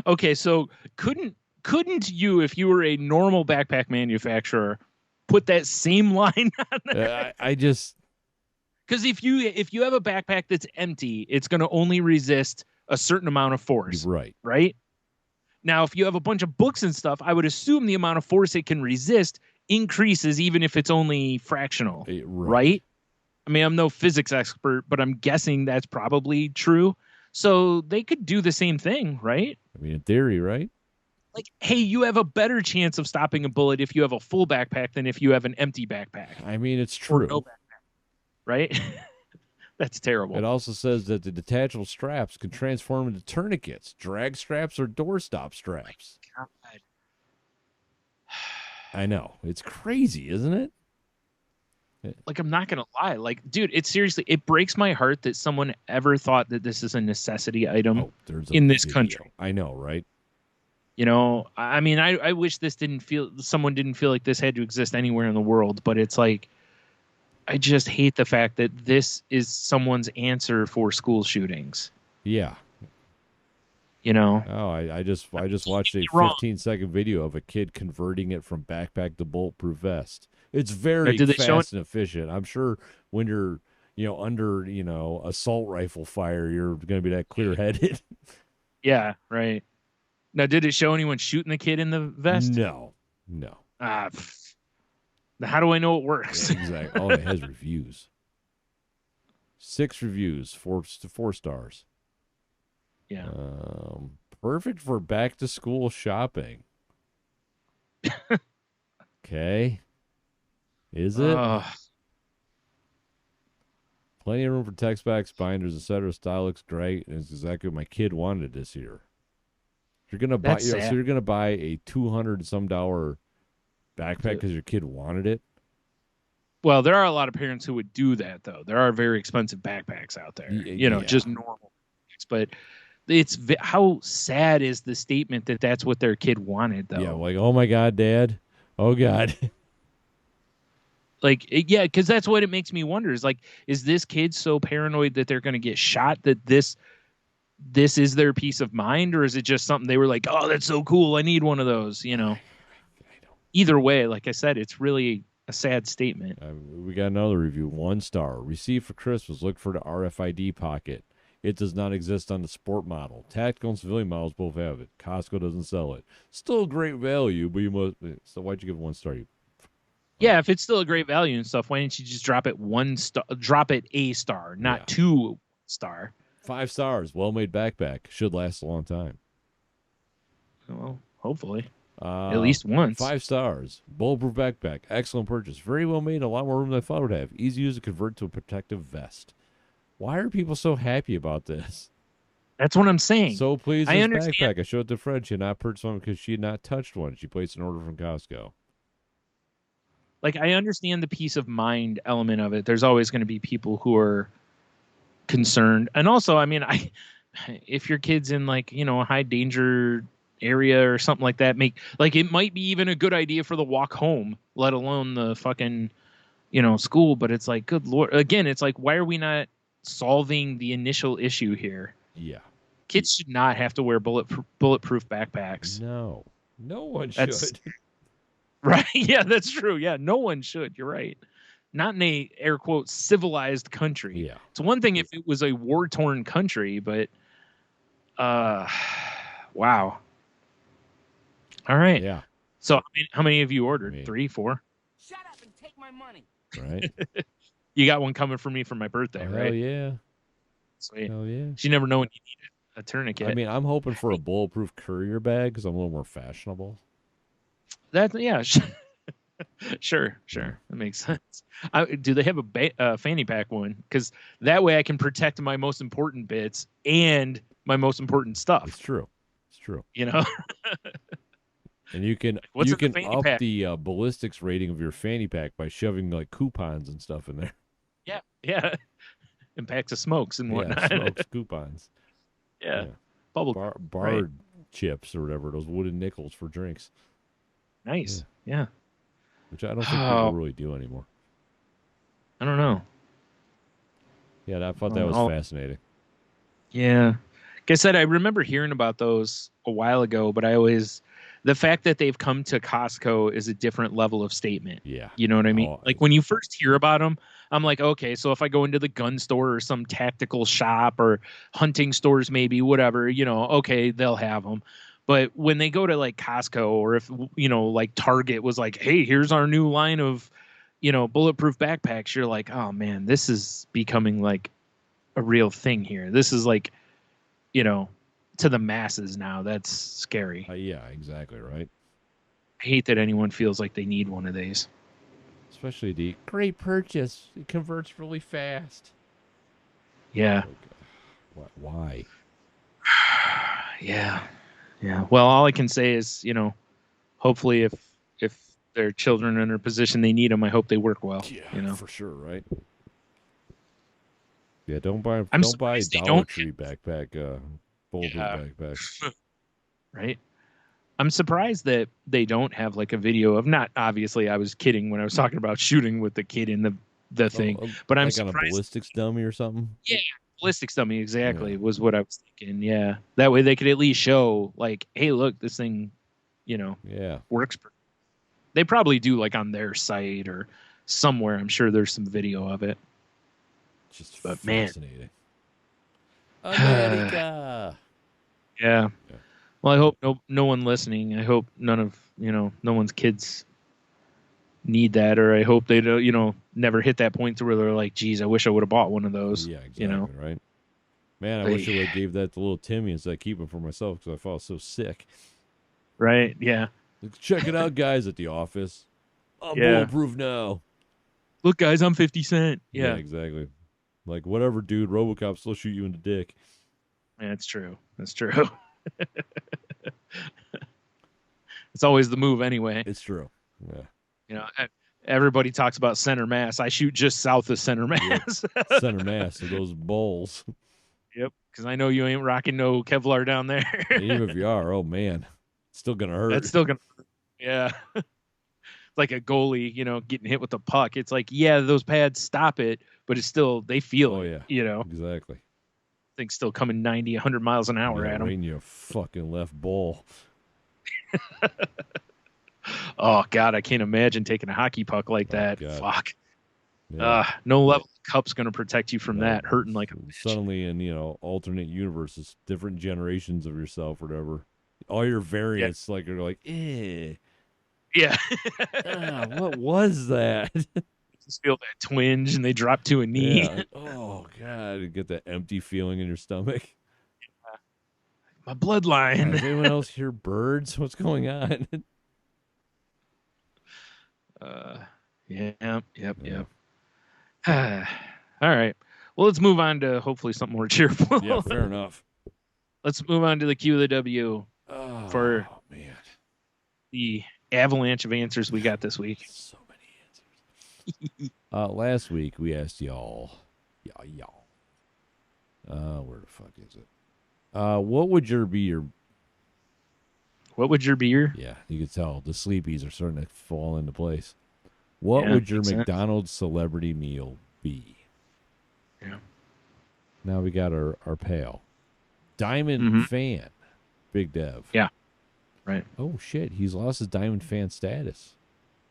Okay, so couldn't you, if you were a normal backpack manufacturer, put that same line on there? I just, because if you have a backpack that's empty, it's going to only resist a certain amount of force. Right. Now, if you have a bunch of books and stuff, I would assume the amount of force it can resist increases even if it's only fractional. Right? I mean, I'm no physics expert, but I'm guessing that's probably true. So they could do the same thing, right? I mean, in theory, right? Like, hey, you have a better chance of stopping a bullet if you have a full backpack than if you have an empty backpack. I mean, it's true. No backpack, right? That's terrible. It also says that the detachable straps can transform into tourniquets, drag straps, or doorstop straps. Oh my God. I know. It's crazy, isn't it? Like, I'm not going to lie. Like, dude, it breaks my heart that someone ever thought that this is a necessity item in this country. I know, right? You know, I mean, I wish someone didn't feel like this had to exist anywhere in the world, but it's like, I just hate the fact that this is someone's answer for school shootings. Yeah. You know? Oh, I just watched a 15-second video of a kid converting it from backpack to bulletproof vest. It's very fast and efficient. I'm sure when you're, under, assault rifle fire, you're going to be that clear-headed. Yeah, right. Now, did it show anyone shooting the kid in the vest? No. How do I know it works? Yeah, exactly. Oh, it has reviews. 6 reviews, 4 stars. Yeah. Perfect for back-to-school shopping. Okay. Is it? Plenty of room for text backs, binders, etc. Style looks great, and it's exactly what my kid wanted this year. You're gonna buy, so you're gonna buy a $200 some backpack because your kid wanted it. Well, there are a lot of parents who would do that, though. There are very expensive backpacks out there, just normal. But how sad is the statement that that's what their kid wanted, though? Yeah, like, oh my God, Dad, oh God. Like, yeah, because that's what it makes me wonder. Is like, is this kid so paranoid that they're going to get shot that this is their peace of mind, or is it just something they were like, oh, that's so cool, I need one of those, Either way, like I said, it's really a sad statement. We got another review, 1 star. Received for Christmas. Look for the RFID pocket. It does not exist on the sport model. Tactical and civilian models both have it. Costco doesn't sell it. Still great value, but you must. So why'd you give it 1 star? Yeah, if it's still a great value and stuff, why didn't you just drop it 1 star? Drop it a star, not 2 star. 5 stars. Well-made backpack. Should last a long time. Well, hopefully. At least once. 5 stars. Bulletproof backpack. Excellent purchase. Very well made. A lot more room than I thought it would have. Easy to use to convert to a protective vest. Why are people so happy about this? That's what I'm saying. So pleased with this backpack. I showed it to Fred. She had not purchased one because she had not touched one. She placed an order from Costco. Like, I understand the peace of mind element of it. There's always going to be people who are concerned. And also, I mean, if your kid's in like, a high danger area or something like that, it might be even a good idea for the walk home, let alone the fucking, school. But it's like, good Lord. Again, it's like, why are we not solving the initial issue here? Yeah. Kids should not have to wear bulletproof backpacks. No one should. Right. Yeah, that's true. Yeah, no one should. You're right. Not in a air quote civilized country. Yeah. It's one thing if it was a war-torn country, but wow. All right. Yeah. So how many of you ordered? Me. 3, 4? Shut up and take my money. Right. You got one coming for me for my birthday, right? Hell yeah. Sweet. Hell yeah. You never know when you need a tourniquet. I mean, I'm hoping for a bulletproof courier bag because I'm a little more fashionable. That, yeah. Sure. That makes sense. Do they have a fanny pack one? Because that way I can protect my most important bits and my most important stuff. It's true. You know? And you can up pack? the ballistics rating of your fanny pack by shoving like coupons and stuff in there. Yeah. And packs of smokes and whatnot. Yeah, smokes, coupons. Yeah. Bubble barred chips or whatever, those wooden nickels for drinks. Nice. Yeah. Which I don't think people really do anymore. I don't know. Yeah, I thought that was fascinating. Yeah. Like I said, I remember hearing about those a while ago, but the fact that they've come to Costco is a different level of statement. Yeah. You know what I mean? Oh, like when you first hear about them, I'm like, okay, so if I go into the gun store or some tactical shop or hunting stores, maybe whatever, okay, they'll have them. But when they go to like Costco or if, like Target was like, hey, here's our new line of, bulletproof backpacks, you're like, oh man, this is becoming like a real thing here. This is like, to the masses now. That's scary. Yeah, exactly right. I hate that anyone feels like they need one of these. Especially the great purchase. It converts really fast. Yeah. Why? Yeah. Well, all I can say is, hopefully if their children are in a position they need them, I hope they work well. Yeah, for sure, right? Yeah, don't buy a they Dollar Tree backpack, bulletproof backpack. Right. I'm surprised that they don't have like a video of not obviously I was kidding when I was talking about shooting with the kid in the thing, but I'm like surprised on a ballistics dummy or something. Yeah, ballistics dummy exactly was what I was thinking. Yeah, that way they could at least show like, hey, look, this thing, works. They probably do like on their site or somewhere. I'm sure there's some video of it. Just but fascinating. Man. America. Yeah. Well, I hope no one listening. I hope no one's kids need that, or I hope they don't, never hit that point to where they're like, geez, I wish I would have bought one of those. Yeah, exactly, right? Man, I wish I would have gave that to little Timmy instead of keep it for myself because I felt so sick. Right, yeah. Check it out, guys, at the office. I'm bulletproof now. Look, guys, I'm 50 Cent. Yeah, exactly. Like, whatever, dude, RoboCop still shoot you in the dick. Yeah, that's true. It's always the move anyway. It's true. Yeah. Everybody talks about center mass. I shoot just south of center mass. Yep. Center mass of those bowls. Yep, because I know you ain't rocking no Kevlar down there. Even if you are, oh man, it's still gonna hurt. That's still gonna hurt. Yeah. It's like a goalie, getting hit with the puck. It's like, yeah, those pads stop it, but it's still, they feel it. Yeah. Exactly. Thing's still coming 90, 100 miles an hour at them. Right in your fucking left bowl. Oh, God, I can't imagine taking a hockey puck like that. God. Fuck. Yeah. No level cup's going to protect you from that hurting like a bitch. Suddenly in, alternate universes, different generations of yourself or whatever, all your variants are like, eh. Yeah. What was that? Just feel that twinge and they drop to a knee. Yeah. Oh, God. You get that empty feeling in your stomach. My bloodline. Does anyone else hear birds? What's going on? Yep. All right. Well, let's move on to hopefully something more cheerful. Yeah, fair enough. Let's move on to the QoftheW for the avalanche of answers we got this week. So many answers. Last week we asked y'all. Where the fuck is it? What would your beer? Yeah, you could tell the sleepies are starting to fall into place. What would your McDonald's celebrity meal be? Yeah. Now we got our pal. Diamond fan. Big Dev. Yeah. Right. Oh, shit. He's lost his Diamond fan status.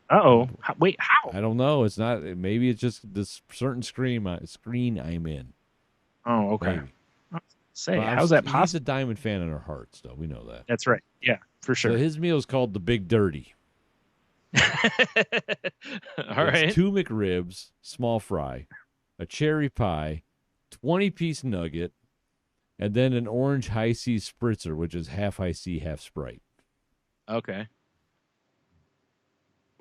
Uh-oh. Wait, how? I don't know. It's not. Maybe it's just this certain screen I'm in. Oh, okay. Maybe. How's that possible? He's a Diamond fan in our hearts, though. We know that. That's right. Yeah, for sure. So his meal is called the Big Dirty. All right. 2 McRibs, small fry, a cherry pie, 20-piece nugget, and then an orange high C spritzer, which is half high C, half Sprite. Okay.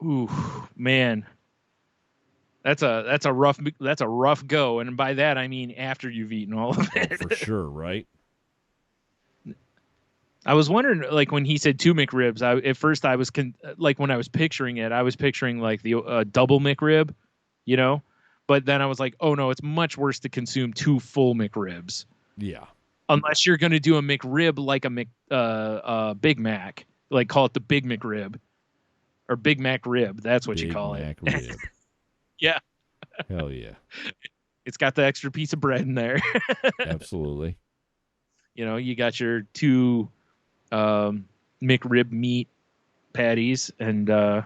Ooh, man. That's a rough go, and by that I mean after you've eaten all of it. For sure, right? I was wondering, like when he said 2 McRibs, at first I was like when I was picturing it, I was picturing like the double McRib, you know, but then I was like, oh no, it's much worse to consume 2 full McRibs. Yeah. Unless you're going to do a McRib like a Big Mac, like call it the Big McRib or Big Mac rib. That's what you call it. Big Mac rib. Yeah. Hell yeah. It's got the extra piece of bread in there. Absolutely. You know, you got your 2 McRib meat patties and I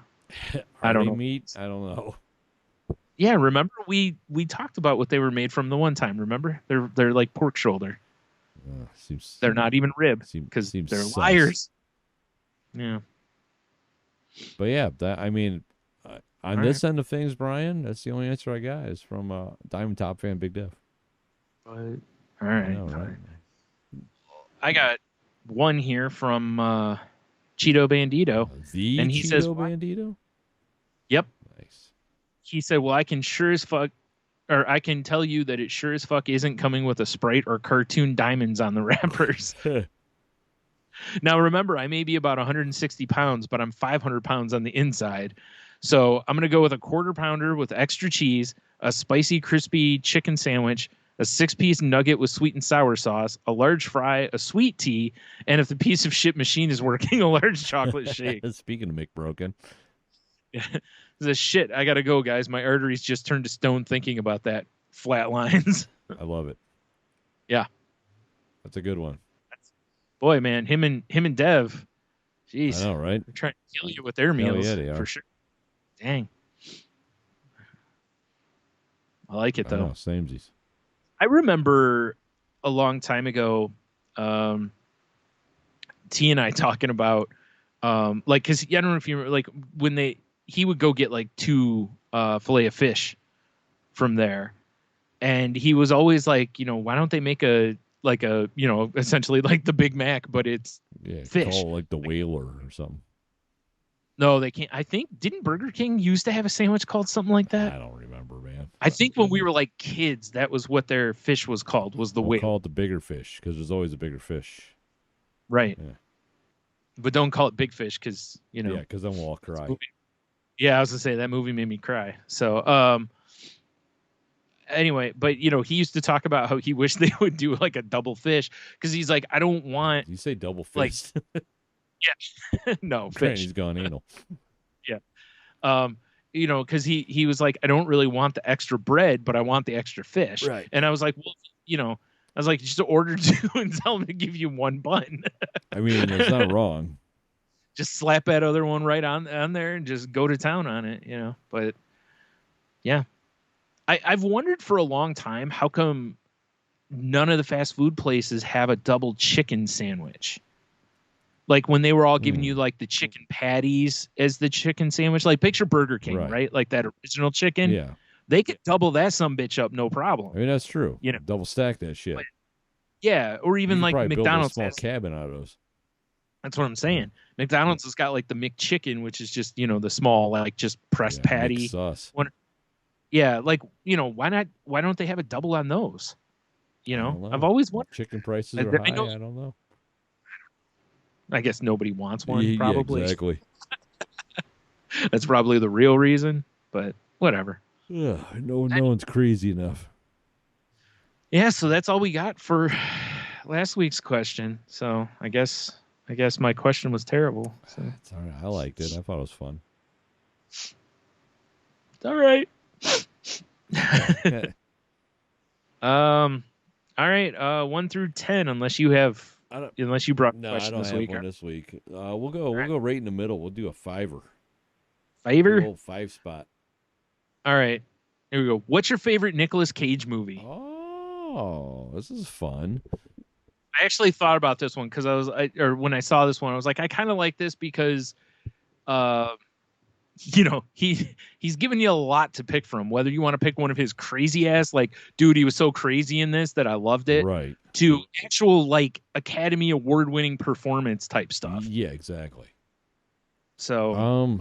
don't know. Meat? I don't know. Yeah, remember we talked about what they were made from the one time, remember? They're like pork shoulder. They're not even rib because they're liars. Yeah. But yeah, on this end of things, Brian, that's the only answer I got is from Diamond Top fan Big Dev. All right. I got one here from Cheeto Bandito. And he says, Bandito? Yep. Nice. He said, well, I can tell you that it sure as fuck isn't coming with a Sprite or cartoon diamonds on the wrappers. Now, remember, I may be about 160 pounds, but I'm 500 pounds on the inside. So I'm going to go with a 1/4 pounder with extra cheese, a spicy, crispy chicken sandwich, a 6-piece nugget with sweet and sour sauce, a large fry, a sweet tea, and if the piece of shit machine is working, a large chocolate shake. Speaking of McBroken. Yeah. The shit, I got to go, guys. My arteries just turned to stone thinking about that. Flat lines. I love it. Yeah. That's a good one. Boy, man, him and Dev, jeez. I know, right? They're trying to kill you with their meals. Yeah, they are. For sure. Dang. I like it, though. Samesies. I remember a long time ago, T and I talking about, like, because I don't know if you remember, like, when he would go get, like, 2 fillet of fish from there. And he was always like, you know, why don't they make essentially like the Big Mac, but it's fish. Call it like the Whaler or something. No, they can't. I think, didn't Burger King used to have a sandwich called something like that? I don't remember, man. I think when we were like kids, that was what their fish was called, was the Whaler. Call it the bigger fish because there's always a bigger fish. Right. Yeah. But don't call it big fish because, you know. Yeah, because then we'll all cry. Yeah, I was going to say that movie made me cry. So, anyway, but, you know, he used to talk about how he wished they would do like a double fish because he's like, I don't want. Did you say double fish? Like, yeah. No, fish. He's gone anal. Yeah. You know, because he was like, I don't really want the extra bread, but I want the extra fish. Right. And I was like, well, you know, I was like, just order 2 and tell them to give you 1 bun. I mean, it's not wrong. Just slap that other one right on there and just go to town on it, you know. But yeah, I've wondered for a long time how come none of the fast food places have a double chicken sandwich. Like when they were all giving you like the chicken patties as the chicken sandwich, like picture Burger King, right? Like that original chicken. Yeah. They could double that sumbitch up, no problem. I mean, that's true. You know, double stack that shit. But, yeah, or even like McDonald's build a small cabin out of those. That's what I'm saying. McDonald's has got like the McChicken, which is just, you know, the small, like just pressed patty. Sauce. Yeah, like, you know, why don't they have a double on those? You know, I've always wondered. Chicken prices are high. I don't know. I guess nobody wants one, probably. Yeah, exactly. That's probably the real reason, but whatever. No one's crazy enough. Yeah, so that's all we got for last week's question. So I guess my question was terrible. So it's all right. I liked it. I thought it was fun. All right. All right. 1 through 10, unless you brought a question this week. One this week. We'll go right in the middle. We'll do a 5-er. 5-er? Old 5 spot. All right. Here we go. What's your favorite Nicolas Cage movie? Oh, this is fun. I actually thought about this one because when I saw this one, I was like, I kind of like this because, you know, he's given you a lot to pick from. Whether you want to pick one of his crazy ass, like, dude, he was so crazy in this that I loved it, right? To actual like Academy Award winning performance type stuff. Yeah, exactly. So,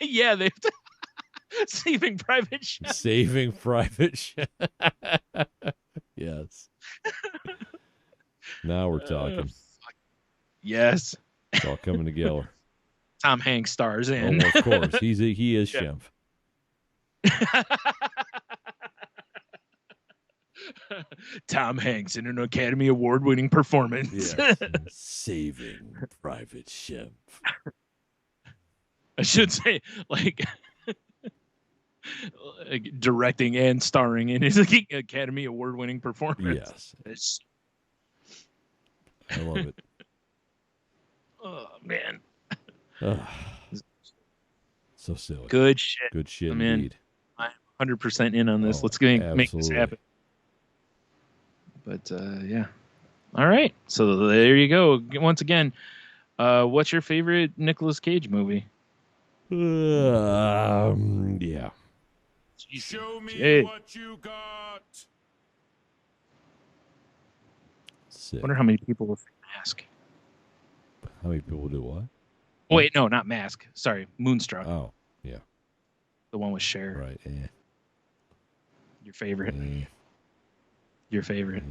Yeah, they Saving Private Chef. Saving Private Chef. Yes. Now we're talking. Yes. It's all coming together. Tom Hanks stars in. Oh, of course. He is Yeah. Chef. Tom Hanks in an Academy Award-winning performance. Yes. Saving Private Chef. I should say, like directing and starring in his Academy Award-winning performance. Yes. I love it. Oh man, so silly. good shit. Good shit I'm in. indeed. I'm 100% in on this. Oh, Let's make this happen. But yeah. All right. So there you go. Once again, what's your favorite Nicolas Cage movie? Yeah. Show me Jay. what you got. Sick. Wonder how many people will say Mask. How many people do what? Oh, wait, no, not Mask. Sorry, Moonstruck. Oh, yeah. The one with Cher. Right. Your favorite. Your favorite.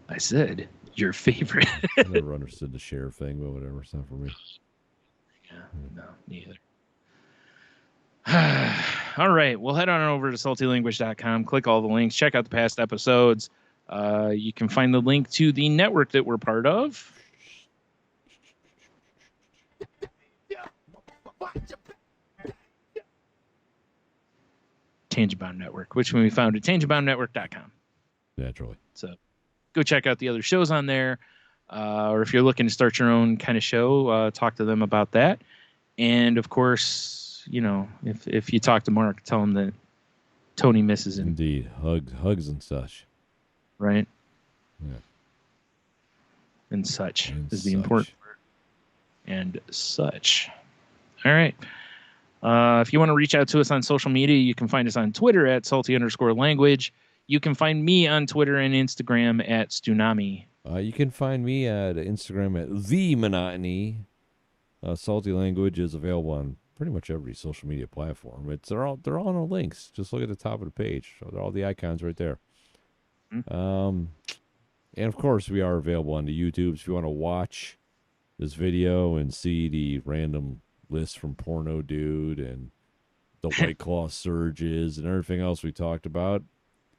I said your favorite. I never understood the share thing, but whatever. It's not for me. Yeah, no, neither. All right. Well, head on over to saltylanguage.com. Click all the links. Check out the past episodes. You can find the link to the network that we're part of. Tangent Bound Network, which can be found at tangentboundnetwork.com. Naturally. So go check out the other shows on there. Or if you're looking to start your own kind of show, talk to them about that. And of course, you know, if you talk to Mark, tell him that Tony misses him. Indeed. Hugs and such. Right? Yeah. And such And is the such. important word. And such. All right. If you want to reach out to us on social media, you can find us on Twitter at salty_language. You can find me on Twitter and Instagram at Stunami. You can find me at Instagram at The Monotony. Salty Language is available on pretty much every social media platform. They're all in the links. Just look at the top of the page. So they're all the icons right there. And of course, we are available on the YouTubes. If you want to watch this video and see the random list from Porno Dude and the White Claw surges and everything else we talked about,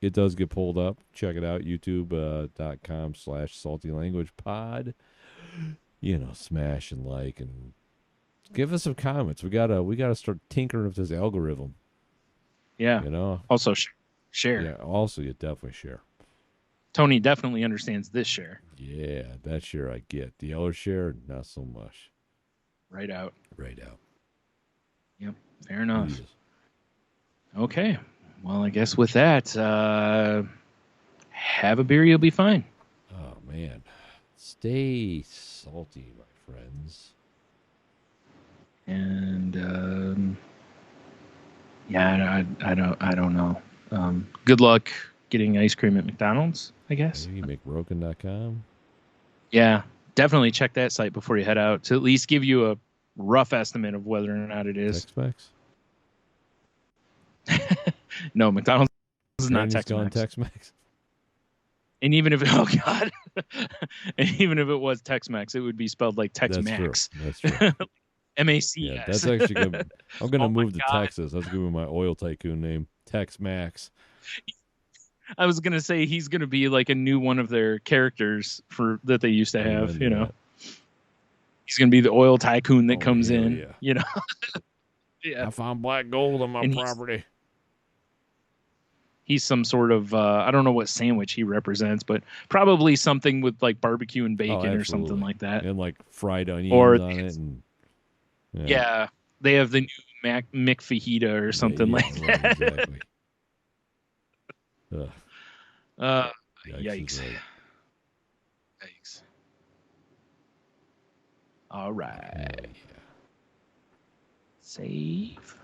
it does get pulled up. Check it out, youtube.com/saltylanguagepod. You know, smash and like and give us some comments. We gotta start tinkering with this algorithm. Yeah. You know. Also share. Yeah. Also, you definitely share. Tony definitely understands this share. Yeah, that share I get. The other share, not so much. Right out. Right out. Yep. Fair enough. Please. Okay. Well, I guess with that, have a beer, you'll be fine. Oh man, stay salty, my friends. And yeah, I don't know. Good luck getting ice cream at McDonald's, I guess. Maybe McBroken.com. Yeah, definitely check that site before you head out to at least give you a rough estimate of whether or not it is. Tex-Mex. No, McDonald's is not Tex-Mex. Tex-Mex. Tex-Mex. And even if and even if it was Tex-Mex, it would be spelled like Tex-Max. That's true. MACS. Yeah, that's actually good. I'm gonna Oh my move to God. Texas. That's gonna be my oil tycoon name, Tex-Max. I was gonna say he's gonna be like a new one of their characters that they used to have. Amen You to know, that. he's gonna be the oil tycoon that Oh, comes hell in. yeah. You know. Yeah. I found black gold on my And he's- property. He's some sort of I don't know what sandwich he represents, but probably something with like barbecue and bacon or something absolutely. like that. And like fried onions Or on it, and Yeah, they have the new McFajita or something like right, that. Exactly. Ugh, Yikes. is right. Yikes. All right. Hell yeah. Save.